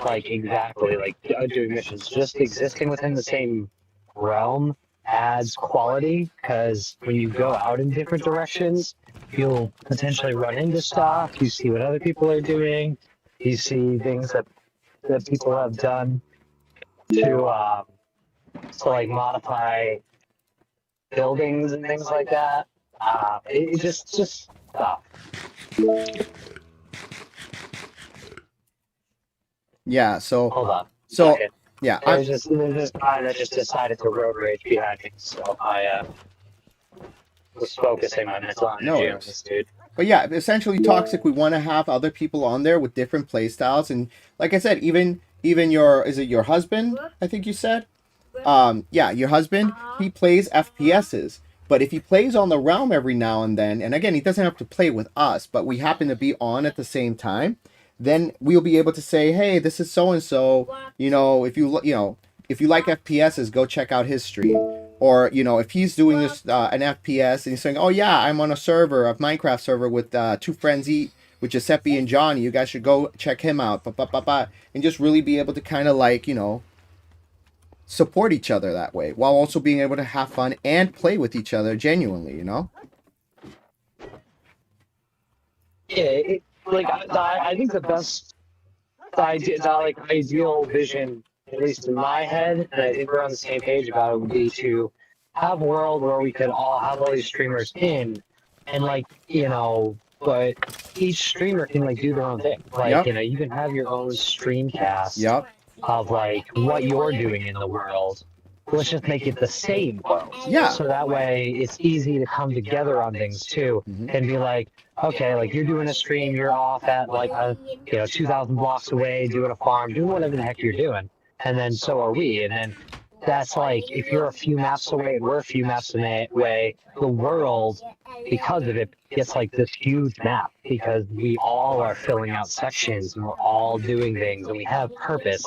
like exactly like doing missions, just existing within the same realm adds quality, because when you go out in different directions, you'll potentially run into stuff. You see what other people are doing. You see things that people have done to like modify buildings and things like that. It just stuff. Yeah, so Hold on. So Okay. yeah, There's this guy that just decided to road rage behind me, so I was focusing my mental energy on this dude. But yeah, essentially toxic. We want to have other people on there with different play styles, and like I said, even your husband? I think you said. Yeah, your husband. He plays FPSs, but if he plays on the realm every now and then, and again, he doesn't have to play with us, but we happen to be on at the same time, then we'll be able to say, hey, this is so and so. If you like FPSs, go check out his stream. Or, if he's doing this an FPS and he's saying, oh yeah, I'm on a Minecraft server with two friends with Giuseppe and Johnny. You guys should go check him out. And just really be able to kind of support each other that way, while also being able to have fun and play with each other genuinely, Yeah, I think the best ideal vision, at least in my head, and I think we're on the same page about it, would be to have a world where we could all have all these streamers in, and but each streamer can do their own thing. You can have your own streamcast of what you're doing in the world. Let's just make it the same world. Yeah. So that way it's easy to come together on things too, and be okay, you're doing a stream, you're off at 2,000 blocks away doing a farm, doing whatever the heck you're doing, and then so are we, and then that's if you're a few maps away and we're a few maps away, the world, because of it, gets this huge map, because we all are filling out sections and we're all doing things and we have purpose.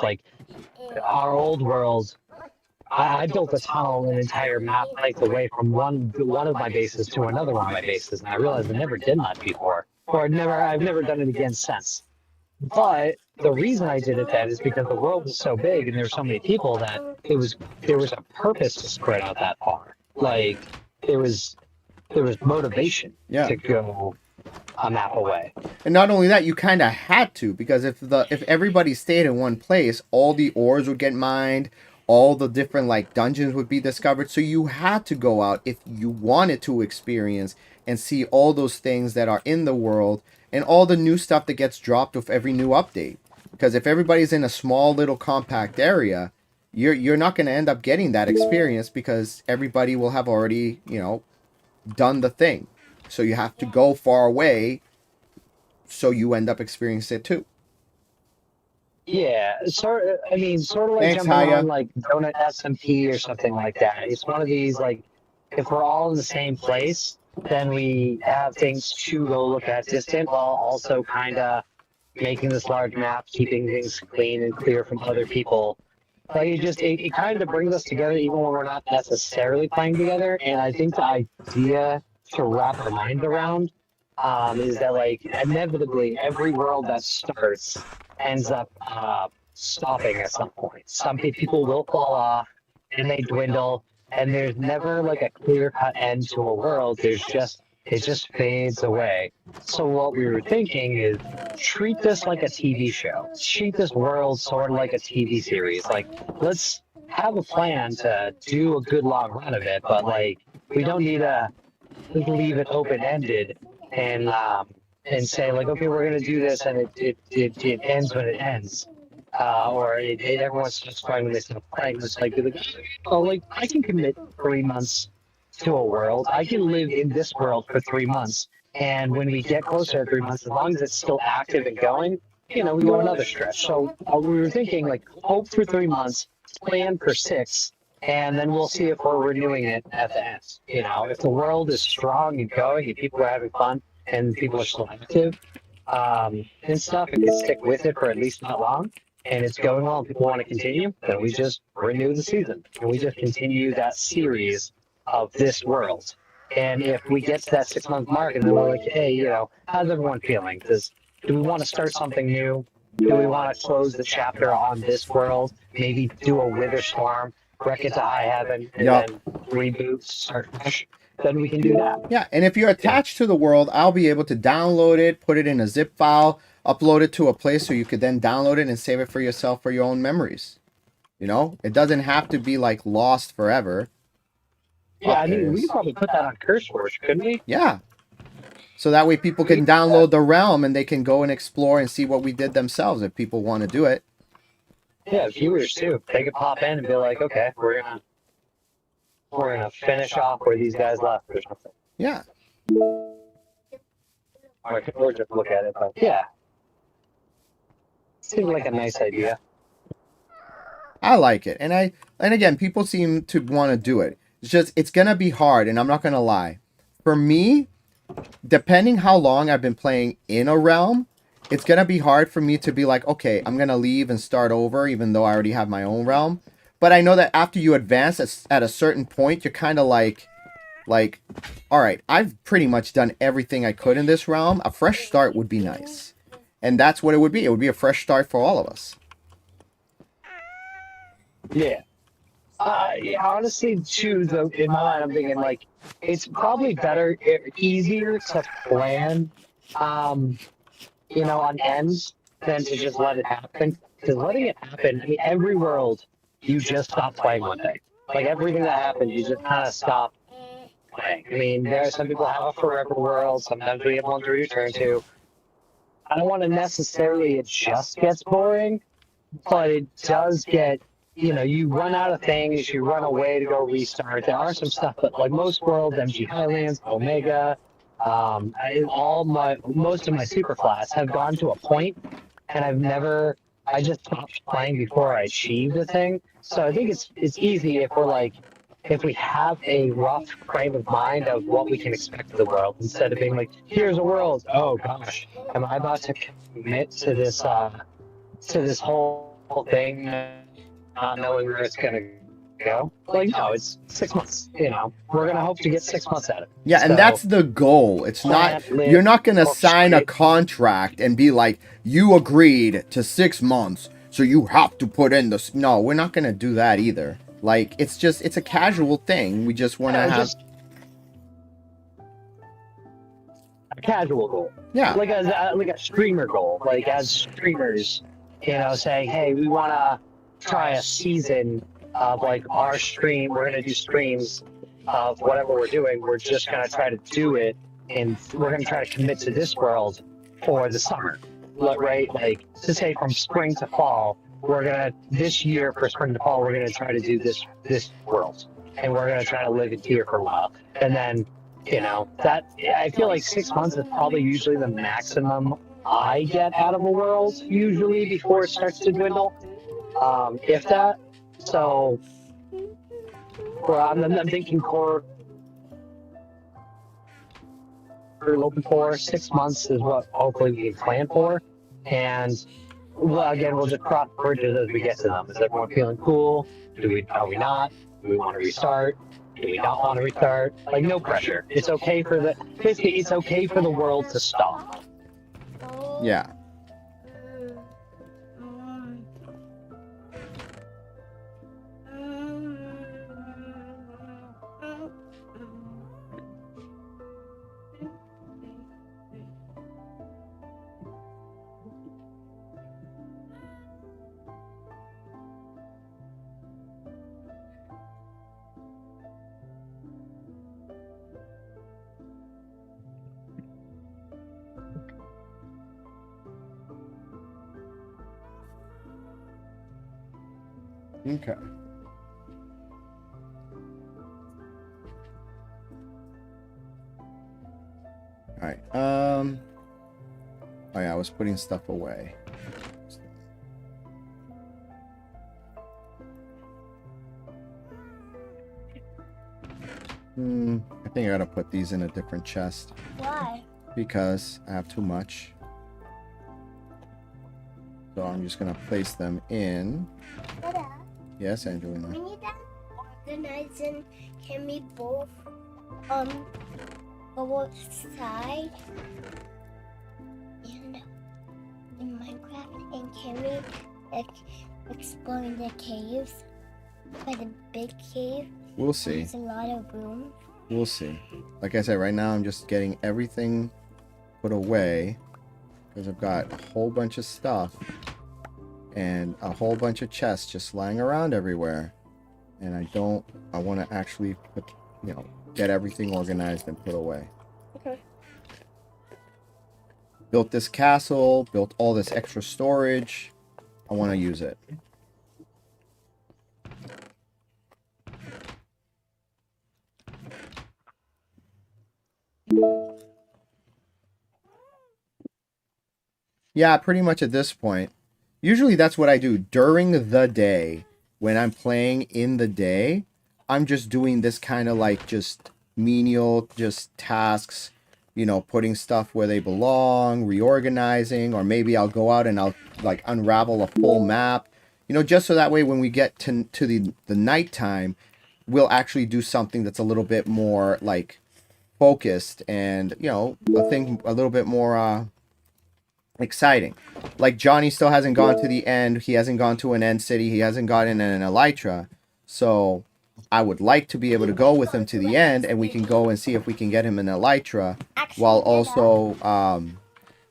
Our old world, I built a tunnel, an entire map length away from one of my bases to another one of my bases, and I realized I never did that before, or I've never done it again since. But the reason I did it then is because the world was so big and there were so many people that there was a purpose to spread out that far. There was motivation to go a map away. And not only that, you kind of had to, because if everybody stayed in one place, all the ores would get mined, all the different dungeons would be discovered. So you had to go out if you wanted to experience and see all those things that are in the world and all the new stuff that gets dropped with every new update. Because if everybody's in a small little compact area, you're not going to end up getting that experience, because everybody will have already, done the thing. So you have to go far away so you end up experiencing it too. Yeah, sort of Thanks, jumping Haya. on Donut SMP or something like that. It's one of these if we're all in the same place, then we have things to go look at distant, while also kind of making this large map, keeping things clean and clear from other people. It kind of brings us together even when we're not necessarily playing together. And I think the idea to wrap our minds around is that inevitably every world that starts ends up stopping at some point. Some people will fall off and they dwindle, and there's never a clear-cut end to a world. It just fades away. So what we were thinking is treat this like a TV show. Treat this world sort of like a TV series. Let's have a plan to do a good long run of it, but we don't need to leave it open-ended and say okay, we're gonna do this, and it ends when it ends, or everyone's just playing when they stop playing. It's I can commit 3 months to a world. I can live in this world for 3 months, and when we get closer to 3 months, as long as it's still active and going, we go another stretch. So we were thinking, like, hope for 3 months, plan for 6, and then we'll see if we're renewing it at the end. If the world is strong and going and people are having fun and people are still active and stuff, and can stick with it for at least that long, and it's going well and people want to continue, then we just renew the season and we just continue that series of this world. And if we get to that 6 month mark and then we're like, hey, how's everyone feeling? Do we want to start something new? Do we want to close the chapter on this world? Maybe do a wither storm, wreck it to high heaven, and then reboot, start fresh? Then we can do that. Yeah, and if you're attached to the world, I'll be able to download it, put it in a zip file, upload it to a place so you could then download it and save it for yourself for your own memories. It doesn't have to be like lost forever. Yeah, I mean, we could probably put that on CurseForge, couldn't we? Yeah. So that way people can download the realm and they can go and explore and see what we did themselves if people want to do it. Yeah, viewers too. They could pop in and be like, okay, we're gonna finish off where these guys left or something. Yeah. Or just look at it, but yeah. Seems like a nice idea. I like it. And again, people seem to want to do it. It's gonna be hard, and I'm not gonna lie. For me, depending how long I've been playing in a realm, it's going to be hard for me to be like, okay, I'm going to leave and start over, even though I already have my own realm. But I know that after you advance at a certain point, you're kind of like, all right, I've pretty much done everything I could in this realm. A fresh start would be nice. And that's what it would be. It would be a fresh start for all of us. Yeah. Honestly, too, though, in my mind, I'm thinking, like, it's probably easier to plan, on ends than to just let it happen. Because letting it happen, I mean, every world, you just stop playing one day. Like, everything that happens, you just kind of stop playing. I mean, there are some people have a forever world. Sometimes we have one to return to. I don't want to necessarily it just gets boring, but it does get... you run out of things, you run away to go restart. There are some stuff, but like most worlds, MG Highlands, Omega, most of my super flats have gone to a point, and I just stopped playing before I achieved the thing. So I think it's easy if we have a rough frame of mind of what we can expect of the world, instead of being like, here's a world, oh gosh, am I about to commit to this whole thing, not knowing where it's gonna go? Like, no, it's 6 months. We're gonna hope to get 6 months out of it. Yeah, and that's the goal. It's not, you're not gonna sign a contract and be like, you agreed to 6 months, so you have to put in this. No, we're not gonna do that either. Like, it's a casual thing. We just want to have a casual goal. Yeah, like a streamer goal. Like, as streamers, saying, hey, we want to try a season of like our stream. We're going to do streams of whatever we're doing. We're just going to try to do it, and we're going to try to commit to this world for the summer, right? Like, to say from spring to fall, this year for spring to fall, we're going to try to do this world, and we're going to try to live it here for a while. And then, that, I feel like 6 months is probably usually the maximum I get out of a world, usually, before it starts to dwindle. If that. So, I'm thinking core we're looking for 6 months is what hopefully we can plan for. And again, we'll just cross bridges as we get to them. Is everyone feeling cool? Are we not? Do we want to restart? Do we not want to restart? Like, no pressure. It's okay basically, it's okay for the world to stop. Yeah. Okay. Alright, oh yeah, I was putting stuff away. I think I gotta put these in a different chest. Why? Because I have too much. So I'm just gonna place them in. Dada, Yes, Angelina. we need that organizing. Can we both go outside and in Minecraft, and can we explore the caves? By the big cave. We'll see. There's a lot of room. We'll see. Like I said, right now I'm just getting everything put away because I've got a whole bunch of stuff and a whole bunch of chests just lying around everywhere. And I want to actually put, get everything organized and put away. Okay. Built this castle, built all this extra storage. I want to use it. Yeah, pretty much at this point. Usually that's what I do during the day. When I'm playing in the day, I'm just doing this kind of like just menial, just tasks, putting stuff where they belong, reorganizing, or maybe I'll go out and I'll like unravel a full map, just so that way when we get to the nighttime, we'll actually do something that's a little bit more like focused and, a thing a little bit more, exciting. Like Johnny still hasn't gone to the end. He hasn't gone to an end city. He hasn't gotten an elytra. So I would like to be able to go with him to the end, and we can go and see if we can get him an elytra, while also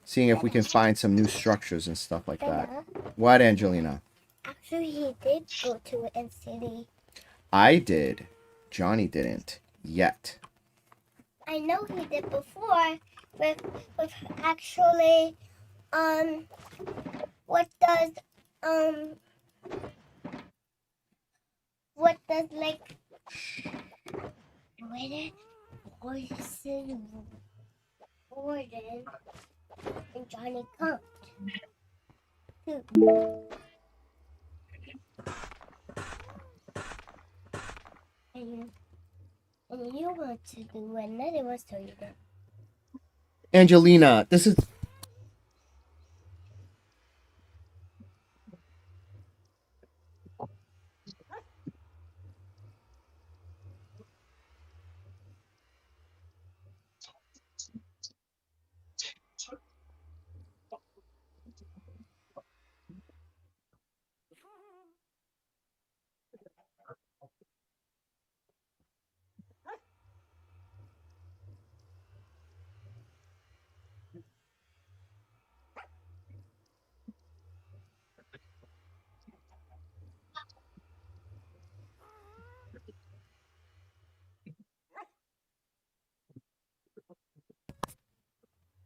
seeing if we can find some new structures and stuff like that. What, Angelina? Actually, he did go to an city. I did. Johnny didn't yet. I know he did before, with actually. What does like Reddit Poison Warden and Johnny come? And you want to do another one, so you do. Angelina, this is...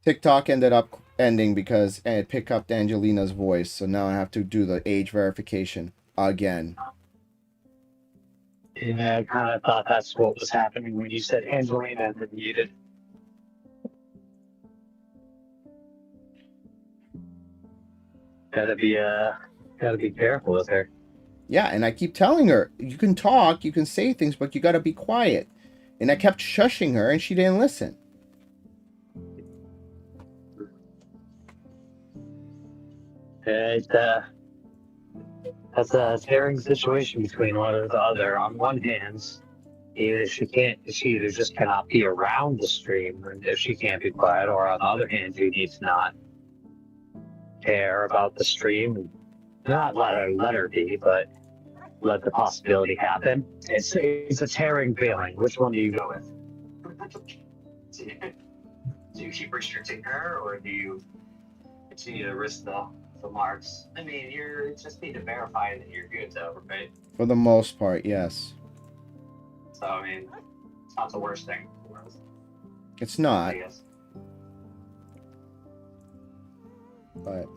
TikTok ended up ending because it picked up Angelina's voice, so now I have to do the age verification again. Yeah, I kind of thought that's what was happening when you said Angelina and then muted. Gotta be careful with her. Yeah, and I keep telling her, you can talk, you can say things, but you gotta be quiet. And I kept shushing her, and she didn't listen. That's a tearing situation between one or the other. On one hand, she either just cannot be around the stream if she can't be quiet, or on the other hand, you need to not care about the stream and not let her be, but let the possibility happen. It's a tearing feeling. Which one do you go with? Do you keep restricting her, or do you continue to risk the marks? I mean, you just need to verify that you're good, though, right? For the most part, yes. So, I mean, it's not the worst thing. It's not. I guess. But...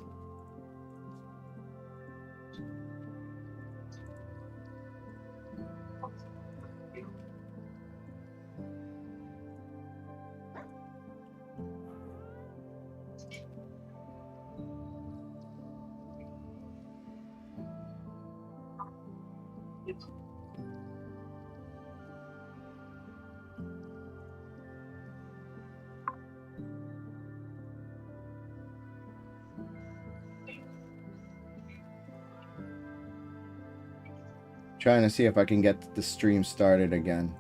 Trying to see if I can get the stream started again.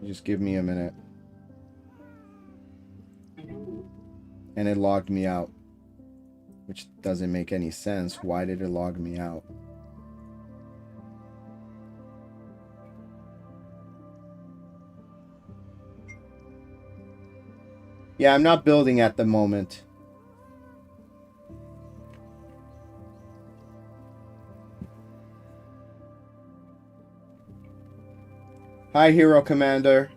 So just give me a minute. And it logged me out. Which doesn't make any sense. Why did it log me out? Yeah, I'm not building at the moment. Hi, Hero Commander.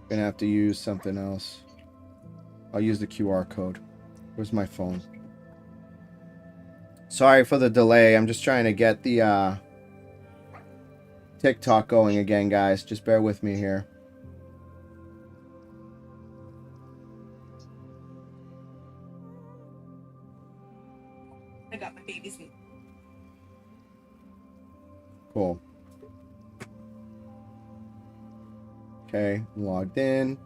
Gonna have to use something else. I'll use the QR code. Where's my phone? Sorry for the delay. I'm just trying to get the TikTok going again, guys. Just bear with me here. I got my baby's name. Cool. Okay, logged in.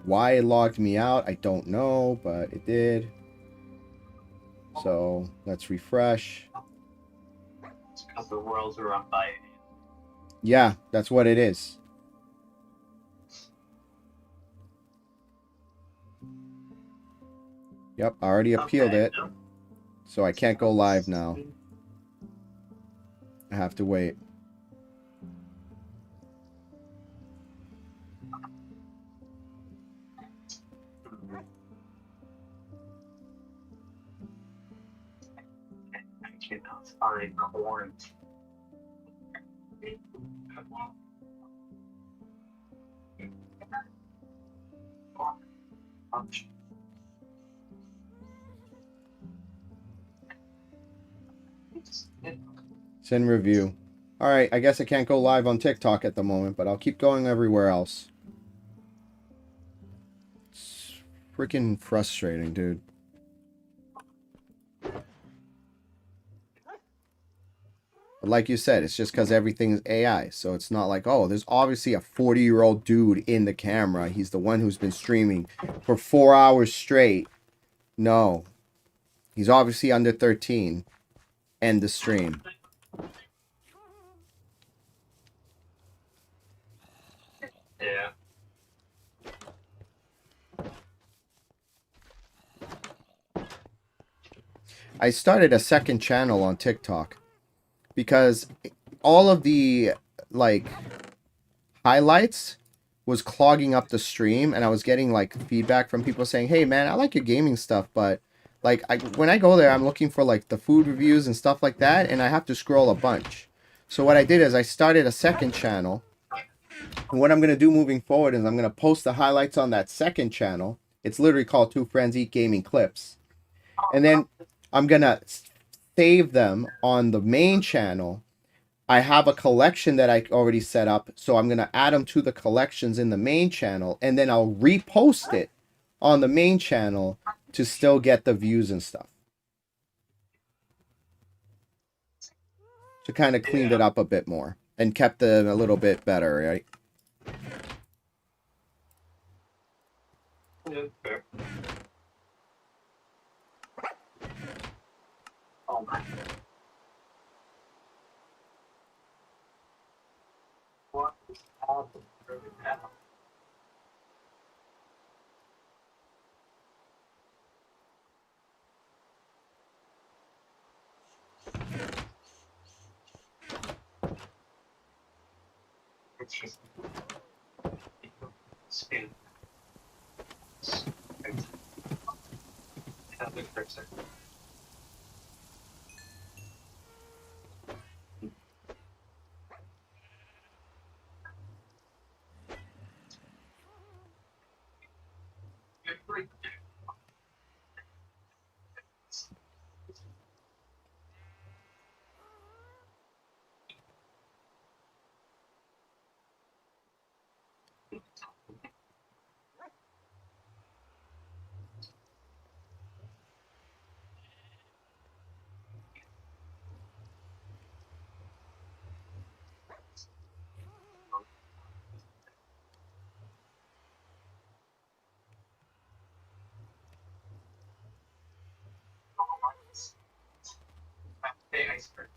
Why it logged me out, I don't know, but it did. So let's refresh. It's because the worlds are run by. Yeah, that's what it is. Yep, I already appealed it. So I can't go live now. I have to wait. I cannot find quarantine. Send review. Alright, I guess I can't go live on TikTok at the moment, but I'll keep going everywhere else. It's freaking frustrating, dude. But like you said, it's just because everything's AI. So it's not like, oh, there's obviously a 40-year-old dude in the camera. He's the one who's been streaming for 4 hours straight. No. He's obviously under 13. End the stream. Yeah. I started a second channel on TikTok because all of the like highlights was clogging up the stream, and I was getting like feedback from people saying, hey man, I like your gaming stuff, but like when I go there, I'm looking for like the food reviews and stuff like that, and I have to scroll a bunch. So what I did is I started a second channel, and what I'm going to do moving forward is I'm going to post the highlights on that second channel. It's literally called Two Friends Eat Gaming Clips. And then I'm going to save them on the main channel. I have a collection that I already set up, so I'm going to add them to the collections in the main channel, and then I'll repost it on the main channel to still get the views and stuff. So kind of cleaned it up a bit more and kept it a little bit better, right? Yeah, fair. Oh my. What is happening right now? It's just spin. Have it for a second. iceberg.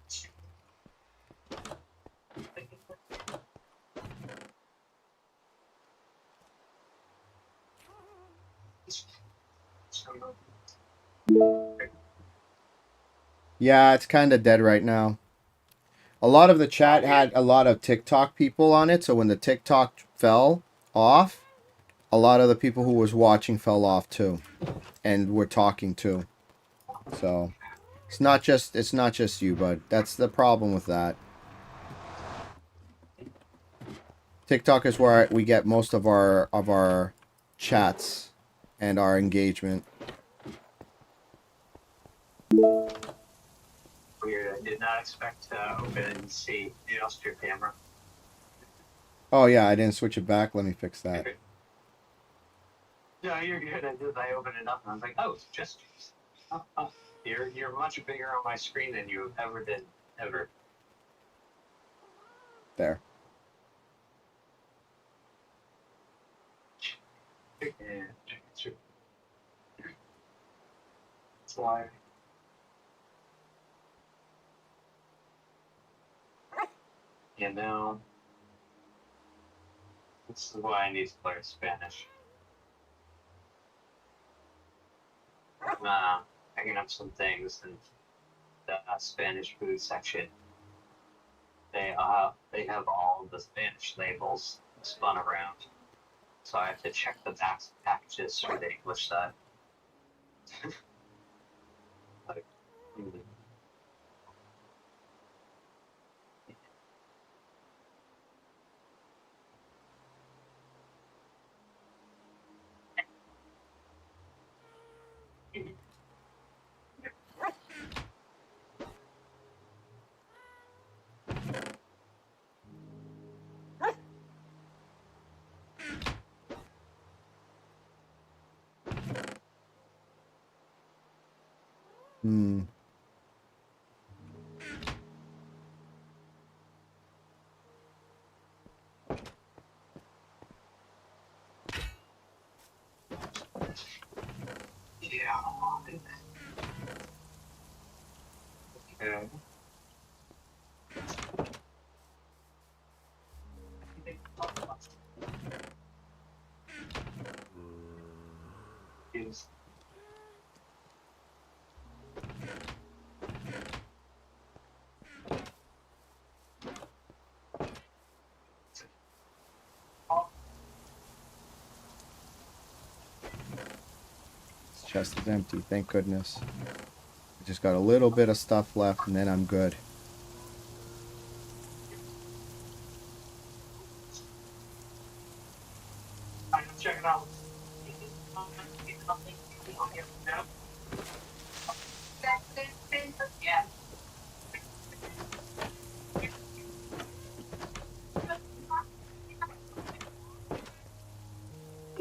Yeah, it's kind of dead right now. A lot of the chat had a lot of TikTok people on it, so when the TikTok fell off, a lot of the people who was watching fell off too, and were talking too. So it's not just you, but that's the problem with that. TikTok is where we get most of our chats and our engagement. Weird. I did not expect to open and see just your camera. Oh yeah, I didn't switch it back. Let me fix that. No, you're good. I opened it up and I was like, oh, it's just you're much bigger on my screen than you ever did ever. There. Yeah, that's why. You know, this is why I need to learn Spanish. Picking up some things in the Spanish food section. They have all the Spanish labels spun around, so I have to check the back packages for the English side. Like, Hmm. yeah. Okay. Is This chest is empty. Thank goodness. I just got a little bit of stuff left, and then I'm good. I'm checking out. Yeah.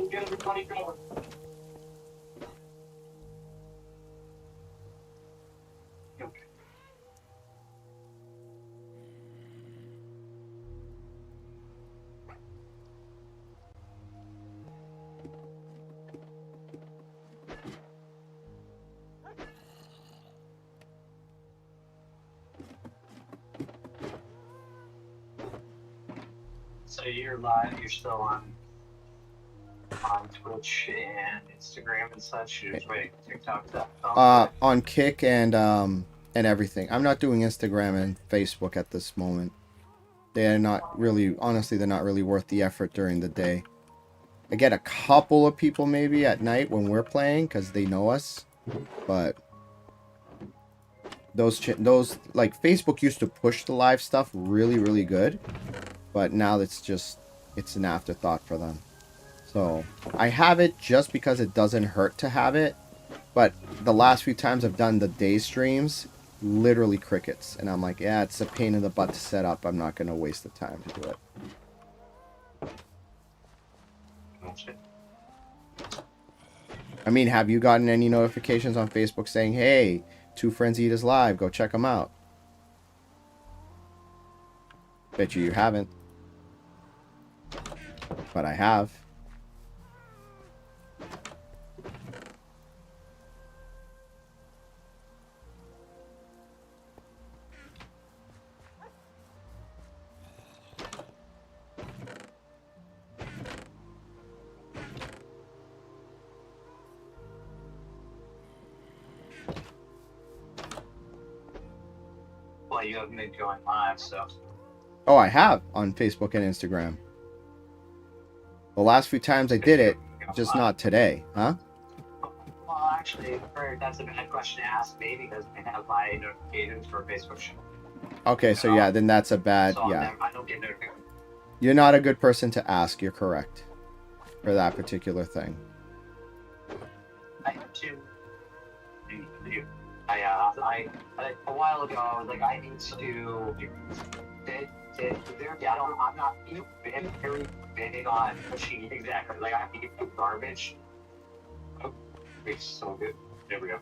Get everybody going. Okay. So you're live. You're still on Twitch and Instagram and such. You're just waiting for TikTok to. On Kick and everything. I'm not doing Instagram and Facebook at this moment. They're not really, honestly, they're not really worth the effort during the day. I get a couple of people maybe at night when we're playing because they know us, but those like Facebook used to push the live stuff really good, but now it's an afterthought for them. So I have it just because it doesn't hurt to have it, but the last few times I've done the day streams, literally crickets, and I'm like, yeah, it's a pain in the butt to set up. I'm not gonna waste the time to do it. I mean, have you gotten any notifications on Facebook saying, hey, Two Frenzied is live, go check them out? Bet you haven't. But I have. Well, you haven't been going live, so. Oh, I have on Facebook and Instagram. The last few times I did it, just not today, huh? Well, actually, that's a bad question to ask me because I have my notifications for Facebook show. Okay, so yeah, then that's a bad, So yeah. I don't get notifications. You're not a good person to ask, you're correct. For that particular thing. I have to. A while ago, I was like, I need to. I'm not very big on pushing exactly. Like, I need to do garbage. Oh, it's so good. There we go.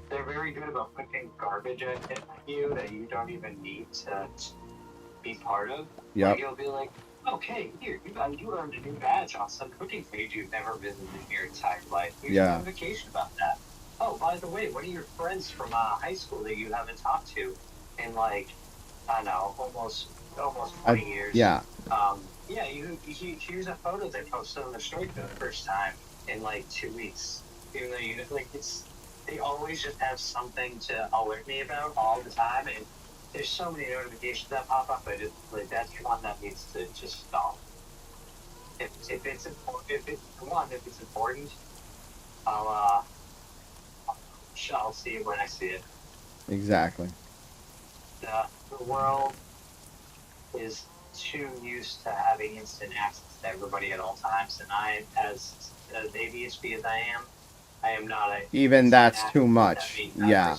They're very good about putting garbage at you that you don't even need to be part of. Yep. Like, you'll be like, okay, here, you earned a new badge on some cooking page you've never visited in your entire life. Here's a notification about that. Oh, by the way, what are your friends from high school that you haven't talked to in, like, I don't know, almost 20 years? Yeah. Yeah, here's a photo they posted on the story for the first time in, like, 2 weeks. Even though they always just have something to alert me about all the time, and there's so many notifications that pop up. I just like that's one that needs to just stop. If it's important, I'll see it when I see it. Exactly. The world is too used to having instant access to everybody at all times, and I, as ADHD as I am not a. Even that's too much. Yeah.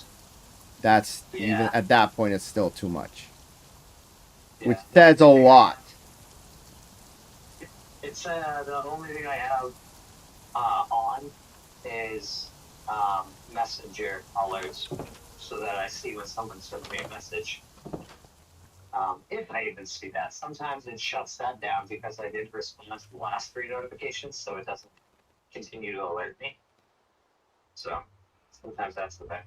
That's even at that point, it's still too much. Yeah. Which says a lot. It's the only thing I have on is messenger alerts, so that I see when someone sends me a message. If I even see that, sometimes it shuts that down because I did respond to the last 3 notifications, so it doesn't continue to alert me. So sometimes that's the thing.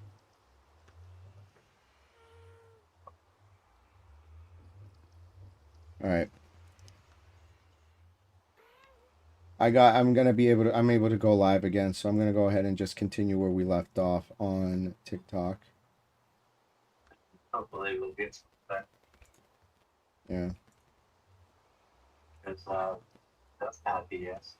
All right. I'm able to go live again, so I'm gonna go ahead and just continue where we left off on TikTok. Hopefully we'll get to that. Yeah. Because that's kind of BS.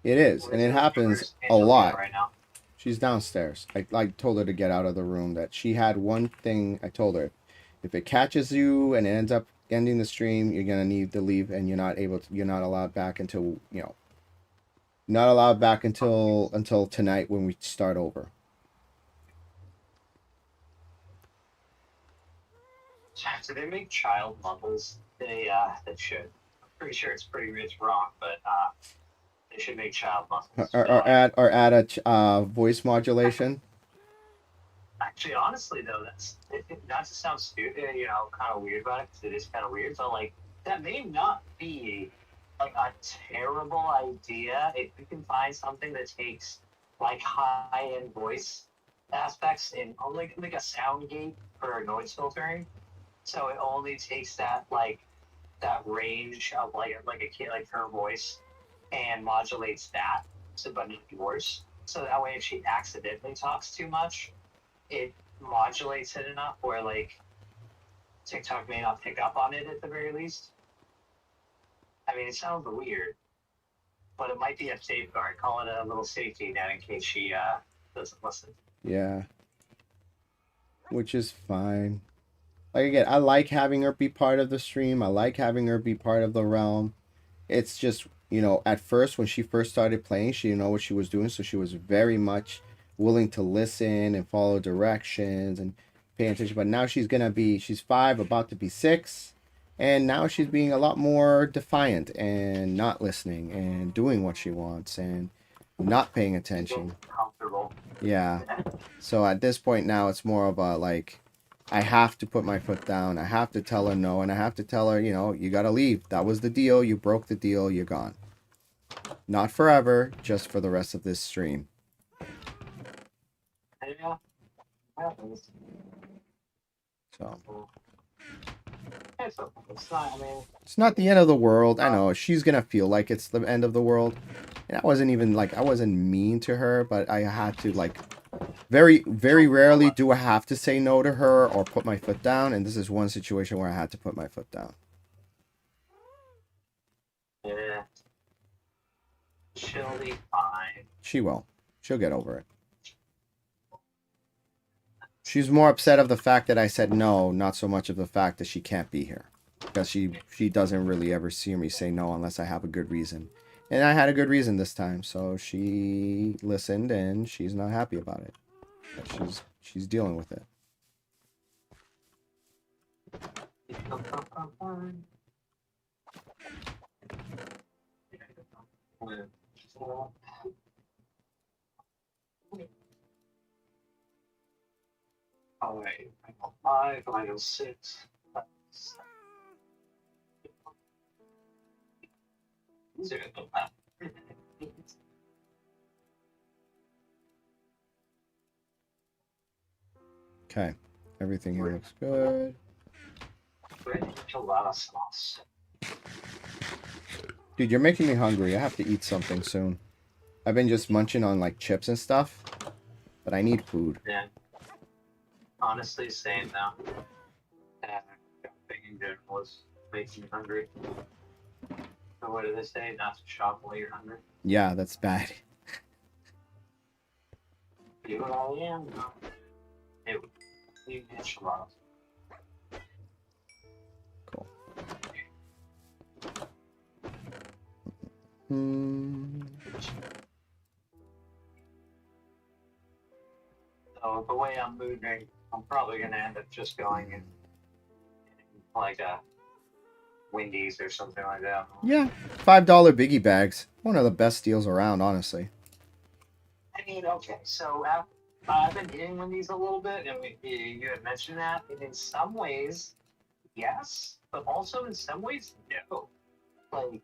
It is, and it happens a lot. Right now. She's downstairs. I told her to get out of the room. That she had one thing. I told her, if it catches you and it ends up ending the stream, you're gonna need to leave, and you're not allowed back until not allowed back until tonight when we start over. Do they make child muffles? They should. I'm pretty sure it's wrong, but they should make child muffles. Or add a voice modulation. Actually, honestly though, not to sound stupid, kind of weird about it, because it is kind of weird. But like, that may not be like a terrible idea if you can find something that takes like high-end voice aspects in like a sound gate for noise filtering. So it only takes that range of like a kid, like her voice, and modulates that, but not yours. So that way, if she accidentally talks too much, it modulates it enough where like TikTok may not pick up on it at the very least. I mean, it sounds weird, but it might be a safeguard. Call it a little safety net in case she doesn't listen. Yeah. Which is fine. Like again, I like having her be part of the stream. I like having her be part of the realm. It's just, at first when she first started playing, she didn't know what she was doing, so she was very much willing to listen and follow directions and pay attention. But now she's 5, about to be 6, and now she's being a lot more defiant and not listening and doing what she wants and not paying attention. Comfortable. Yeah. So at this point now, it's more of a like, I have to put my foot down. I have to tell her no, and I have to tell her, you gotta leave. That was the deal. You broke the deal. You're gone. Not forever, just for the rest of this stream. Yeah. So. It's not, it's not the end of the world. I know she's gonna feel like it's the end of the world. And I wasn't mean to her, but I had to Very, very rarely do I have to say no to her or put my foot down, and this is one situation where I had to put my foot down. Yeah. She'll be fine. She will. She'll get over it. She's more upset of the fact that I said no, not so much of the fact that she can't be here. Because she doesn't really ever see me say no unless I have a good reason. And I had a good reason this time, so she listened and she's not happy about it. But she's dealing with it. Oh wait, I go 5, I go 6. These are good. Okay. Everything here looks good. A lot of sauce. Dude, you're making me hungry. I have to eat something soon. I've been just munching on like chips and stuff. But I need food. Yeah. Honestly, same now. Thinking dinner was making me hungry. So what do they say? Not to shop while you're hungry. Yeah, that's bad. You know what I am? It would be enchiladas. Cool. Hmm. So the way I'm moving, I'm probably gonna end up just going in like a Wendy's or something like that. Yeah, $5 biggie bags. One of the best deals around, honestly. I mean, okay, so I've been eating Wendy's a little bit, and you had mentioned that, and in some ways, yes, but also in some ways, no. Like,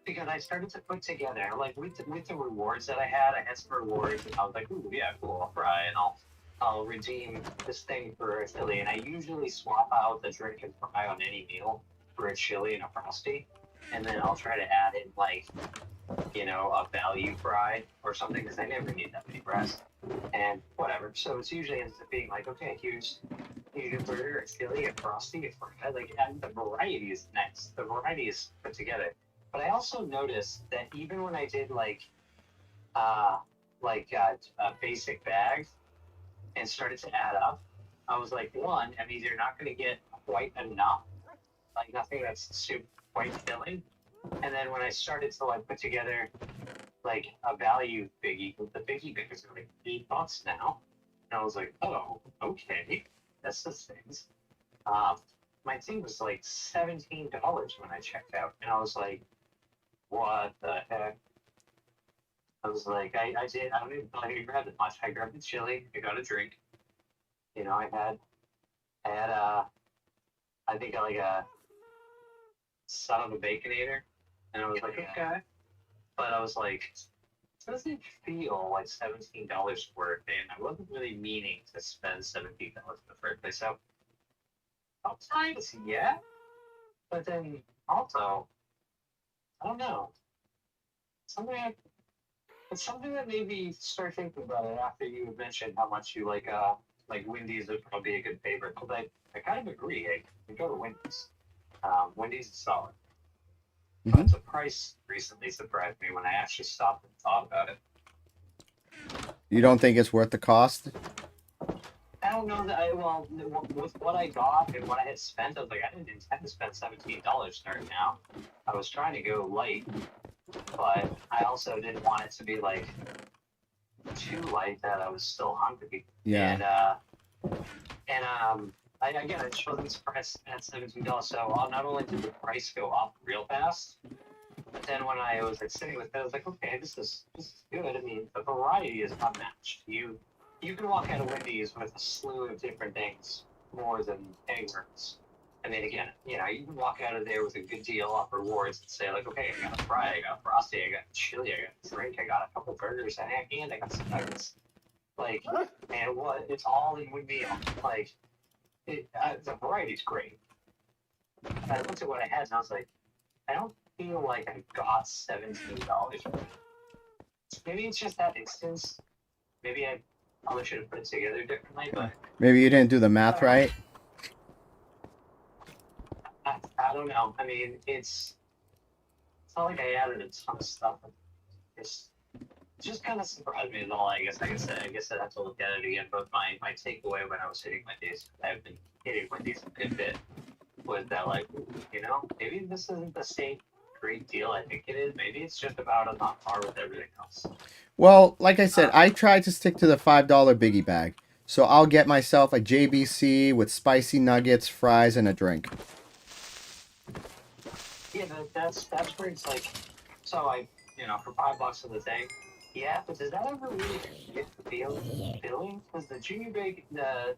because I started to put together, like, with the rewards that I had some rewards, and I was like, ooh, yeah, cool, I'll try, and I'll redeem this thing for a chili, and I usually swap out the drink and fry on any meal for a chili and a frosty, and then I'll try to add in, like, you know, a value fry or something, because I never need that many fries, and whatever. So it's usually ends up being like, okay, here's a burger, a chili, a frosty, a fry. Like, and the variety is nice. The variety is put together. But I also noticed that even when I did a basic bag and started to add up, I was like, one, I'm either not going to get quite enough, like nothing that's super quite filling. And then when I started to like put together like a value biggie, the biggie bags are like $8 now, and I was like, oh, okay, that's the things. My thing was like $17 when I checked out, and I was like, what the heck? I was like, I don't even feel like I grabbed it much. I grabbed the chili, I got a drink. You know, I had I think like a son of a baconator, and I was like, okay. But I was like, it doesn't feel like $17 worth, and I wasn't really meaning to spend $17 in the first place. So sometimes, yeah, but then also, I don't know. It's something that made me start thinking about it after you mentioned how much you like Wendy's would probably be a good favorite. Because I kind of agree. I go to Wendy's. Wendy's is solid. Mm-hmm. But the price recently surprised me when I actually stopped and thought about it. You don't think it's worth the cost? I don't know that with what I got and what I had spent, I was like, I didn't intend to spend $17 starting out. I was trying to go light, but I also didn't want it to be like too light that I was still hungry. Yeah. I just wasn't surprised at $17. So not only did the price go up real fast, but then when I was like sitting with it, I was like, okay, this is good. I mean, the variety is unmatched. You can walk out of Wendy's with a slew of different things more than anywhere else. I mean, again, you know, you can walk out of there with a good deal off rewards and say, like, okay, I got a fry, I got a frosty, I got a chili, I got a drink, I got a couple burgers, and I got some nuggets. Like, and what it's all in one meal. Like, the variety's great. And I looked at what I had and I was like, I don't feel like I got $17. Maybe it's just that instance. Maybe probably should have put it together differently, but Maybe you didn't do the math right. I don't know. I mean, it's not like I added a ton of stuff. It's just kind of surprised me at all. I guess I have to look at it again. But my takeaway when I was hitting Wendy's, I've been hitting Wendy's a good bit, was that like, you know, maybe this isn't the same great deal I think it is. Maybe it's just about on par with everything else. Well, like I said, I tried to stick to the $5 biggie bag. So I'll get myself a JBC with spicy nuggets, fries, and a drink. Yeah, that's where it's like, so for $5 for the thing. Yeah, but does that ever really get the feeling? Because the junior bacon, the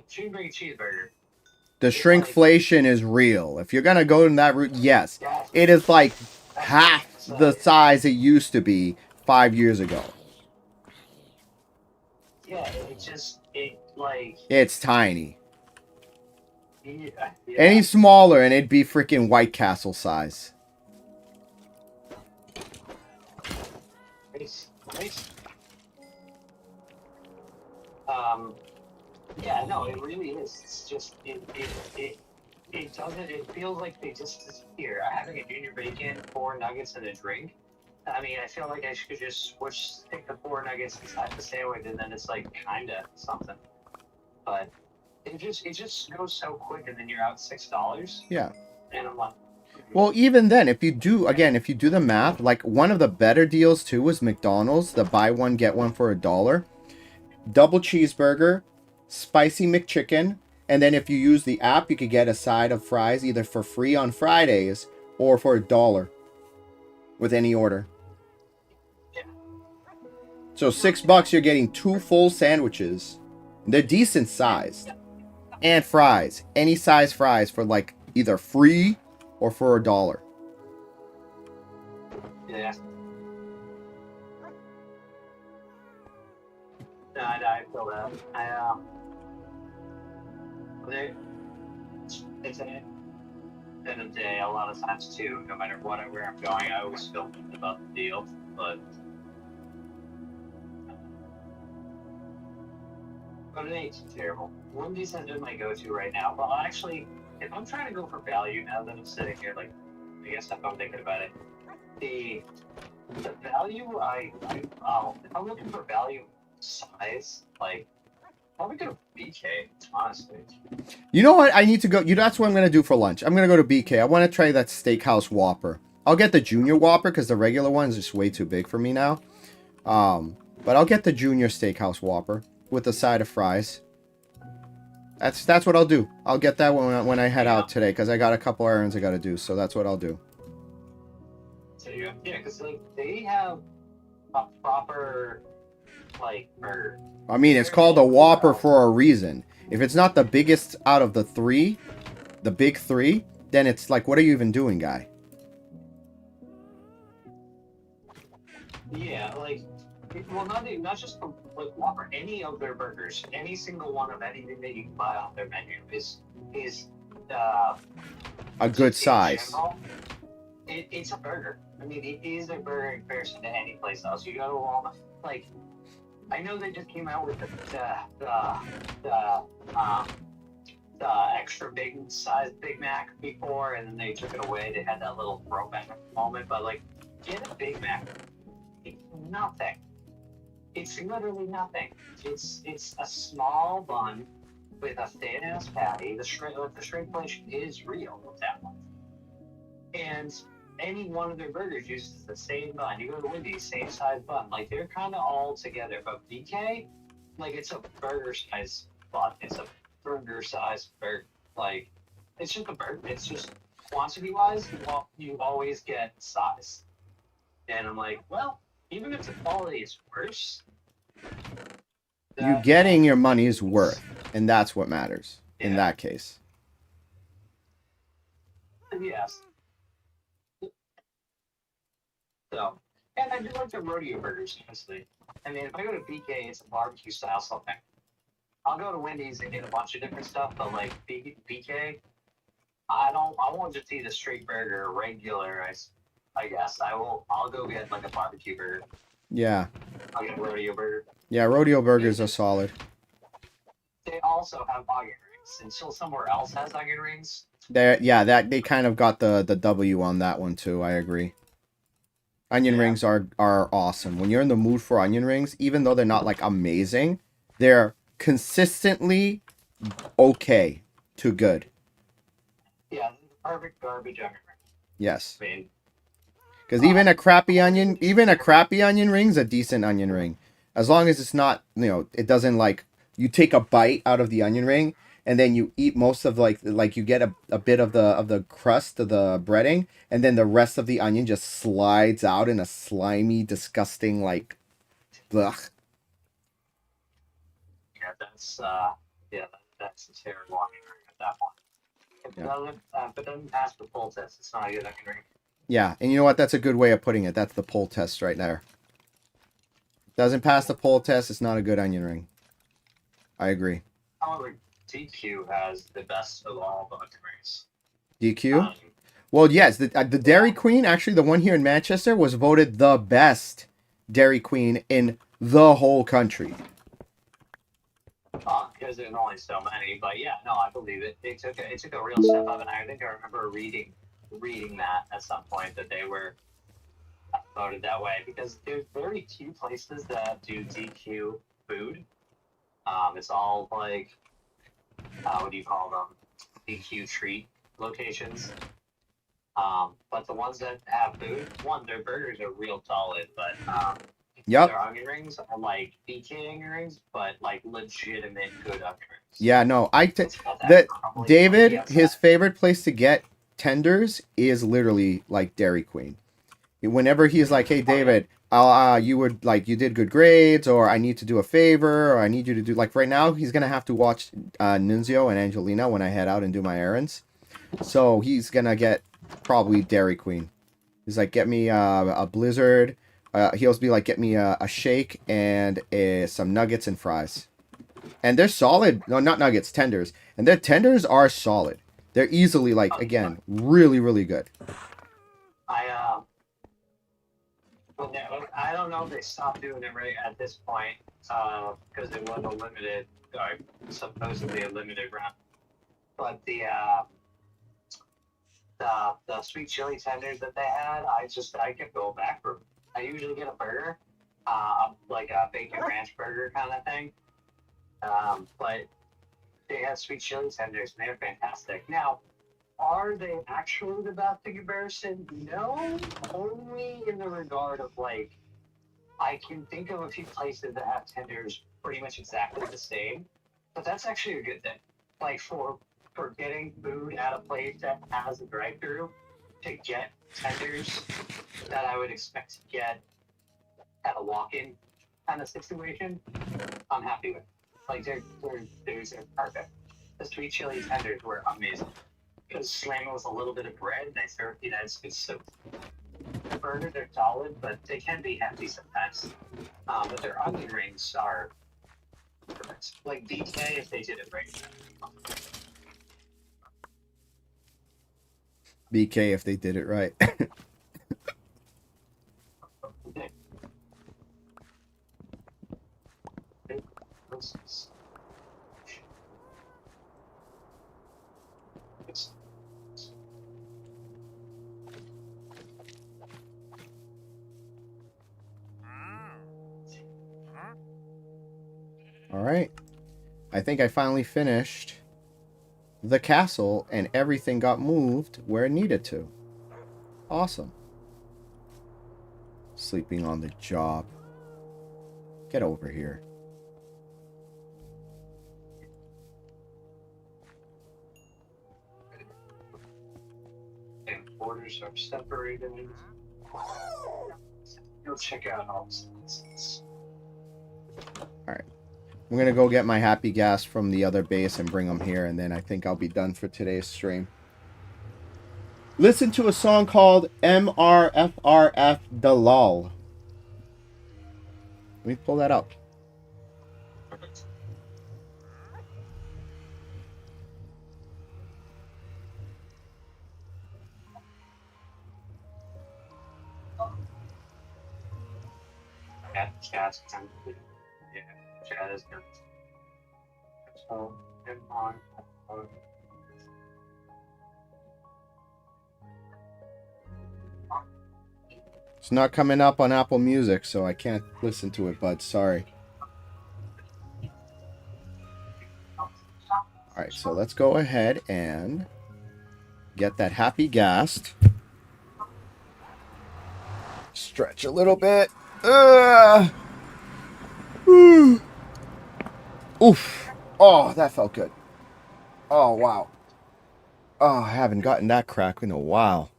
junior bacon cheeseburger. The shrinkflation is real. If you're gonna go in that route, yes, it is like half the size it used to be 5 years ago. Yeah, it's tiny. Yeah. Any smaller and it'd be freaking White Castle size. Nice. Yeah, no, it really is. It's just it doesn't. It feels like they just disappear. Having a junior bacon, 4 nuggets, and a drink. I mean, I feel like I should just stick the 4 nuggets inside the sandwich, and then it's like kinda something. But it just goes so quick, and then you're out $6. Yeah. And I'm like. Well, even then, if you do the math, like one of the better deals too was McDonald's, the buy one get one for $1, double cheeseburger, spicy McChicken, and then if you use the app, you could get a side of fries either for free on Fridays or for $1 with any order. Yeah. So $6, you're getting 2 full sandwiches. They're decent size, and fries, any size fries for like either free or for $1. Yeah. No, I feel that. It's an end of the day. A lot of times too, no matter where I'm going, I always feel good about the deal. But it ain't too terrible. Wendy's has been my go-to right now. But actually, if I'm trying to go for value now that I'm sitting here, like, I guess if I'm thinking about it, the value if I'm looking for value size, like, probably go to BK, honestly. You know what? I need to go. That's what I'm going to do for lunch. I'm going to go to BK. I want to try that steakhouse Whopper. I'll get the junior Whopper because the regular one is just way too big for me now. But I'll get the junior steakhouse Whopper with a side of fries. That's what I'll do. I'll get that when I head out today because I got a couple errands I got to do. So that's what I'll do. So yeah, because like they have a proper burger. I mean, it's called a Whopper for a reason. If it's not the biggest out of the big three, then it's like, what are you even doing, guy? Yeah, well, not just Whopper. Any of their burgers, any single one of anything that you can buy off their menu is a good size. General, it's a burger. I mean, it is a burger in comparison to any place else. You go to Walmart, I know they just came out with the extra big size Big Mac before, and then they took it away. They had that little throwback moment, but get a Big Mac. It's nothing. It's literally nothing. It's a small bun with a thin ass patty. The shrinkflation is real with that one. And any one of their burgers uses the same bun. You go to Wendy's, same size bun. They're kind of all together. But BK, it's a burger size bun. It's a burger size burger. It's just a burger. It's just quantity wise, you always get size. And I'm like, well, even if the quality is worse, you're getting your money's worth, and that's what matters in that case. Yes. So, and I do like the rodeo burgers, honestly. I mean, if I go to BK, it's a barbecue style something. I'll go to Wendy's and get a bunch of different stuff, but BK, I won't just eat a straight burger, regular. I guess I'll go get a barbecue burger. Yeah. I'll get rodeo burger. Yeah, rodeo burgers are solid. They also have onion rings. Until somewhere else has onion rings. Yeah, that they kind of got the W on that one too. I agree. Onion rings are awesome. When you're in the mood for onion rings, even though they're not like amazing, they're consistently okay to good. Yeah, perfect garbage onion ring. Yes. I mean, Because even a crappy onion ring's a decent onion ring. As long as it's not, it doesn't like, you take a bite out of the onion ring and then you eat most of like you get a bit of the crust of the breading and then the rest of the onion just slides out in a slimy, disgusting, like, ugh. yeah, that's a terrible onion ring at that point. If it doesn't pass the pull test, it's not a good onion ring. Yeah, and you know what? That's a good way of putting it. That's the pull test right there. Doesn't pass the pull test, it's not a good onion ring. I agree. However, DQ has the best of all the onion rings. DQ? Well, yes, the Dairy Queen, actually the one here in Manchester, was voted the best Dairy Queen in the whole country. Because there's only so many, but yeah, no, I believe it. It took a real step up, and I think I remember reading that at some point that they were voted that way because there's very few places that do DQ food. It's all like what do you call them? DQ treat locations. But the ones that have food, their burgers are real solid, but Yep. their onion rings are like BK onion rings, but like legitimate good onion rings. Yeah, no, Probably David, outside. his favorite place to get tenders is literally like Dairy Queen. Whenever he's like, "Hey, David, you did good grades," or "I need to do a favor," or "I need you to do," like right now, he's gonna have to watch Nunzio and Angelina when I head out and do my errands. So he's gonna get probably Dairy Queen. He's like, "Get me a Blizzard." He'll be like, "Get me a shake and some nuggets and fries." And they're solid. No, not nuggets, tenders. And their tenders are solid. They're easily, like, again, really, really good. I don't know if they stopped doing it right at this point because it was a limited, supposedly a limited run. But the sweet chili tenders that they had, I kept going back for. I usually get a burger, like a bacon ranch burger kind of thing. But they had sweet chili tenders and they were fantastic. Now, are they actually the best in comparison? No, only in the regard of like, I can think of a few places that have tenders pretty much exactly the same, but that's actually a good thing. Like for getting food at a place that has a drive-through, to get tenders that I would expect to get at a walk-in kind of situation, I'm happy with. Like they're perfect. The sweet chili tenders were amazing. Because slam was a little bit of bread, and I served it's soup. The burgers are solid, but they can be hefty sometimes. But their onion rings are perfect. Like BK if they did it right. BK if they did it right. All right. I think I finally finished the castle and everything got moved where it needed to. Awesome. Sleeping on the job. Get over here. And borders are separated. Go check out all this. Alright. I'm going to go get my happy gas from the other base and bring them here, and then I think I'll be done for today's stream. Listen to a song called MRFRF Dalal. Let me pull that up. Chat's kind of, yeah, chat is good. So, and on. It's not coming up on Apple Music, so I can't listen to it, bud. Sorry. Alright, so let's go ahead and get that happy gassed. Stretch a little bit. Oof. Oh, that felt good. Oh, wow. Oh, I haven't gotten that crack in a while.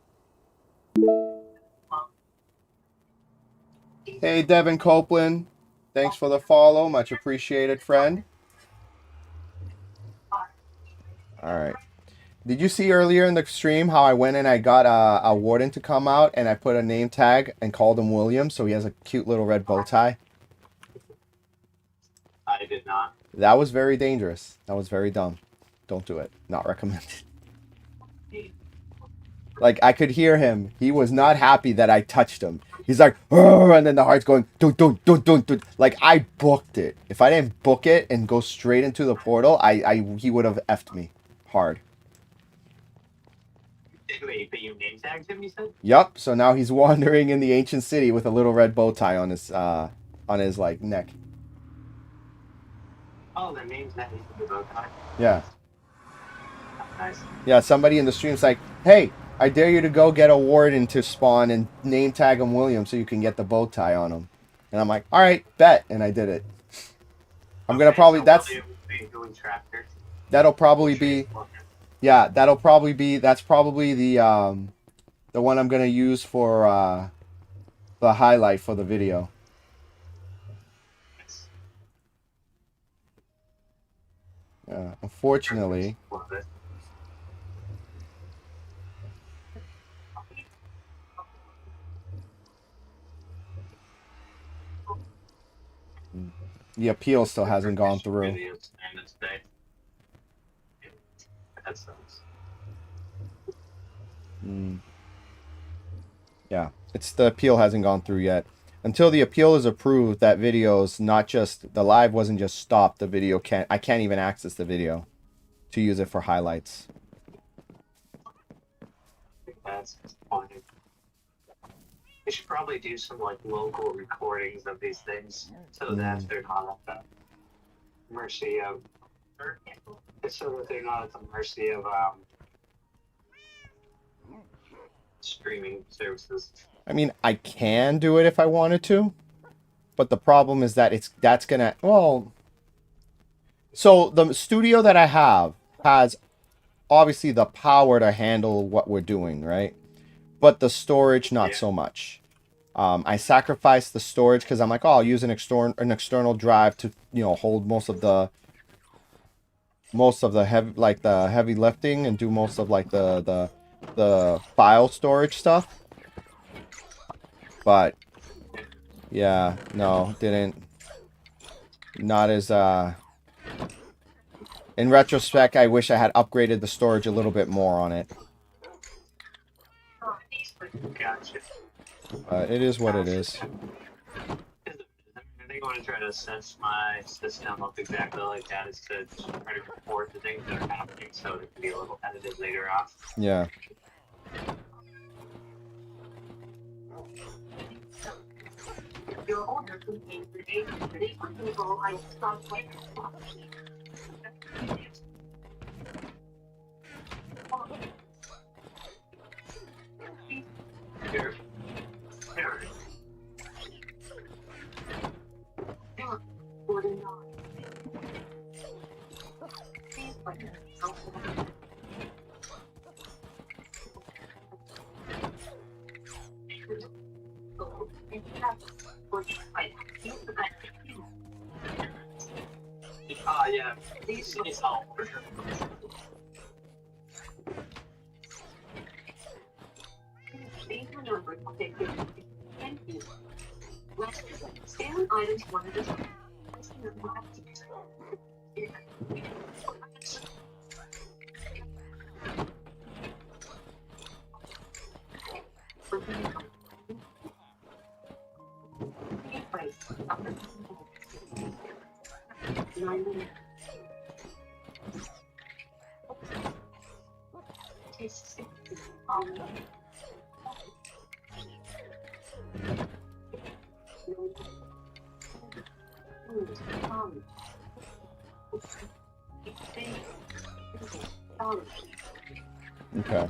Hey, Devin Copeland. Thanks for the follow. Much appreciated, friend. Alright. Did you see earlier in the stream how I went and I got a warden to come out and I put a name tag and called him William so he has a cute little red bow tie? I did not. That was very dangerous. That was very dumb. Don't do it. Not recommended. Like, I could hear him. He was not happy that I touched him. He's like, "Arr!" And then the heart's going, don't. Like, I booked it. If I didn't book it and go straight into the portal, he would have effed me hard. Wait, but you name tagged him, you said? Yup. So now he's wandering in the ancient city with a little red bow tie on his like neck. Oh, the name's not the bow tie. Yeah. Nice. Yeah. Somebody in the stream's like, "Hey, I dare you to go get a warden to spawn and name tag him William so you can get the bow tie on him." And I'm like, "All right, bet." And I did it. I'm gonna probably that'll probably be. Yeah, that'll probably be, that's probably the one I'm going to use for the highlight for the video. Unfortunately, the appeal still hasn't gone through. Yeah, the appeal hasn't gone through yet. Until the appeal is approved, that video's not just, the live wasn't just stopped, the video I can't even access the video to use it for highlights. That's disappointing. We should probably do some like local recordings of these things so that they're not at the mercy of, so that they're not at the mercy of streaming services. I mean, I can do it if I wanted to, but the problem is that that's gonna, well, so the studio that I have has obviously the power to handle what we're doing, right? But the storage, not so much. I sacrificed the storage because I'm like, oh, I'll use an external drive to, you know, hold most of the heavy, like the heavy lifting, and do most of like the file storage stuff. But yeah, no, not as in retrospect, I wish I had upgraded the storage a little bit more on it. Gotcha. It is what it is. I think I want to try to sense my system up exactly like that, is to try to report the things that are happening so it can be a little edited later on. Yeah. Your order contains the date of the control I stopped with. Here. Order 9. Please button. Yeah. Please help. Please remember to take this. Thank you. Scan items 1 at a time. Okay.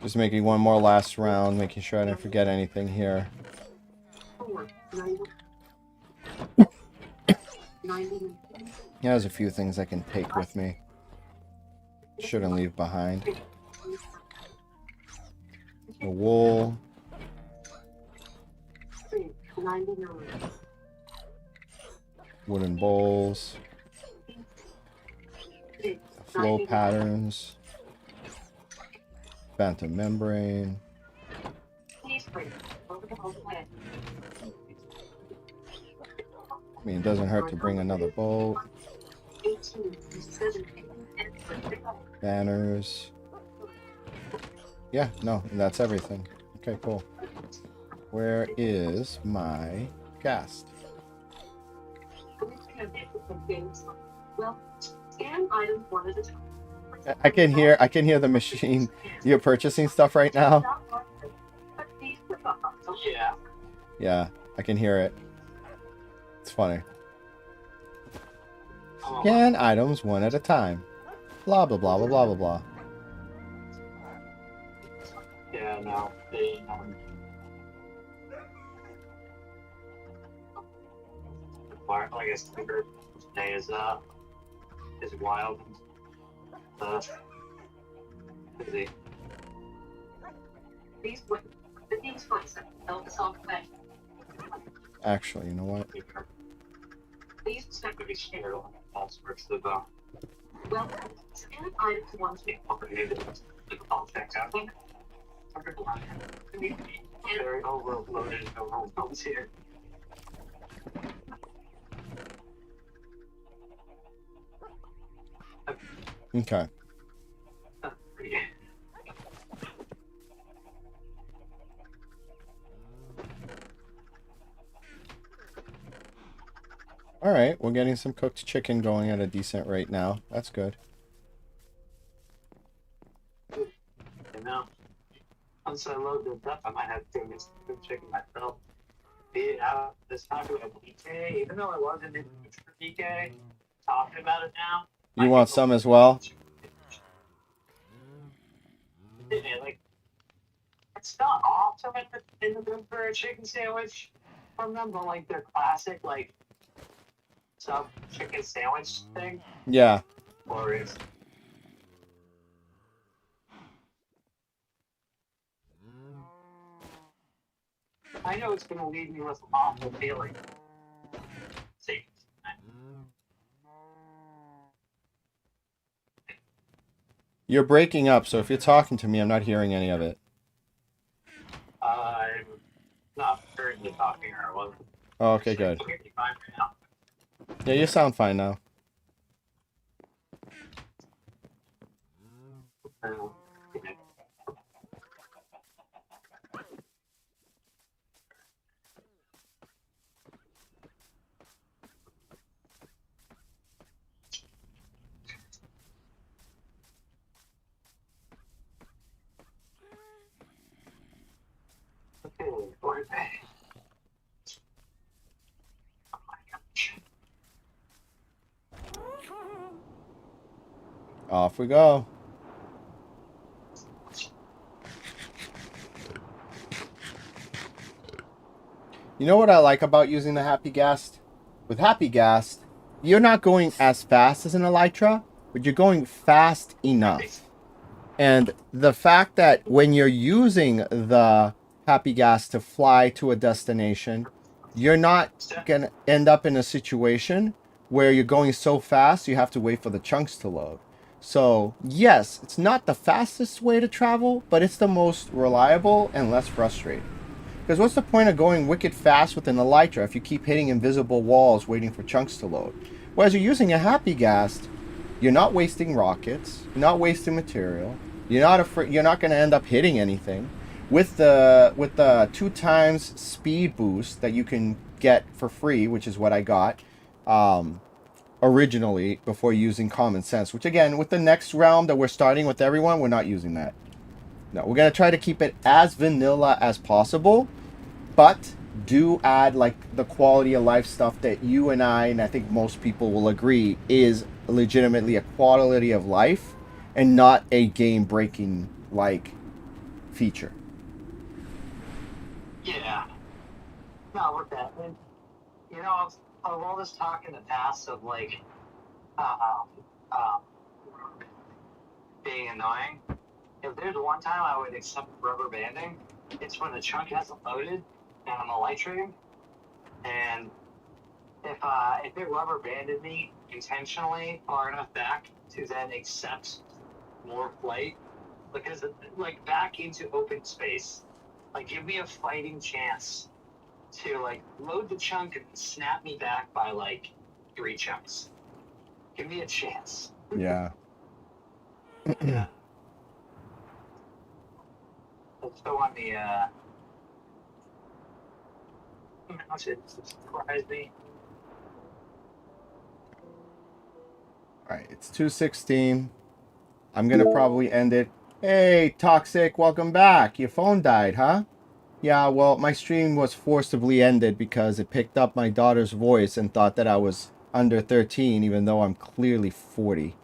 Just making one more last round, making sure I didn't forget anything here. There's a few things I can take with me. Shouldn't leave behind. The wool. Wooden bowls. Flow patterns. Phantom membrane. I mean, it doesn't hurt to bring another boat. Banners. Yeah, no, that's everything. Okay, cool. Where is my ghast? I can hear the machine. You're purchasing stuff right now? Yeah. Yeah, I can hear it. It's funny. Scan items one at a time. Blah, blah, blah, blah, blah, blah, blah. Yeah, no. I guess the group today is wild. Busy. Actually, you know what? Please check the share on all sorts of Well, scan items once we checked out. Very overloaded and overwhelmed here. Okay. Alright, we're getting some cooked chicken going at a decent rate now. That's good. You know, once I load this up, I might have to make some cooked chicken myself. This time with PK, even though I wasn't in for PK, talking about it now. You want some as well? Yeah, like, it's not awesome in the mood for a chicken sandwich from them, but like their classic, like, sub chicken sandwich thing. Yeah. Or is. I know it's gonna leave me with an awful feeling. See. You're breaking up, so if you're talking to me, I'm not hearing any of it. I'm not currently talking, or I wasn't. Oh, okay, good. Fine right now. Yeah, you sound fine now. Okay, where's that? Oh my gosh. Off we go. You know what I like about using the Happy Ghast? With Happy Ghast, you're not going as fast as an Elytra, but you're going fast enough. And the fact that when you're using the Happy Ghast to fly to a destination, you're not going to end up in a situation where you're going so fast you have to wait for the chunks to load. So, yes, it's not the fastest way to travel, but it's the most reliable and less frustrating. Because what's the point of going wicked fast with an Elytra if you keep hitting invisible walls waiting for chunks to load? Whereas you're using a Happy Ghast, you're not wasting rockets, you're not wasting material, you're not going to end up hitting anything. with the 2 times speed boost that you can get for free, which is what I got originally before using common sense. Which again, with the next realm that we're starting with everyone, we're not using that. No, we're gonna try to keep it as vanilla as possible, but do add like the quality of life stuff that you and I think most people will agree is legitimately a quality of life and not a game breaking like feature. Yeah. No, with that, and, you know, of all this talk in the past of like being annoying, if there's one time I would accept rubber banding, it's when the chunk hasn't loaded and I'm a light stream, and if it rubber banded me intentionally far enough back to then accept more flight, because like back into open space, like give me a fighting chance to like load the chunk and snap me back by like 3 chunks. Give me a chance. Yeah. Yeah. Let's go on the mountain to surprise me. Alright, it's 2:16. I'm gonna probably end it. Hey, Toxic, welcome back. Your phone died, huh? Yeah, well, my stream was forcibly ended because it picked up my daughter's voice and thought that I was under 13, even though I'm clearly 40.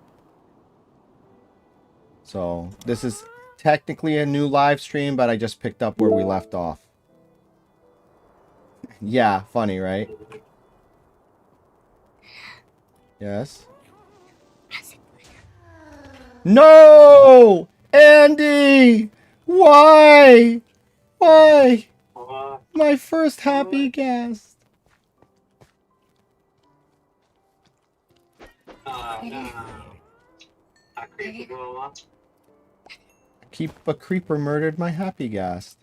So, this is technically a new live stream, but I just picked up where we left off. Yeah, funny, right? Yes? No! Andy! Why? Why? My first happy guest. No. A creeper murdered my happy guest.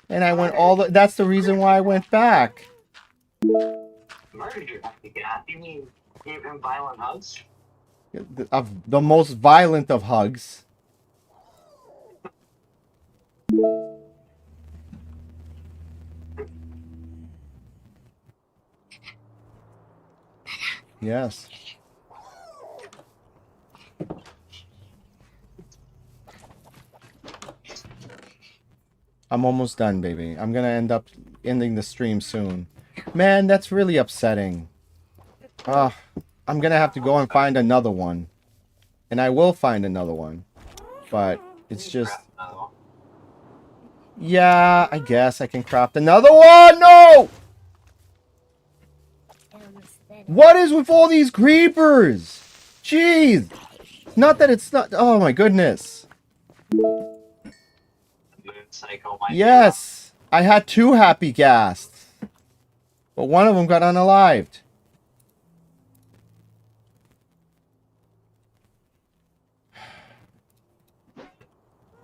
And I went that's the reason why I went back. Murdered your happy guest? You mean gave him violent hugs? Of the most violent of hugs. Yes. I'm almost done, baby. I'm gonna end up ending the stream soon. Man, that's really upsetting. I'm gonna have to go and find another one. And I will find another one. But it's just... Yeah, I guess I can craft another one! No! What is with all these creepers? Jeez! Not that it's not... Oh my goodness. Yes! I had 2 happy ghasts. But one of them got unalived.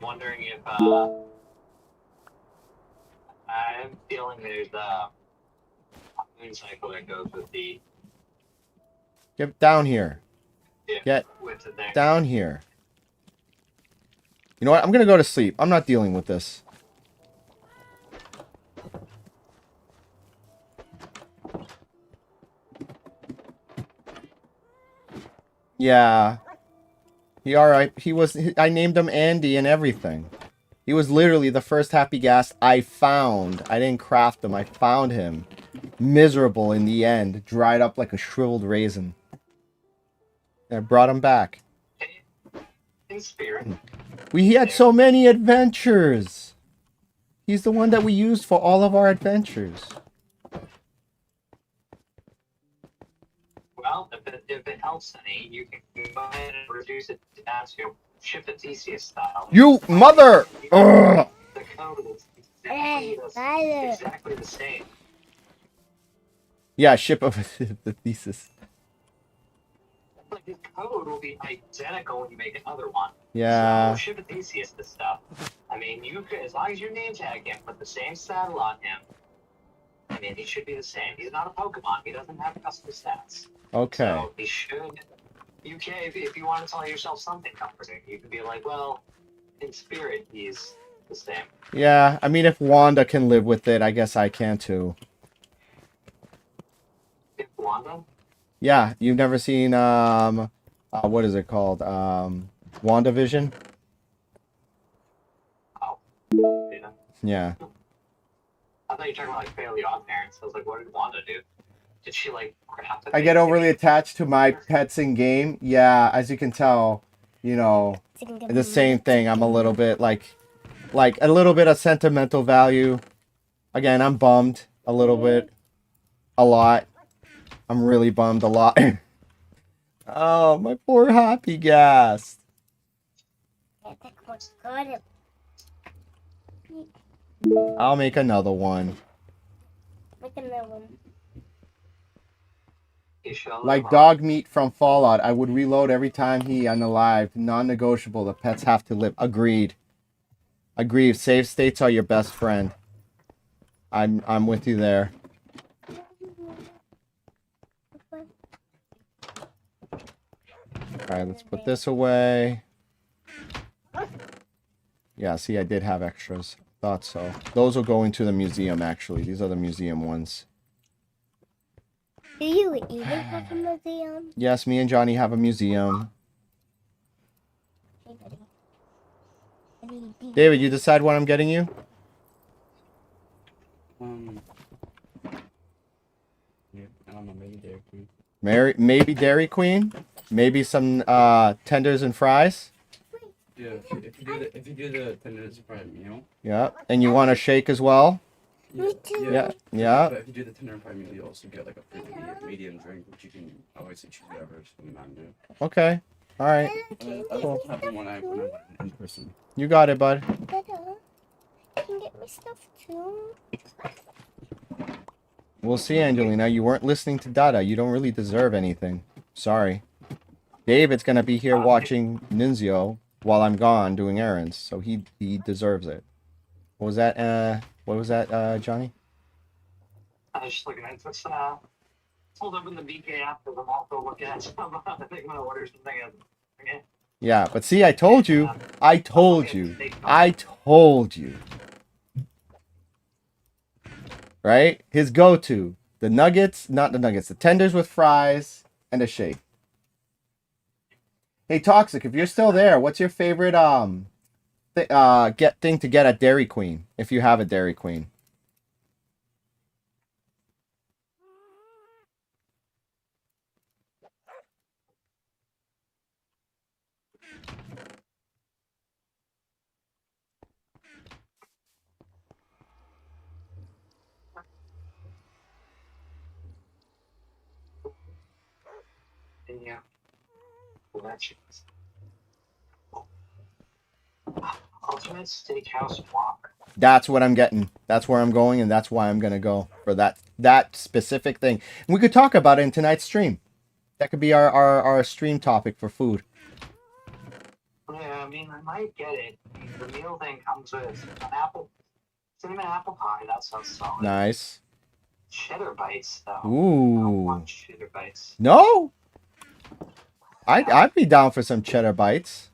Wondering if I'm feeling there's a moon cycle that goes with the Get down here. Get with the next. down here. You know what? I'm gonna go to sleep. I'm not dealing with this. Yeah. He alright. I named him Andy and everything. He was literally the first happy gas I found. I didn't craft him. I found him. Miserable in the end. Dried up like a shriveled raisin. And I brought him back. In spirit. He had so many adventures. He's the one that we used for all of our adventures. Well, if it helps any, you can go ahead and reduce it down to JakeCCz style. You mother! Ugh. The code is exactly the same. Yeah, ship of the thesis. Like the code will be identical when you make another one. Yeah. So JakeCCz this stuff. I mean, you could, as long as you name tag him, put the same saddle on him. I mean, he should be the same. He's not a Pokemon. He doesn't have custom stats. Okay. So he should You can, if you want to tell yourself something comforting, you can be like, well, in spirit, he's the same. Yeah, I mean, if Wanda can live with it, I guess I can too. If Wanda? Yeah, you've never seen, what is it called? WandaVision? Oh. Yeah. Yeah. I thought you were talking about like Fairly Odd Parents. I was like, what did Wanda do? Did she like have to I get overly attached to my pets in game. Yeah, as you can tell, you know, the same thing. I'm a little bit like a little bit of sentimental value. Again, I'm bummed a little bit, a lot. I'm really bummed a lot. Oh, my poor happy gas. I'll make another one. Make another one. Like dog meat from Fallout, I would reload every time he unalive. Non-negotiable. The pets have to live. Agreed. Agreed. Save states are your best friend. I'm with you there. Alright, let's put this away. Yeah, see, I did have extras. Thought so. Those will go into the museum, actually. These are the museum ones. Do you even have a museum? Yes, me and Johnny have a museum. David, you decide what I'm getting you? Yeah, I don't know, maybe Dairy Queen. Maybe Dairy Queen? Maybe some tenders and fries? Yeah, if you do the tenders fried meal. Yeah, and you want a shake as well? Me too. Yeah. But if you do the tender fried meal, you also get like a free medium drink, which you can always choose whatever you want to do. Okay. All right. I don't have when I went in person. You got it, bud. Dada, you can get me stuff too. We'll see, Angelina. You weren't listening to Dada. You don't really deserve anything. Sorry. David's gonna be here watching Ninzio while I'm gone doing errands, so he deserves it. What was that? What was that, Johnny? I was just looking at this. Hold up in the BK app because I'm also looking at some. I think I'm gonna order something. Okay. Yeah, but see, I told you. I told you. I told you. Right? His go-to. The nuggets, not the nuggets, the tenders with fries and a shake. Hey, Toxic, if you're still there, what's your favorite thing to get at Dairy Queen, if you have a Dairy Queen? Yeah. Ultimate Steakhouse Whopper. That's what I'm getting. That's where I'm going, and that's why I'm gonna go for that specific thing. And we could talk about it in tonight's stream. That could be our stream topic for food. Yeah, I mean, I might get it. The meal thing comes with an cinnamon apple pie. That sounds solid. Nice. Cheddar bites, though. I don't Ooh. want cheddar bites. No? I'd be down for some cheddar bites.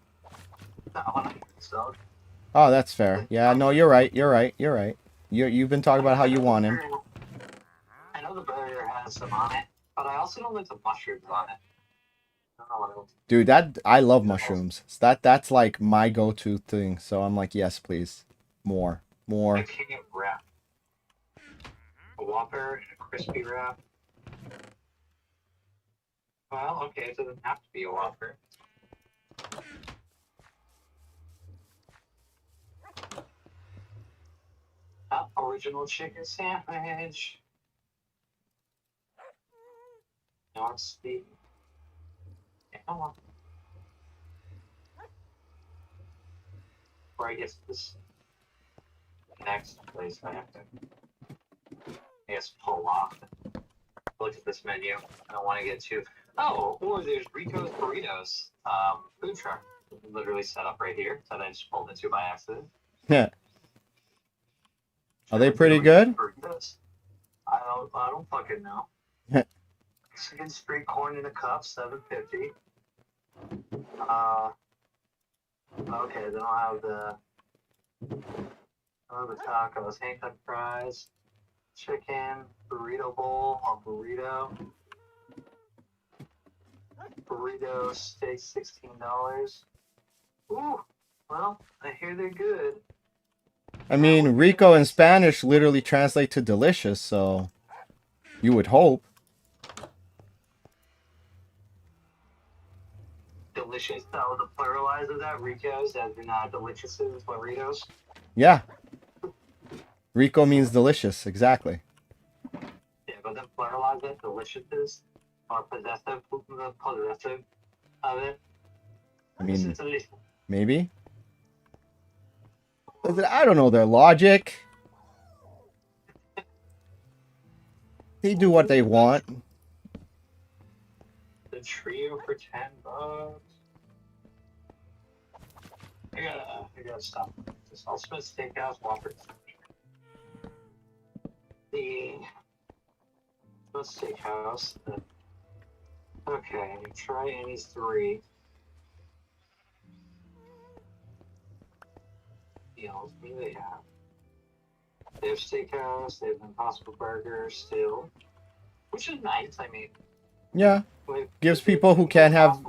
No, I want to so. Oh, that's fair. Yeah, no, you're right. You're right. You're right. You've been talking about how you want him. I know the burger has some on it, but I also don't like the mushrooms on it. I don't know what else. Dude, I love mushrooms. That's like my go-to thing. So I'm like, yes, please. More. I can't wrap. A Whopper and a crispy wrap. Well, okay, it doesn't have to be a Whopper. Original chicken sandwich. No, it's the. Yeah, before I get to this next place, I have to, I guess, pull off and look at this menu. I don't want to get too. Oh, or there's Rico's Burritos food truck, literally set up right here that I just pulled into by accident. Yeah. Are they pretty good? Burritos. I don't fucking know. Mexican street corn in a cup, $7.50. Okay, then I'll have the tacos, hang cut fries, chicken, burrito bowl or burrito. Burrito steak, $16. Ooh, well, I hear they're good. I mean, rico in Spanish literally translate to delicious, so you would hope. Delicious. That was the pluralize of that. Ricos, as in deliciouses, burritos. Yeah. Rico means delicious, exactly. Yeah, but then pluralize it, deliciouses, or possessive of it. I mean, This is maybe. I don't know their logic. They do what they want. the trio for $10. I gotta stop. This Ultimate Steakhouse Whopper. The Steakhouse. Okay, try any three. Deals. What do they have? They have Steakhouse. They have Impossible Burger still, which is nice. I mean, Yeah. Gives people who can't have.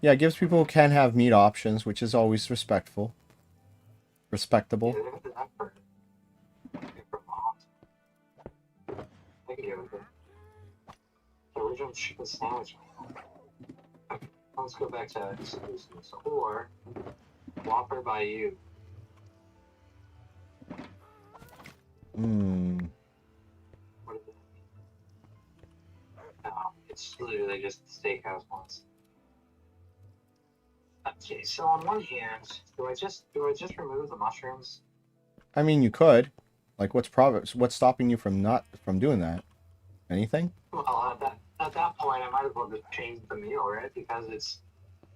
Yeah, gives people who can't have meat options, which is always respectful. Respectable. The original chicken sandwich. Okay, let's go back to exclusives. Or Whopper by you. What is it? No, it's literally just the steakhouse ones. Okay, so on one hand, do I just remove the mushrooms? I mean, you could. Like, what's stopping you from doing that? Anything? Well, at that point, I might as well just change the meal, right? Because it's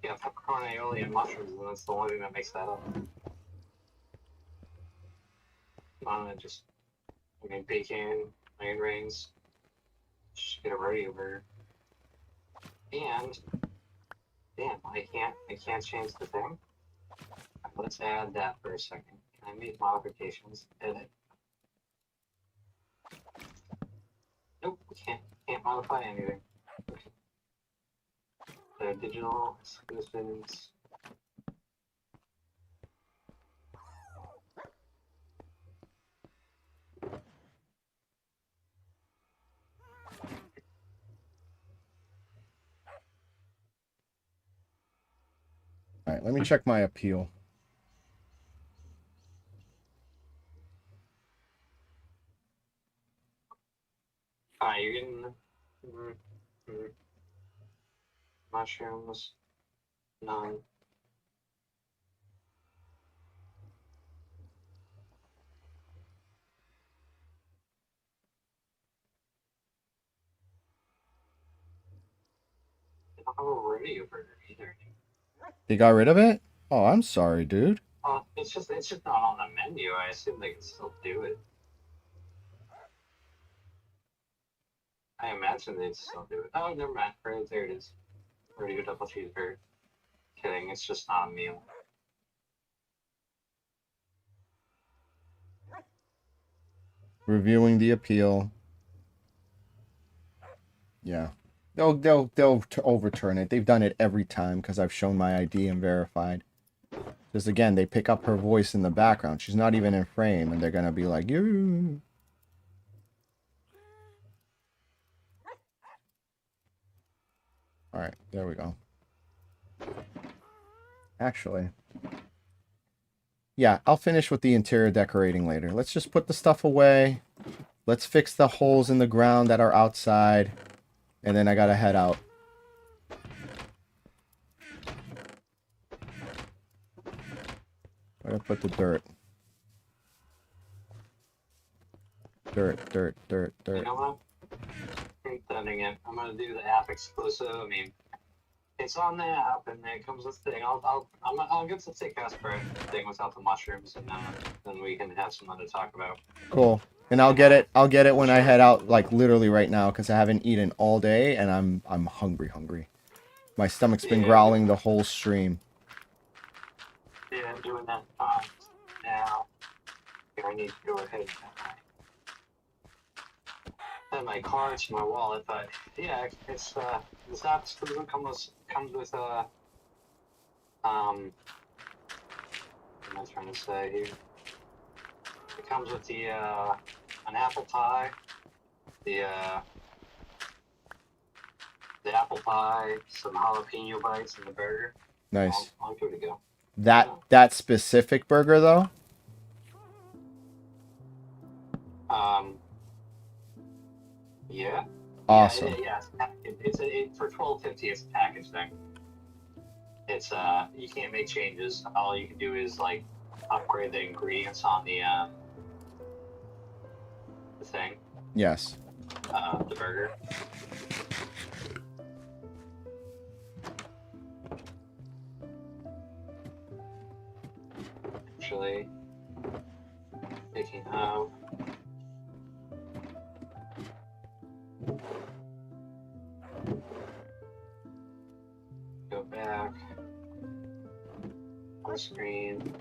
pepperoni, aioli, and mushrooms, and that's the only thing that makes that up. Bacon, onion rings, just get a rodeo burger. And damn, I can't change the thing. Let's add that for a second. Can I make modifications? Edit. Nope, can't modify anything. Okay. The digital exclusives. All right, let me check my appeal. You're getting mushrooms, none. I don't have a rodeo burger either. They got rid of it? Oh, I'm sorry, dude. It's just not on the menu. I assume they can still do it. I imagine they'd still do it. Oh, never mind. Right there it is. Rodeo double cheeseburger. Kidding. It's just not a meal. Reviewing the appeal. Yeah. They'll overturn it. They've done it every time because I've shown my ID and verified. Just again, they pick up her voice in the background. She's not even in frame, and they're gonna be like, "You." All right, there we go. Actually, yeah, I'll finish with the interior decorating later. Let's just put the stuff away. Let's fix the holes in the ground that are outside. And then I gotta head out. Where do I put the dirt? Dirt. You know what? I'm sending it. I'm gonna do the app exclusive. I mean, it's on the app, and it comes with thing. I'll get the steakhouse bread thing without the mushrooms, and then we can have something to talk about. Cool. And I'll get it when I head out, like literally right now, because I haven't eaten all day, and I'm hungry. My stomach's been Yeah. growling the whole stream. Yeah, I'm doing that now. Here, I need to go ahead and add my card to my wallet, but yeah, it's this app comes with what am I trying to say here? It comes with the an apple pie, the apple pie, some jalapeno bites, and the burger. Nice. All good to go. That specific burger though? Yeah. Awesome. Yeah. It's for $12.50. It's a package thing. It's you can't make changes. All you can do is like upgrade the ingredients on the thing. Yes. The burger. Actually, taking out. Go back. On screen.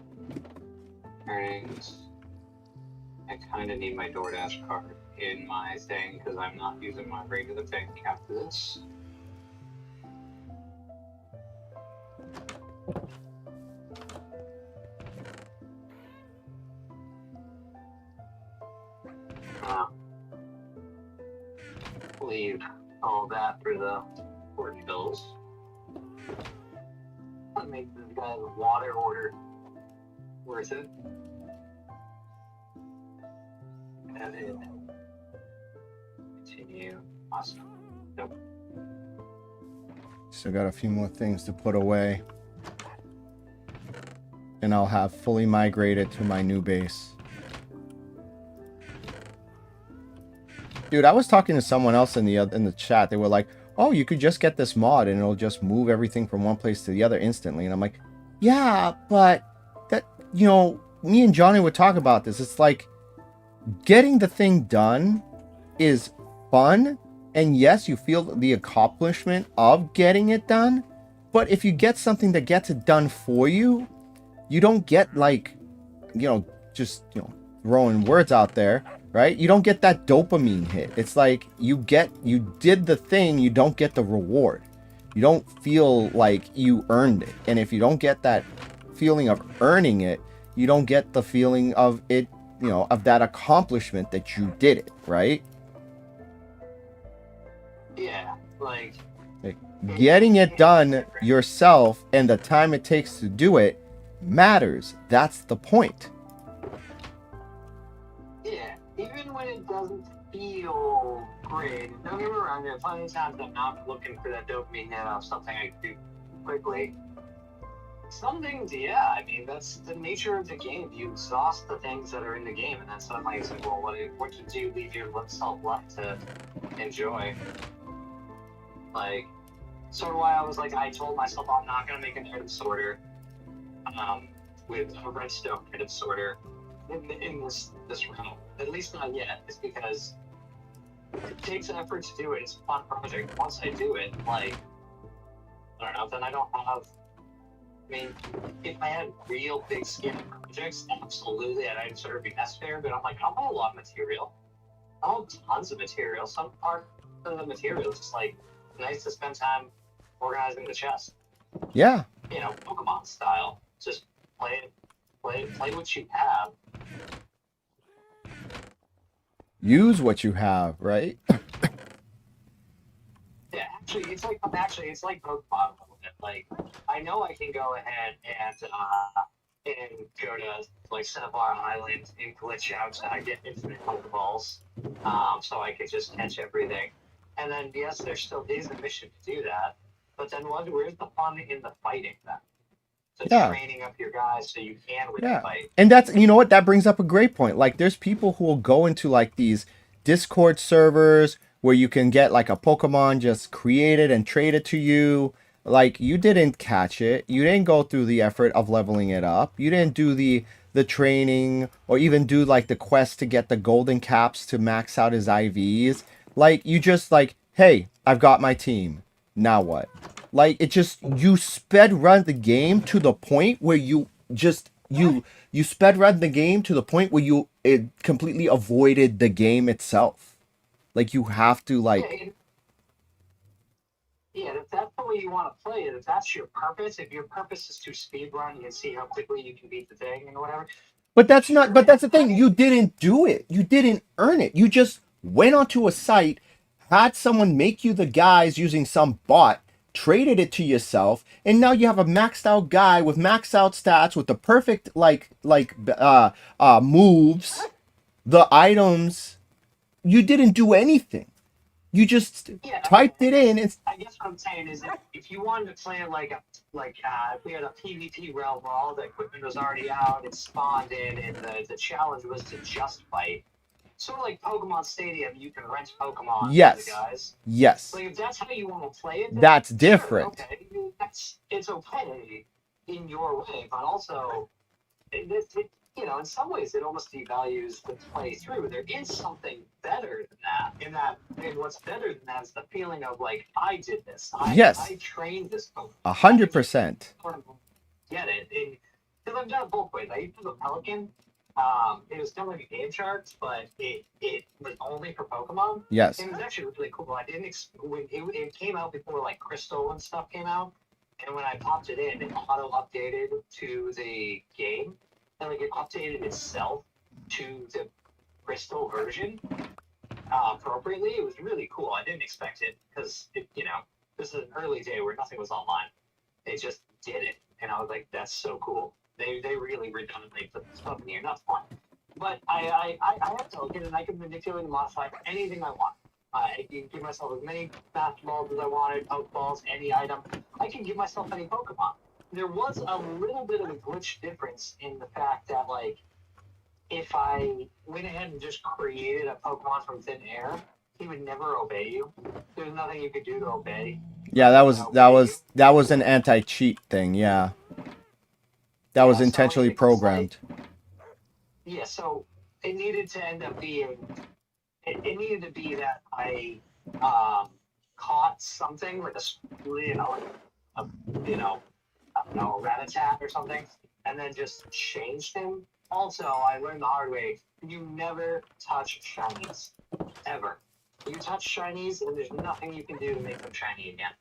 Earnings. I kind of need my DoorDash card in my thing because I'm not using my regular bank account for this. Leave all that for the important bills. I'll make this guy's water order worth it. And then continue. Awesome. Nope. Still got a few more things to put away. And I'll have fully migrated to my new base. Dude, I was talking to someone else in the chat. They were like, "Oh, you could just get this mod and it'll just move everything from one place to the other instantly." And I'm like, "Yeah, but that, you know, me and Johnny would talk about this. It's like getting the thing done is fun, and yes, you feel the accomplishment of getting it done. But if you get something that gets it done for you, you don't get like, you know, just, you know, throwing words out there." Right? You don't get that dopamine hit. It's like you did the thing, you don't get the reward. You don't feel like you earned it. And if you don't get that feeling of earning it, you don't get the feeling of it, you know, of that accomplishment that you did it, right? Yeah, like getting it done yourself and the time it takes to do it matters. That's the point. Yeah, even when it doesn't feel great, don't get me wrong, there are plenty of times I'm not looking for that dopamine hit off something I can do quickly. Some things, yeah, I mean, that's the nature of the game. You exhaust the things that are in the game, and then suddenly it's like, well, what do you leave yourself left to enjoy? Like, sort of why I was like, I told myself I'm not going to make an item sorter with a redstone item sorter in this realm, at least not yet. It's because it takes effort to do it. It's a fun project. Once I do it, like, I don't know, then I don't have. I mean, if I had real big scale projects, absolutely, I'd sort of be necessary. But I'm like, I don't have a lot of material. I don't have tons of material. Some part of the material is just like nice to spend time organizing the chest. Yeah. You know, Pokemon style. Just play what you have. Use what you have, right? Yeah, actually, it's like Pokemon a little bit. Like, I know I can go ahead and go to like Cinnabar Island and glitch out and I get infinite Pokeballs, so I can just catch everything. And then yes, there still is a mission to do that, but then where's the fun in the fighting then? So training up your guys so you can win the fight. And that's, you know what, that brings up a great point. Like, there's people who will go into like these Discord servers where you can get like a Pokemon just created and traded to you. Like, you didn't catch it. You didn't go through the effort of leveling it up. You didn't do the training or even do like the quest to get the golden caps to max out his IVs. Like, you just like, hey, I've got my team. Now what? Like, it just, you sped run the game to the point where you just, you sped run the game to the point where it completely avoided the game itself. Like, you have to, like... Yeah, if that's the way you want to play it, if that's your purpose, if your purpose is to speedrun and see how quickly you can beat the thing and whatever. But that's the thing. You didn't do it. You didn't earn it. You just went onto a site, had someone make you the guys using some bot, traded it to yourself, and now you have a maxed out guy with maxed out stats with the perfect moves, the items. You didn't do anything. You just typed it in. And I guess what I'm saying is, if you wanted to play it if we had a PvP realm where all the equipment was already out, it spawned in, and the challenge was to just fight. Sort of like Pokemon Stadium, you can rent Pokemon yes. for the guys. Yes. Like, if that's how you want to play it, that's different. Sure, okay. It's okay in your way, but also, in some ways, it almost devalues the playthrough. There is something better than that. And what's better than that is the feeling of, like, I did this. I trained this Pokemon. 100%. Get it? Because I've done it both ways. I used to do a Pelican. It was still like a Game Sharks, but it was only for Pokemon. Yes. It was actually really cool. I didn't when it came out before like Crystal and stuff came out, and when I popped it in, it auto updated to the game, and like it updated itself to the Crystal version appropriately. It was really cool. I didn't expect it because this is an early day where nothing was online. They just did it, and I was like, that's so cool. They really redundantly put this stuff in here. That's fun. But I have Pelican, and I can manipulate and modify for anything I want. I can give myself as many basketballs as I wanted, Pokeballs, any item. I can give myself any Pokemon. There was a little bit of a glitch difference in the fact that, like, if I went ahead and just created a Pokemon from thin air, he would never obey you. There's nothing you could do to obey. Yeah, that was an anti-cheat thing. Yeah. That was intentionally programmed. So it needed to end up being, it needed to be that I caught something like a Rattata or something, and then just changed him. Also, I learned the hard way: you never touch shinies, ever. You touch shinies, and there's nothing you can do to make them shiny again.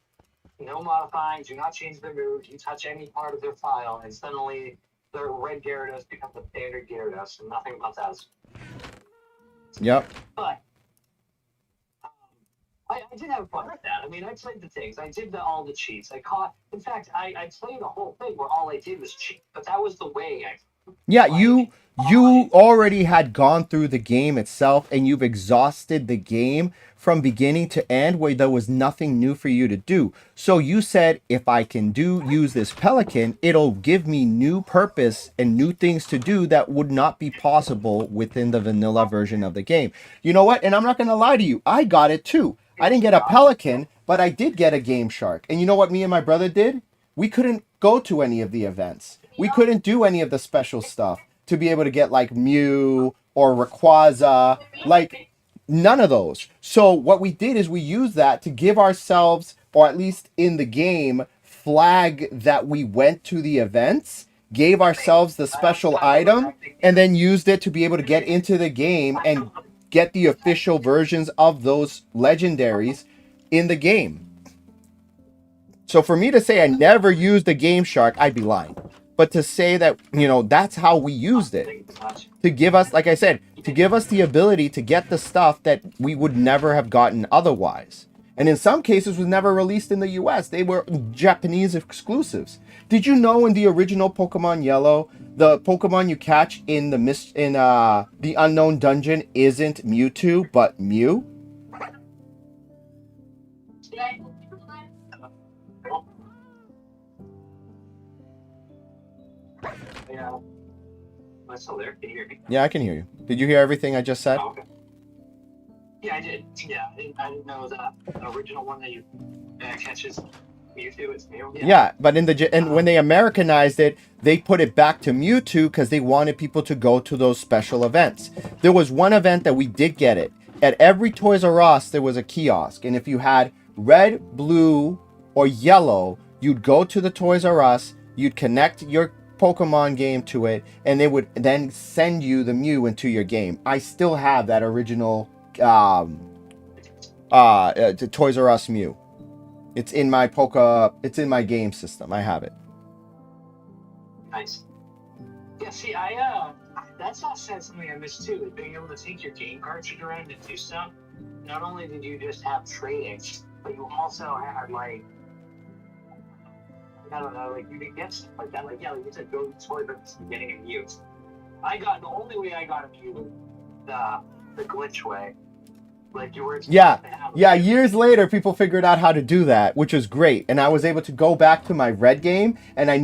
No modifying, do not change their moves. You touch any part of their file, and suddenly their red Gyarados becomes a standard Gyarados, and nothing about that is. Yep. But I did have fun with that. I mean, I played the things. I did all the cheats. In fact, I played the whole thing where all I did was cheat. But that was the way I. Yeah, you already had gone through the game itself, and you've exhausted the game from beginning to end where there was nothing new for you to do. So you said, if I can use this Pelican, it'll give me new purpose and new things to do that would not be possible within the vanilla version of the game. You know what? And I'm not going to lie to you. I got it too. I didn't get a Pelican, but I did get a Game Shark. And you know what me and my brother did? We couldn't go to any of the events. We couldn't do any of the special stuff to be able to get like Mew or Rayquaza, like none of those. So what we did is we used that to give ourselves, or at least in the game, flag that we went to the events, gave ourselves the special item, and then used it to be able to get into the game and get the official versions of those legendaries in the game. So for me to say I never used a Game Shark, I'd be lying. But to say that, that's how we used it. To give us, like I said, to give us the ability to get the stuff that we would never have gotten otherwise. And in some cases was never released in the US. They were Japanese exclusives. Did you know in the original Pokemon Yellow, the Pokemon you catch in the Unknown Dungeon isn't Mewtwo, but Mew? Yeah. Am I still there? Can you hear me? Yeah, I can hear you. Did you hear everything I just said? Oh, okay. Yeah, I did. Yeah, I didn't know the original one that you catches Mewtwo. It's Mew. Yeah, but when they Americanized it, they put it back to Mewtwo because they wanted people to go to those special events. There was one event that we did get it. At every Toys R Us, there was a kiosk, and if you had red, blue, or yellow, you'd go to the Toys R Us, you'd connect your Pokemon game to it, and they would then send you the Mew into your game. I still have that original Toys R Us Mew. It's in my it's in my game system. I have it. Nice. Yeah, see, that's not something I miss too, is being able to take your game cartridge around and do stuff. Not only did you just have trading, but you also had, like, I don't know, like, you could get stuff like that. Like, yeah, like you said, go to the toy, but getting a Mew. The only way I got a Mew was the glitch way. Like, you were yeah, years later, people figured out how to do that, which was great. And I was able to go back to my red game, and I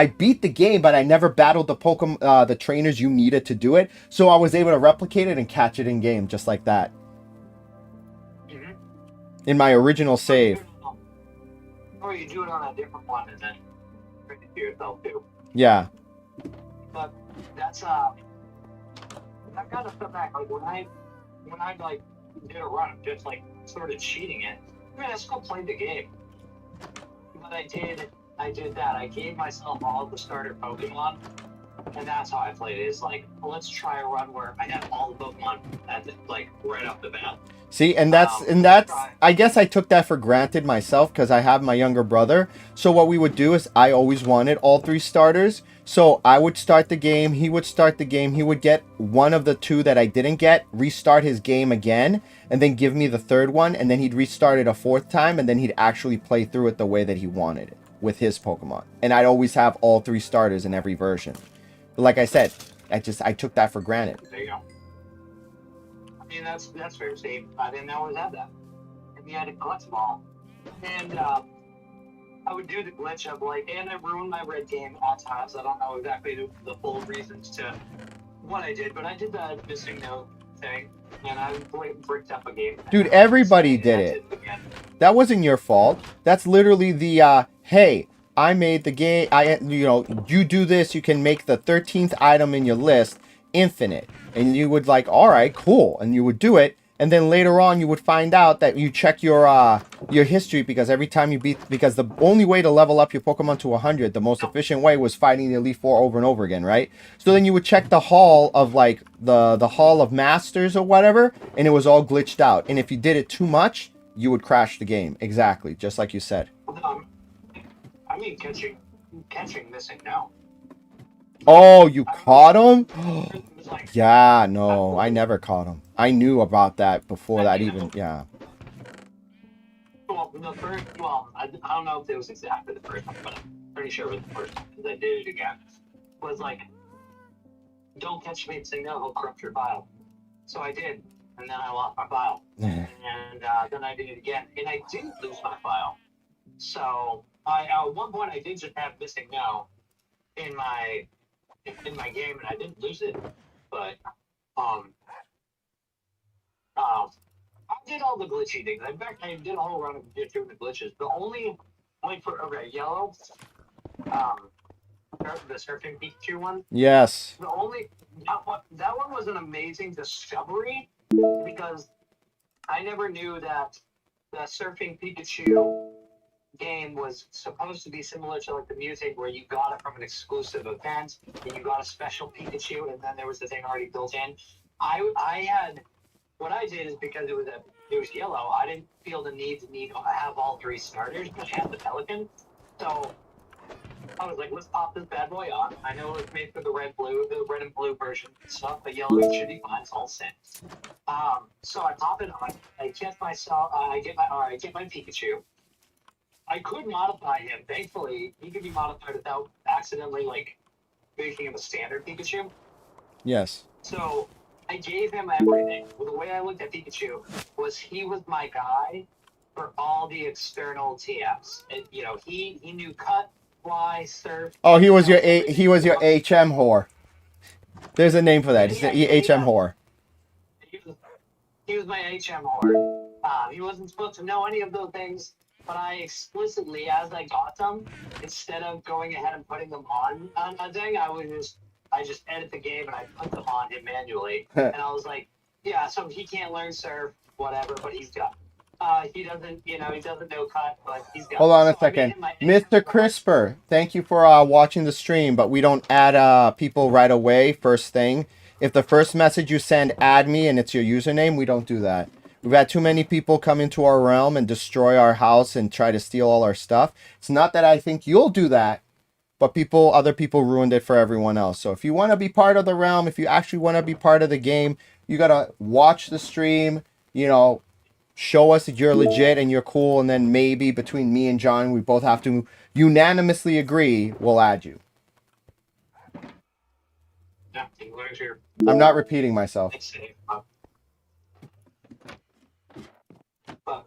beat the game, but I never battled the Pokemon, the trainers you needed to do it. So I was able to replicate it and catch it in game, just like that. Mm-hmm. In my original save. Or you do it on a different one and then bring it to yourself too. Yeah. But that's I've got to step back. Like, when I like did a run of just like sort of cheating it, I mean, I still played the game. But I did that. I gave myself all the starter Pokemon, and that's how I played it. It's like, well, let's try a run where I have all the Pokemon like right off the bat. See, and that's I guess I took that for granted myself because I have my younger brother. So what we would do is I always wanted all 3 starters. So I would start the game, he would start the game, he would get one of the 2 that I didn't get, restart his game again, and then give me the 3rd one, and then he'd restart it a 4th time, and then he'd actually play through it the way that he wanted it with his Pokemon. And I'd always have all 3 starters in every version. But like I said, I took that for granted. There you go. I mean, that's fair to say. I didn't always have that. And you had to collect them all. And I would do the glitch of like, and I ruined my red game at times. I don't know exactly the full reasons to what I did, but I did the missing note thing, and I bricked up a game. Dude, everybody did it. That wasn't your fault. That's literally the hey, I made the game. You do this, you can make the 13th item in your list infinite, and you would like, all right, cool, and you would do it. And then later on, you would find out that you check your history, because every time you because the only way to level up your Pokemon to 100, the most efficient way, was fighting the Elite Four over and over again, right? So then you would check the hall of like the Hall of Masters or whatever, and it was all glitched out. And if you did it too much, you would crash the game. Exactly, just like you said. I mean, catching missing now. Oh, you caught him? Yeah, no, I never caught him. I knew about that before that even, yeah. Well, I don't know if it was exactly the first one, but I'm pretty sure it was the first one, because I did it again. Was like, don't catch me and say no, he'll corrupt your file. So I did, and then I lost my file. And then I did it again, and I didn't lose my file. So at one point I did just have missing no in my game, and I didn't lose it, but I did all the glitchy things. In fact, I did a whole run of just doing the glitches. The only, like, for yellow, the surfing Pikachu one. Yes. The only that one was an amazing discovery, because I never knew that the surfing Pikachu game was supposed to be similar to like the music, where you got it from an exclusive event and you got a special Pikachu, and then there was the thing already built in. I had, what I did is, because it was yellow, I didn't feel the need to have all 3 starters, but I had the Pelican, so I was like, let's pop this bad boy on. I know it was made for the red and blue version and stuff, but yellow should be fine. It's all same. So I pop it on. I get myself. I get my Pikachu. I could modify him. Thankfully, he could be modified without accidentally like making him a standard Pikachu. Yes. So I gave him everything. Well, the way I looked at Pikachu was he was my guy for all the external TFs. And, he knew cut, fly, surf. Oh, he was your HM whore. There's a name for that. It's the HM whore. He was my HM whore. He wasn't supposed to know any of those things, but I explicitly, as I got them, instead of going ahead and putting them on a thing, I just edit the game and I put them on him manually. And I was like, yeah, so he can't learn surf, whatever, but he's got. He doesn't, he doesn't know cut, but he's got. Hold on a so I made second. him my Mr. Crisper, thank you for watching the stream, but we don't add people right away, first thing. If the first message you send, add me, and it's your username, we don't do that. We've had too many people come into our realm and destroy our house and try to steal all our stuff. It's not that I think you'll do that, but other people ruined it for everyone else. So if you want to be part of the realm, if you actually want to be part of the game, you got to watch the stream, show us that you're legit and you're cool, and then maybe between me and John, we both have to unanimously agree, we'll add you. Yeah, where's your I'm not repeating myself. save? But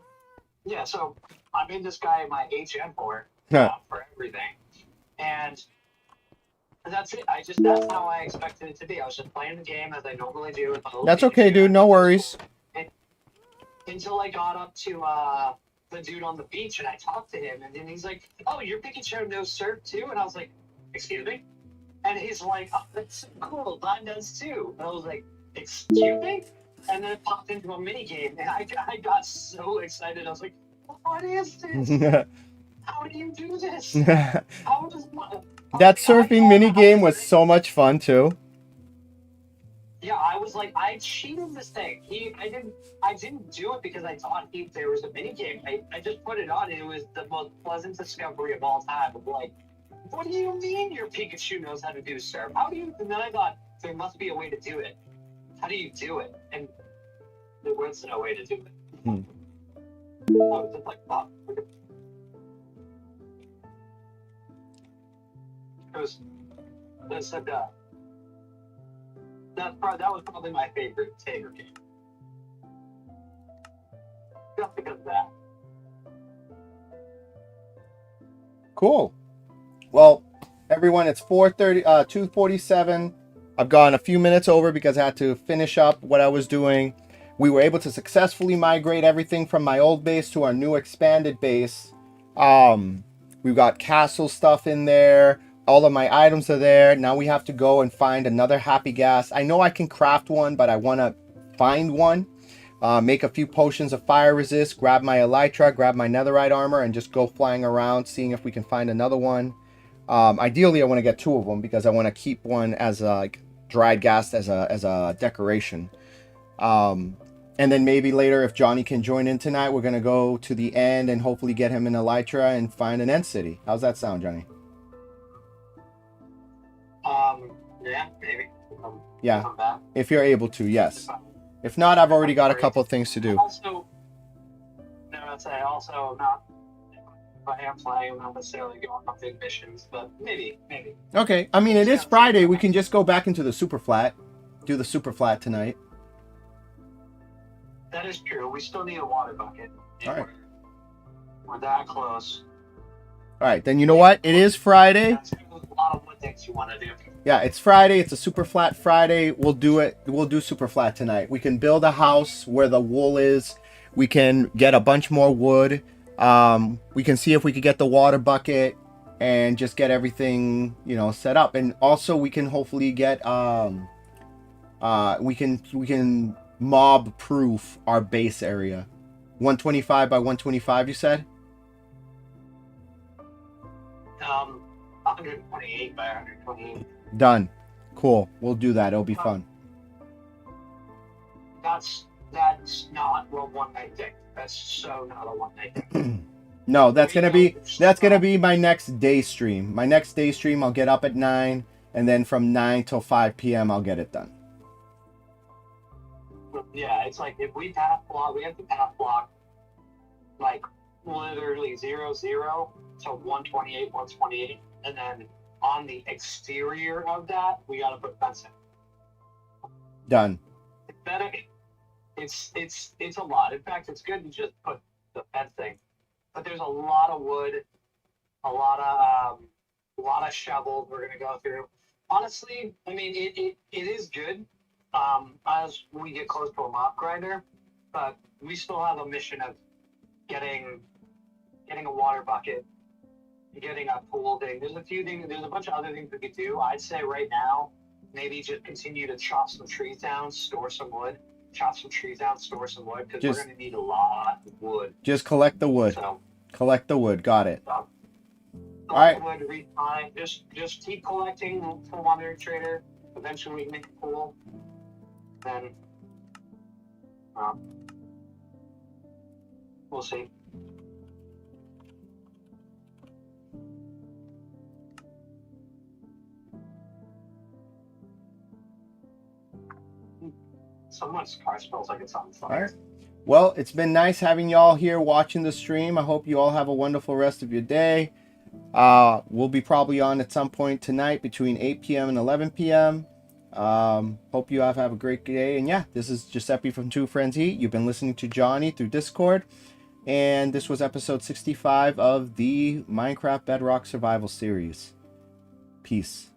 yeah, so I made this guy my HM for everything, and that's it. That's how I expected it to be. I was just playing the game as I normally do. With That's okay, dude. No worries. Until I got up to the dude on the beach and I talked to him, and then he's like, "Oh, your Pikachu knows surf too?" And I was like, "Excuse me?" And he's like, "Oh, that's so cool. Mine does too." And I was like, "Excuse me?" And then it popped into a mini game, and I got so excited. I was like, "What is this? How do you do this? How does that surfing mini game was so much fun too. Yeah, I was like, I cheated this thing. I didn't do it because I thought there was a mini game. I just put it on, and it was the most pleasant discovery of all time. I'm like, what do you mean your Pikachu knows how to do surf? How do you? And then I thought there must be a way to do it. How do you do it? And there was no way to do it. I was just like, fuck. That was probably my favorite Tater game. Just because of that. Cool. Well, everyone, it's 2:47. I've gone a few minutes over because I had to finish up what I was doing. We were able to successfully migrate everything from my old base to our new expanded base. We've got castle stuff in there. All of my items are there. Now we have to go and find another happy gas. I know I can craft one, but I want to find one. Make a few potions of fire resist, grab my elytra, grab my netherite armor, and just go flying around, seeing if we can find another one. Ideally, I want to get 2 of them because I want to keep one as a dried gas as a decoration. And then maybe later, if Johnny can join in tonight, we're going to go to the end and hopefully get him an elytra and find an end city. How's that sound, Johnny? Yeah, maybe. Yeah, if you're able to, yes. If not, I've already got a couple of things to do. Also, not. If I am playing, I'm not necessarily going on big missions, but maybe. Okay, I mean, it is Friday. We can just go back into the super flat. Do the super flat tonight. That is true. We still need a water bucket. All right. We're that close. All right, then you know what? It is Friday. That's a lot of what things you want to do. Yeah, it's Friday. It's a super flat Friday. We'll do it. We'll do super flat tonight. We can build a house where the wool is. We can get a bunch more wood. We can see if we could get the water bucket and just get everything, set up. And also we can hopefully get we can mob proof our base area. 125 by 125, you said? 128 by 128. Done. Cool. We'll do that. It'll be fun. That's not a one night thing. That's so not a one night thing. No, that's gonna be my next day stream. My next day stream, I'll get up at 9, and then from 9 till 5 p.m. I'll get it done. Yeah, it's like if we path block, we have to path block like literally 0, 0 to 128, 128, and then on the exterior of that, we gotta put fencing. Done. It's better. It's a lot. In fact, it's good to just put the fencing. But there's a lot of wood, a lot of shovels we're gonna go through. Honestly, I mean, it is good as we get close to a mob grinder, but we still have a mission of getting a water bucket, getting a pool thing. There's a few things. There's a bunch of other things we could do. I'd say right now, maybe just continue to chop some trees down, store some wood, chop some trees down, store some wood, because Just- we're going to need a lot of wood. Just collect the wood. So, Collect the wood. Got it. collect Alright. wood, refine. Just keep collecting for Wandering Trader. Eventually we can make a pool. Then, we'll see. Someone's car smells like it's on fire. All right. Well, it's been nice having y'all here watching the stream. I hope you all have a wonderful rest of your day. We'll be probably on at some point tonight between 8 p.m. and 11 p.m. Hope you have a great day. And yeah, this is Giuseppe from Two Friends Eat. You've been listening to Johnny through Discord. And this was episode 65 of the Minecraft Bedrock Survival Series. Peace.